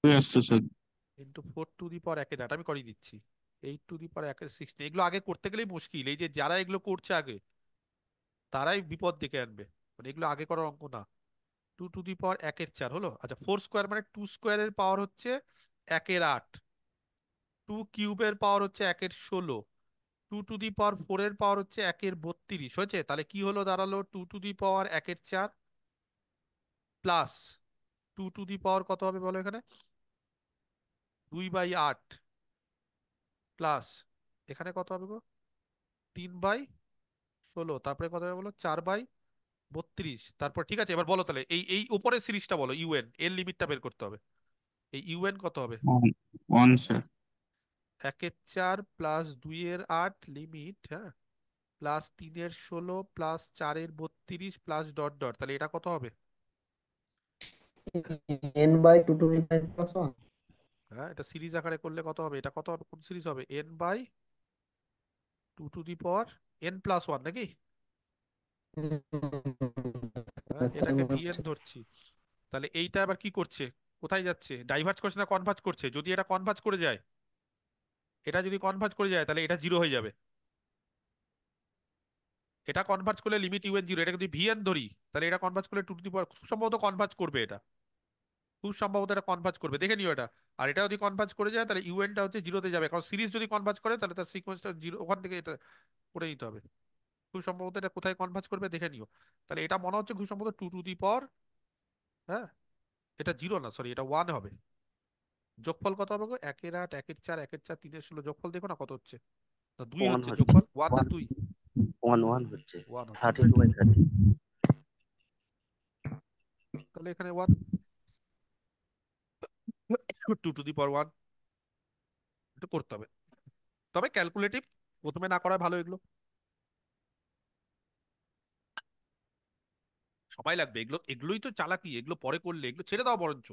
হয়ে আসছে স্যার। ইন্টু 4 টু দি পাওয়ার 1/8 আমি করে দিচ্ছি। 8 টু দি পাওয়ার 1/16 এগুলো আগে করতে গেলেই মুশকিল। এই যে যারা এগুলো করছে আগে, তারাই বিপদ ডেকে আনবে, মানে এগুলো আগে করার অঙ্ক না। 2 টু দি পাওয়ার 1/4 হলো। আচ্ছা, 4 স্কোয়ার মানে 2 স্কোয়ারের পাওয়ার হচ্ছে 1/8। 2 কিউবের পাওয়ার হচ্ছে 1/16। 2 টু দি পাওয়ার 4 এর পাওয়ার হচ্ছে 1/32 হয়েছে। তাহলে কি হলো দাঁড়ালো? 2 to the power 1/4 plus 2 to the power কত হবে বলো এখানে? 2/8 প্লাস এখানে কত হবে গো? 3/16, তারপরে কত হবে বলো? 4/32। তারপর ঠিক আছে, এবার বলো তাহলে এই এই উপরের সিরিজটা বলো, ইউএন এর লিমিটটা বের করতে হবে। এই ইউএন কত হবে? 1 স্যার। 1/4 প্লাস 2/8 লিমিট, হ্যাঁ, plus 3/16 plus 4/32 plus dot dot, তাহলে এটা কত হবে? n/2 to the পাওয়ার+1। হ্যাঁ, এটা সিরিজ আকারে করলে কত হবে? এটা কত হবে? কোন সিরিজ হবে? n/2 two the power n+1 নাকি? হ্যাঁ, এটাকে vn ধরছি। তাহলে এইটা আবার কি করছে? কোথায় যাচ্ছে? ডাইভার্জ করছে না কনভার্জ করছে? যদি এটা কনভার্জ করে যায়, এটা যদি কনভার্জ করে যায়, তাহলে এটা 0 হয়ে যাবে। এটা কনভার্জ করলে লিমিট ইউএন 0। এটা যদি ভিএন ধরি, তাহলে এটা কনভার্জ করলে 2 টু দি পাওয়ার, খুব সম্ভবত কনভার্জ করবে এটা, খুব সম্ভবত এটা কনভার্জ করবে, দেখে নিও এটা। আর এটা যদি কনভার্জ করে যায়, তাহলে ইউএনটা হচ্ছে 0-তে যাবে, কারণ সিরিজ যদি কনভার্জ করে তাহলে তার সিকোয়েন্সটা 0, ওখান থেকে এটা করে নিতে হবে। খুব সম্ভবত এটা কোথায় কনভার্জ করবে দেখে নিও। তাহলে এটা মনে হচ্ছে খুব সম্ভবত 2 টু দি পাওয়ার, হ্যাঁ, এটা 0 না, সরি, এটা 1 হবে। যোগফল কত হবে গো? 1/8, 1/4, 1/4, 3/16 যোগফল দেখো না কত হচ্ছে। না 2 ওয়ান হচ্ছে হচ্ছে, যোগফল, 1 না ওয়ান 2? ওয়ান ওয়ান হচ্ছে, 1 হচ্ছে, 32/30। তাহলে এখানে 1, 2 টু দি পাওয়ার 1 এটা করতে হবে। তবে ক্যালকুলেটিভ প্রথমে না করা ভালো এগুলো, সময় লাগবে এগুলো, এগুলোই তো চালাকি। এগুলো পরে করলে, এগুলো ছেড়ে দাও বরঞ্চ,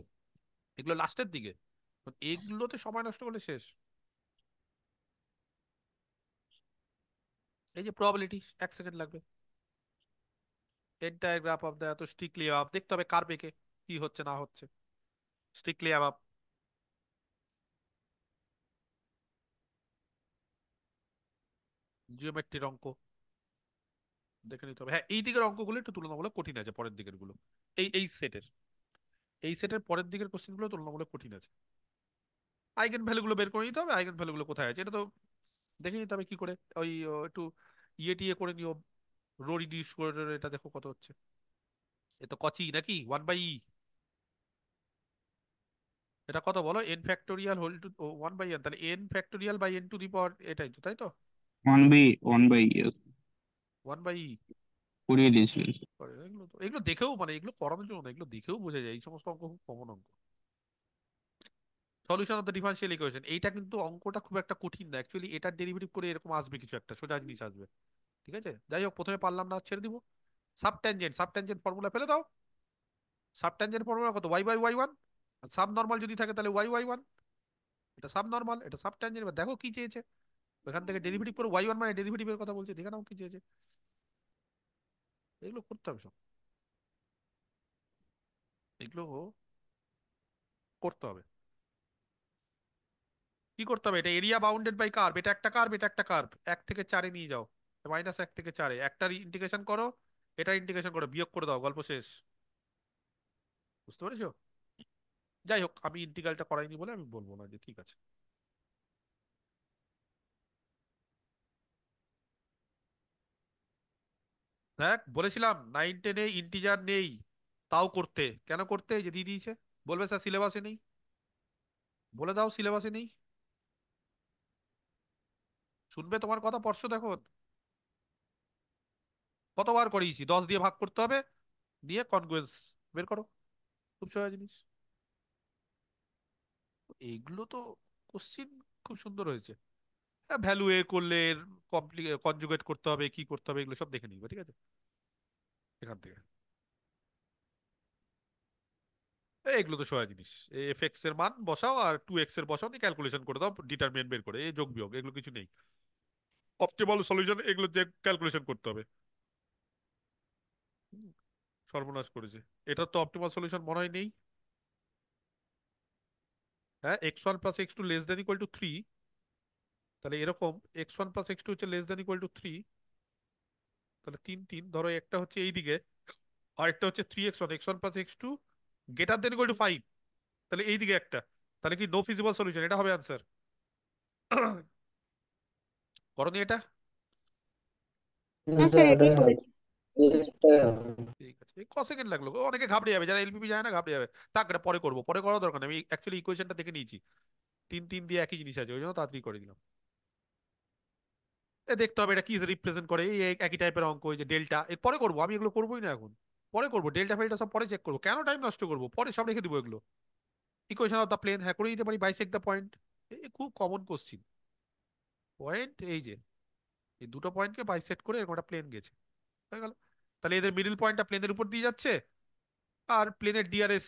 এগুলো লাস্টের দিকে, কারণ এগুলোতে সময় নষ্ট করলে শেষ। এই যে প্রবাবিলিটি, 1 সেকেন্ড লাগবে। এন্টায়ার গ্রাফ অফ দ্য, এত স্ট্রিক্টলি অ্যাবাব দেখতে হবে কার বেকে কি হচ্ছে না হচ্ছে, স্ট্রিক্টলি অ্যাবাব। জিওমেট্রির অঙ্ক দেখে নিতে হবে। হ্যাঁ, এই দিকের অঙ্কগুলো একটু তুলনামূলক কঠিন আছে, পরের দিকের গুলো এই সেটের পরের দিকের কোশ্চেন গুলো তুলনামূলক কঠিন আছে। আইগেন ভ্যালু গুলো বের করে নিতে হবে, আইগেন ভ্যালু গুলো কোথায় আছে এটা তো দেখে নিতে হবে কি করে। ওই একটু ইয়ে টিয়ে করে নিও, রো রিডিউস করে টোরে, এটা দেখো কত হচ্ছে। এ তো কচি নাকি 1/e, এটা কত বলো, n factorial whole to 1/n, তাহলে n factorial by n to the power, এটাই তো, তাই তো, 1/1/e 1/e। করিয়ে দিয়েছিল। এগুলো তো, এগুলো দেখেও মানে এগুলো করানোর জন্য না, এগুলো দেখেও বোঝা যায় এই সমস্ত অঙ্ক খুব কমন অঙ্ক। Solution of the differential equation, এইটা কিন্তু অঙ্কটা খুব একটা কঠিন না অ্যাকচুয়ালি, এটার ডেরিভেটিভ করে এরকম আসবে কিছু একটা সোজা জিনিস আসবে। ঠিক আছে, যাই হোক প্রথমে পারলাম না, ছেড়ে দিব। সাবট্যানজেন্ট ফর্মুলা ফেলে দাও। সাবট্যানজেন্ট ফর্মুলা কত, y/y1। সাব নর্মাল যদি থাকে তাহলে y/y1, এটা সাব নর্মাল, এটা সাবট্যানজেন্ট। এবার দেখো কি চেয়েছে, ওখান থেকে ডেরিভেটিভ করে y1 মানে ডেরিভেটিভের কথা বলছে, দেখে নাও কি চেয়েছে। এগুলো করতে হবে সব, এগুলো করতে হবে। কি করতে হবে, এটা এরিয়া বাউন্ডেড বাই কার্ভ, এটা একটা কার্ভ, এটা একটা কার্ভ, 1 থেকে 4-এ নিয়ে যাও, -1 থেকে 4-এ একটার ইন্টিগ্রেশন করো, এটা ইন্টিগ্রেশন করো, বিয়োগ করে দাও, গল্প শেষ। বুঝতে পেরেছো? যাই হোক, আমি ইন্টিগ্রালটা করাইনি বলে আমি বলবো না যে ঠিক আছে। দেখ বলেছিলাম 9-10-এ ইন্টিজার নেই, তাও করতে, কেন করতে, এই যে দিয়ে দিয়েছে। বলবে স্যার সিলেবাসে নেই, বলে দাও সিলেবাসে নেই, শুনবে তোমার কথা পরশু। দেখো কতবার করিয়েছি, 10 দিয়ে ভাগ করতে হবে, নিয়ে কনগ্রুয়েন্স বের করো, খুব সহজ জিনিস। এইগুলো তো কোশ্চিন খুব সুন্দর হয়েছে। ভ্যালু এ করলে কনজুগেট করতে হবে, কি করতে হবে, এগুলো সব দেখে নিবে, ঠিক আছে এখান থেকে। এগুলো তো সহজ জিনিস, এফ এক্স এর মান বসাও আর 2x এর বসাও, নিয়ে ক্যালকুলেশন করে দাও, ডিটারমিনেন্ট বের করে, এই যোগ বিয়োগ এগুলো কিছু নেই। অপটিমাল সলিউশন এগুলো যে ক্যালকুলেশন করতে হবে। হুম, সর্বনাশ করেছে। এটা তো অপটিমাল সলিউশন মনে হয় নেই। হ্যাঁ, x1 + x2 <= 3, তাহলে এরকম x1 + x2 হচ্ছে <= 3, তাহলে 3 3 ধরো, একটা হচ্ছে এইদিকে আরেকটা হচ্ছে 3x1, x1 + x2 <= 5, তাহলে এইদিকে একটা, তাহলে কি নো ফিজিবল সলিউশন, এটা হবে আনসার। করনি এটা? হ্যাঁ স্যার, এটাই এটাই হবে, করেছি। এটাই হবে। ঠিক আছে, এই সেকেন্ড লাগলো গো? অনেকে ঘাবড়ে যাবে, যারা এলপিপি যায় না ঘাবড়ে যাবে। থাক, এটা পরে করবো, পরে করার দরকার নেই, আমি অ্যাকচুয়ালি ইকুয়েশনটা দেখে নিয়েছি, 3 3 দিয়ে একই জিনিস আছে, ওই জন্য তাড়াতাড়ি করে দিলাম। দেখতে হবে এটা কি রিপ্রেজেন্ট করে, এই একই টাইপের অঙ্ক, ওই যে ডেল্টা, এর পরে করবো, আমি এগুলো করবোই না এখন, পরে করবো, ডেল্টা ফেল্টা সব পরে চেক করবো, কেন টাইম নষ্ট করবো, পরে সব রেখে দিবো এগুলো। ইকুয়েশন অফ দ্য প্লেন, হ্যাঁ করে দিতে পারি, বাইসেক্ট দ্য পয়েন্ট, এই খুব কমন কোশ্চিন। পয়েন্ট এই যে, এই দুটো পয়েন্টকে বাইসেক্ট করে এরকম একটা প্লেন গেছে, হয়ে গেল। তাহলে এদের মিডল পয়েন্টটা প্লেনের উপর দিয়ে যাচ্ছে, আর প্লেনের ডিআরএস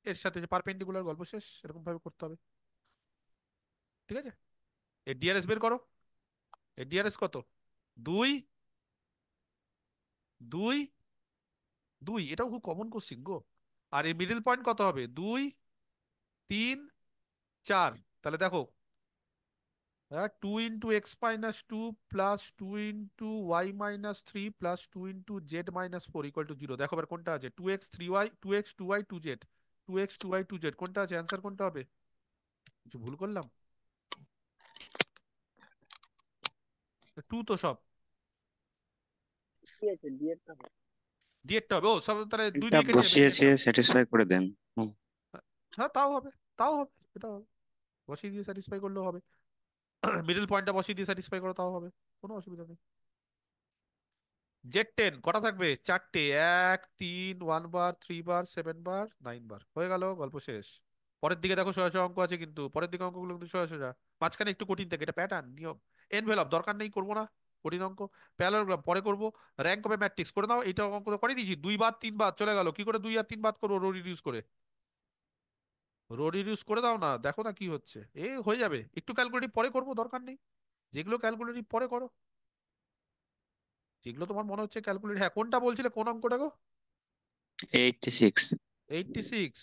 এর সাথে যে পারপেন্ডিকুলার, গল্প শেষ, এরকম ভাবে করতে হবে। ঠিক আছে, এর ডিআরএস বের করো, এর ডিআরএস কত, 2 2 2, এটাও খুব কমন কোশ্চিন গো। আর এই মিডল পয়েন্ট কত হবে, 2 3 4, তাহলে দেখো, 2 × x - 2 +2 × y - 3 +2 × z - 4 = 0, দেখো এবার কোনটা আছে, 2x 3y 2x 2y 2z, 2x 2y 2z কোনটা আছে, অ্যান্সার কোনটা হবে? কিছু ভুল করলাম? 2 তো সব, কি আছে ডিএরটা হবে। ডিএরটা হবে, ও সব, তাহলে 2 এটা দিয়ে কেটে নেবে, বসিয়েছে, স্যাটিসফাই করে দেন। হ্যাঁ তাও হবে, তাও হবে, এটা হবে, বসিয়ে দিয়ে স্যাটিসফাই করলেও হবে। মিডল পয়েন্টটা বসিয়ে দিয়ে স্যাটিসফাই করো, তাও হবে, কোনো অসুবিধা নেই। Z10 কটা থাকবে, 4টে, 1 3 1 বার 3 বার 7 বার 9 বার, হয়ে গেল, গল্প শেষ। পরের দিকে দেখো সোজা সোজা অঙ্ক আছে, কিন্তু পরের দিকে অঙ্কগুলো কিন্তু সোজা সোজা, মাঝখানে একটু কঠিন থাকে, এটা প্যাটার্ন নিয়ম। এনভেলপ দরকার নেই, করবো না, কঠিন অঙ্ক। প্যারালোগ্রাম পরে করবো। র্যাঙ্ক হবে ম্যাট্রিক্স করে নাও, এইটা অঙ্ক তো করে দিয়েছি, 2 বাদ 3 বাদ চলে গেল, কি করে 2 আর 3 বাদ করবো, রো রিডিউস করে, রো রিডিউস করে দাও না, দেখো না কি হচ্ছে, হয়ে যাবে। একটু ক্যালকুলেটিভ পরে করবো, দরকার নেই, যেগুলো ক্যালকুলেটিভ পরে করো। যেগুলো তোমার মনে হচ্ছে ক্যালকুলেট, হ্যাঁ কোনটা বলছিলে, কোন অঙ্কটা গো? 86। 86।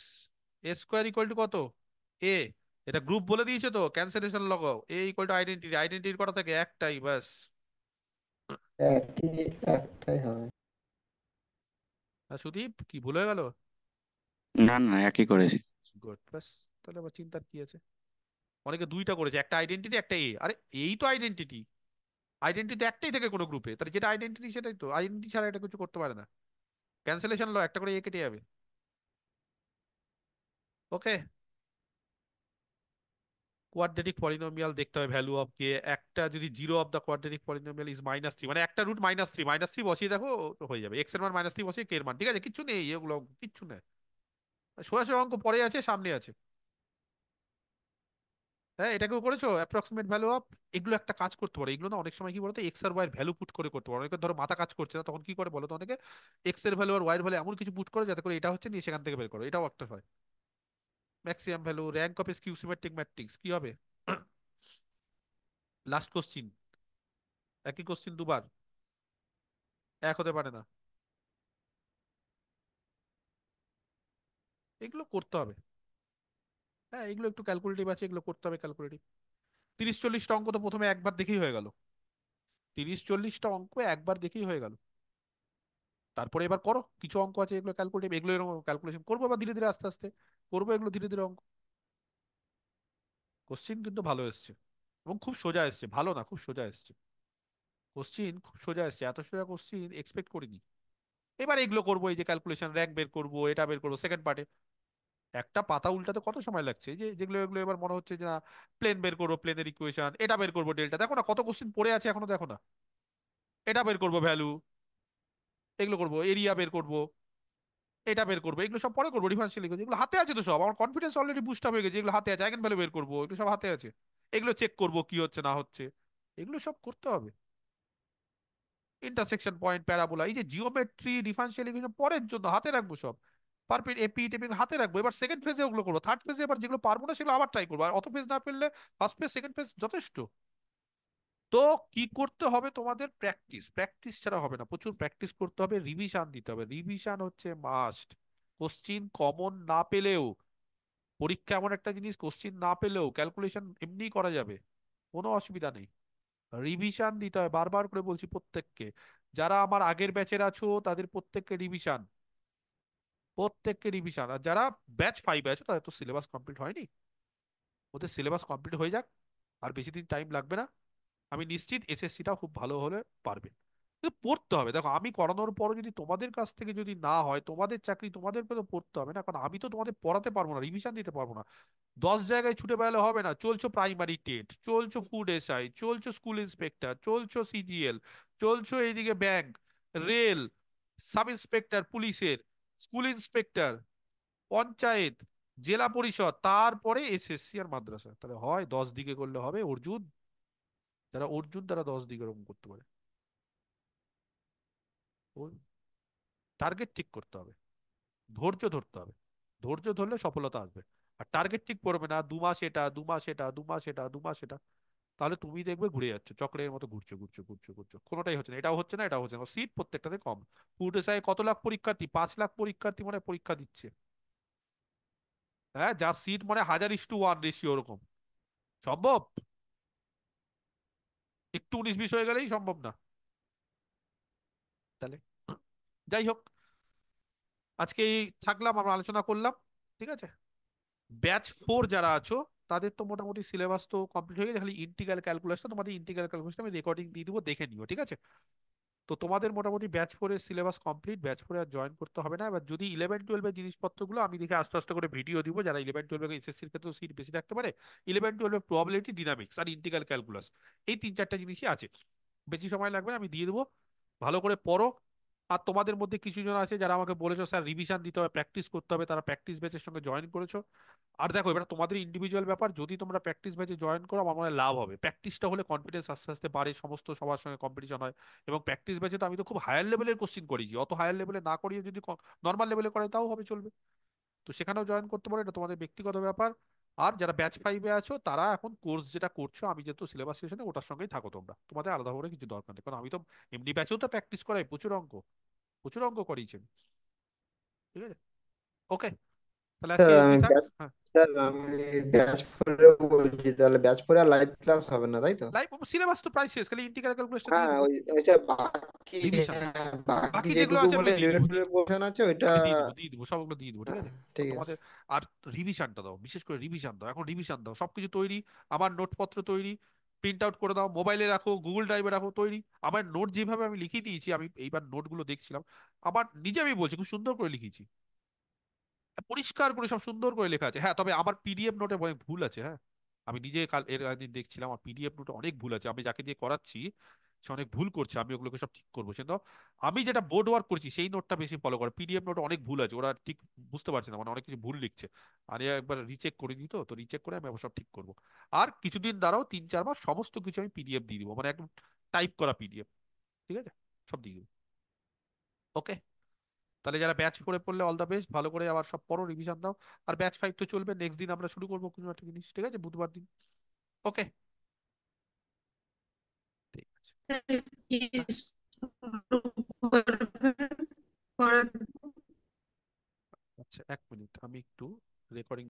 এ স্কোয়ার ইকুয়াল টু কত? এ। এটা গ্রুপ বলে দিয়েছে তো, ক্যান্সেলেশন লাগাও। এ ইকুয়াল টু আইডেন্টিটি, আইডেন্টিটি কটা থাকে? একটাই ব্যাস। একটাই হবে। আর সুদীপ কি ভুল হয়ে গেল? না না, একই করেছি। গুড, ব্যাস। তাহলে আবার চিন্তার কি আছে? অনেকে দুইটা করেছে, একটা আইডেন্টিটি একটা এ। আরে এই তো আইডেন্টিটি, আইডেন্টিটি একটাই থেকে কোনো গ্রুপে, তাহলে যেটা আইডেন্টিটি সেটাই তো, আইডেন্টিটি ছাড়া এটা কিছু করতে পারে না। ক্যান্সেলেশন ল, একটা করে এ কেটে যাবে। ওকে। কোয়াড্রেটিক পলিনোমিয়াল দেখতে হবে ভ্যালু অফ কে। একটা যদি zero of the quadratic polynomial is -3, মানে একটা রুট -3, -3 বসিয়ে দেখো তো হয়ে যাবে। এক্স এর মান -3 বসিয়ে কে এর মান, ঠিক আছে? কিচ্ছু নেই এগুলো, কিচ্ছু নেই। সোজা অঙ্ক পরে আছে, সামনে আছে। হ্যাঁ, এটাকেও করেছো অ্যাপ্রক্সিমেট ভ্যালু অফ। এগুলো একটা কাজ করতে পারে, এগুলো না অনেক সময় কি বলতো এক্স আর ওয়াই এর ভ্যালু পুট করে করতে পারে। অনেকে ধরো মাথা কাজ করছে না, তখন কি করে বলো তো, অনেকে এক্স এর ভ্যালু আর ওয়াই এর ভ্যালু এমন কিছু পুট করে যাতে করে এটা হচ্ছে, নিয়ে সেখান থেকে বের করো, এটাও একটা হয়। Maximum value, rank of skew symmetric matrix কি হবে? লাস্ট কোশ্চিন, একই কোশ্চিন দুবার, এক হতে পারে না। এগুলো করতে হবে। হ্যাঁ, এগুলো একটু ক্যালকুলেটিভ আছে, এগুলো করতে হবে ক্যালকুলেটিভ। 30-40টা অঙ্ক তো প্রথমে একবার দেখেই হয়ে গেল। 30-40টা অঙ্ক একবার দেখেই হয়ে গেল। তারপরে এবার করো, কিছু অঙ্ক আছে এগুলো ক্যালকুলেটিভ, এগুলো এরকম ক্যালকুলেশন করবো, বা ধীরে ধীরে আস্তে আস্তে করবো এগুলো ধীরে ধীরে অঙ্ক। কোশ্চিন কিন্তু ভালো এসছে, এবং খুব সোজা এসছে, ভালো না খুব সোজা এসছে। কোশ্চিন খুব সোজা এসছে, এত সোজা কোশ্চিন এক্সপেক্ট করিনি। এবার এগুলো করবো, এই যে ক্যালকুলেশন, র্যাঙ্ক বের করবো, এটা বের করবো সেকেন্ড পার্টে। একটা পাতা উল্টাতে কত সময় লাগছে, এই যে যেগুলো এগুলো এবার মনে হচ্ছে যে না, প্লেন বের করবো, প্লেনের ইকুয়েশন, এটা বের করবো, ডেল্টা, দেখো না কত কোশ্চিন পড়ে আছে এখনো, দেখো না। এটা বের করবো ভ্যালু, এগুলো করবো, এরিয়া বের করবো, এটা বের করবো, এগুলো সব পরে করবো। ডিফারেন্সিয়াল ইকুয়েশন এগুলো হাতে আছে তো সব, আমার কনফিডেন্স অলরেডি বুস্ট আপ হয়ে গেছে, এগুলো হাতে আছে। আইগেন ভ্যালু বের করবো, এগুলো সব হাতে আছে। এগুলো চেক করবো কি হচ্ছে না হচ্ছে, এগুলো সব করতে হবে। ইন্টারসেকশন পয়েন্ট, প্যারাবোলা, এই যে জিওমেট্রি, ডিফারেন্সিয়াল ইকুয়েশন পরের জন্য হাতে রাখবো সব। পারফেক্ট এপি টেপি হাতে রাখবো। এবার সেকেন্ড ফেজে ওগুলো করবো, থার্ড ফেজে এবার যেগুলো পারবো না সেগুলো আবার ট্রাই করবো। আর অত ফেজ না পেলে ফার্স্ট ফেজ সেকেন্ড ফেজ যথেষ্ট। তো কি করতে হবে তোমাদের? প্র্যাকটিস, প্র্যাকটিস ছাড়া হবে না, প্রচুর প্র্যাকটিস করতে হবে, রিভিশন দিতে হবে। রিভিশন হচ্ছে মাস্ট। কোশ্চিন কমন না পেলেও, পরীক্ষা এমন একটা জিনিস, কোশ্চিন না পেলেও ক্যালকুলেশন এমনি করা যাবে, কোনো অসুবিধা নেই। রিভিশন দিতে হয়, বারবার করে বলছি প্রত্যেককে। যারা আমার আগের ব্যাচের আছো তাদের প্রত্যেককে রিভিশন, প্রত্যেককে রিভিশন। আর যারা ব্যাচ 5 আছো তাদের তো সিলেবাস কমপ্লিট হয়নি, ওদের সিলেবাস কমপ্লিট হয়ে যাক, আর বেশি দিন টাইম লাগবে না। আমি নিশ্চিত এসএসসিটা খুব ভালো হলে পারবে। কিন্তু পড়তে হবে, দেখো আমি করানোর পরও যদি তোমাদের কাছ থেকে যদি না হয়, তোমাদের চাকরি তোমাদেরকে তো পড়তে হবে না, কারণ আমি তো তোমাদের পড়াতে পারবো না, রিভিশন দিতে পারবো না। 10 জায়গায় ছুটে বেড়ালে হবে না। চলছো প্রাইমারি টেট, চলছো ফুড এসআই, চলছো স্কুল ইন্সপেক্টর, চলছো সিজিএল, চলছো এইদিকে ব্যাংক, রেল, সাব ইন্সপেক্টর পুলিশের, স্কুল ইন্সপেক্টর, পঞ্চায়েত, জেলা পরিষদ, তারপরে এসএসসি আর মাদ্রাসা। তাহলে হয় 10 দিকে করলে হবে অর্জুন, যারা অর্জুন তারা 10 দিকে এরকম করতে পারে। টার্গেট ঠিক করতে হবে, ধৈর্য ধরতে হবে, ধৈর্য ধরলে সফলতা আসবে। আর টার্গেট ঠিক করবে না, 2 মাস এটা, 2 মাস এটা, 2 মাস এটা, 2 মাস এটা, তাহলে তুমি দেখবে ঘুরে যাচ্ছে, চক্রের মতো ঘুরছো ঘুরছো ঘুরছো ঘুরছো, কোনোটাই হচ্ছে না, এটাও হচ্ছে না এটাও হচ্ছে না। সিট প্রত্যেকটাতে কম। ফুড এসআই কত লাখ পরীক্ষার্থী? 5 লাখ পরীক্ষার্থী মানে পরীক্ষা দিচ্ছে। হ্যাঁ, যা সিট মানে 1000:1 রেশিও, ওরকম সম্ভব? একটু 19-20 হয়ে গেলেই সম্ভব না। তাহলে যাই হোক, আজকে এই থাকলাম, আমরা আলোচনা করলাম, ঠিক আছে? ব্যাচ 4 যারা আছো তাদের তো মোটামুটি সিলেবাস তো কমপ্লিট হয়ে গেছে, খালি ইন্টিগ্রাল ক্যালকুলাসটা, তোমাদের ইন্টিগ্রাল ক্যালকুলাসটা আমি রেকর্ডিং দিয়ে দিবো, দেখে নিও, ঠিক আছে? তো তোমাদের মোটামুটি ব্যাচ 4 এর সিলেবাস কমপ্লিট, ব্যাচ 4 আর জয়েন করতে হবে না। এবার যদি 11-12 এর জিনিসপত্রগুলো আমি দেখে আস্তে আস্তে করে ভিডিও দিব, যারা 11-12 এসএসসির ক্ষেত্রে সিট বেশি থাকতে পারে, 11-12 প্রবাবিলিটি, ডিনামিক্স আর ইন্টিগ্রাল ক্যালকুলাস, এই 3-4টা জিনিসই আছে, বেশি সময় লাগবে না, আমি দিয়ে দেবো। ভালো করে পড়ো। আর তোমাদের মধ্যে কিছু জন আছে যারা আমাকে বলেছো স্যার রিভিশন দিতে হবে, প্র্যাকটিস করতে হবে, তারা প্র্যাকটিস ব্যাচের সঙ্গে জয়েন করেছো। আর দেখো, এবার তোমাদের ইন্ডিভিজুয়াল ব্যাপার, যদি তোমরা প্র্যাকটিস ব্যাচে জয়েন করো আমার মনে হয় লাভ হবে। প্র্যাকটিসটা হলে কনফিডেন্স আস্তে আস্তে বাড়ে, সমস্ত সবার সঙ্গে কম্পিটিশন হয়। এবং প্র্যাকটিস ব্যাচে তো আমি তো খুব হায়ার লেভেলের কোশ্চিন করিয়েছি, অত হায়ার লেভেলে না করিয়ে যদি নর্মাল লেভেলে করে তাও হবে, চলবে। তো সেখানেও জয়েন করতে পারো, এটা তোমাদের ব্যক্তিগত ব্যাপার। আর যারা ব্যাচ 5-এ আছো তারা এখন কোর্স যেটা করছো, আমি যেহেতু সিলেবাস সেশনে, ওটার সঙ্গেই থাকো তোমরা, তোমাদের আলাদা করে কিছু দরকার নেই, কারণ আমি তো এমনি ব্যাচেও তো প্র্যাকটিস করাই, প্রচুর অঙ্ক করিয়েছি আমি। ঠিক আছে, ওকে, তাহলে আজকে স্যার এমনি আমি থাক। ব্যাচ হ্যাঁ, স্যার আমি ব্যাচ ফোরে বলছি, তাহলে ব্যাচ ফোরে আর লাইভ ক্লাস হবে না তাই তো? লাইভ সিলেবাস তো প্রায় শেষ, খালি ইন্টিগ্রাল ক্যালকুলাসটা দিয়ে হ্যাঁ দেবো, ওই ওই স্যার বাকি রিভিশন। বাকি বাকি যেগুলো যেটুকু আছে আমি বলে দিয়ে দেবো, রিলেটেড পোর্শন আছে ওইটা। আমি দিয়ে দেবো সবগুলো দিয়ে দেবো, ঠিক আছে। ঠিক আছে। তোমাদের আর রিভিশনটা দাও, বিশেষ করে রিভিশন দাও, এখন রিভিশন দাও, সবকিছু তৈরি, আমার নোটপত্র তৈরি, প্রিন্ট আউট করে দাও, মোবাইলে রাখো, গুগল ড্রাইভে রাখো, তৈরি। আমার নোট যেভাবে আমি লিখে দিয়েছি, আমি এইবার নোটগুলো দেখছিলাম, আমার নিজে আমি বলছি খুব সুন্দর করে লিখেছি, পরিষ্কার করে সব সুন্দর করে লেখা আছে। হ্যাঁ, তবে আমার পিডিএফ নোটে অনেক ভুল আছে, হ্যাঁ, আমি নিজে কাল এর একদিন দেখছিলাম, আমার পিডিএফ নোটে অনেক ভুল আছে, আমি যাকে দিয়ে করাচ্ছি সে অনেক ভুল করছে, আমি ওগুলোকে সব ঠিক করবো। সে তো আমি যেটা বোর্ড ওয়ার্ক করছি সেই নোটটা বেশি ফলো করে, পিডিএফ নোটে অনেক ভুল আছে, ওরা ঠিক বুঝতে পারছে না, মানে অনেক কিছু ভুল লিখছে। আর এ একবার রিচেক করে দিই, তো রিচেক করে আমি আবার সব ঠিক করবো। আর কিছুদিন দাঁড়াও, 3-4 মাস সমস্ত কিছু আমি পিডিএফ দিয়ে দিবো, মানে একদম টাইপ করা পিডিএফ, ঠিক আছে, সব দিয়ে দিবো। ওকে, তাহলে যারা ব্যাচ 4-এ পড়লে অল দ্য বেস্ট, ভালো করে আবার সব পড়ো, রিভিশন দাও। আর ব্যাচ 5 তো চলবে, নেক্সট দিন আমরা শুরু করবো কোনো একটা জিনিস, ঠিক আছে, বুধবার দিন। ওকে, ঠিক আছে। হ্যাঁ, আচ্ছা 1 মিনিট, আমি একটু রেকর্ডিং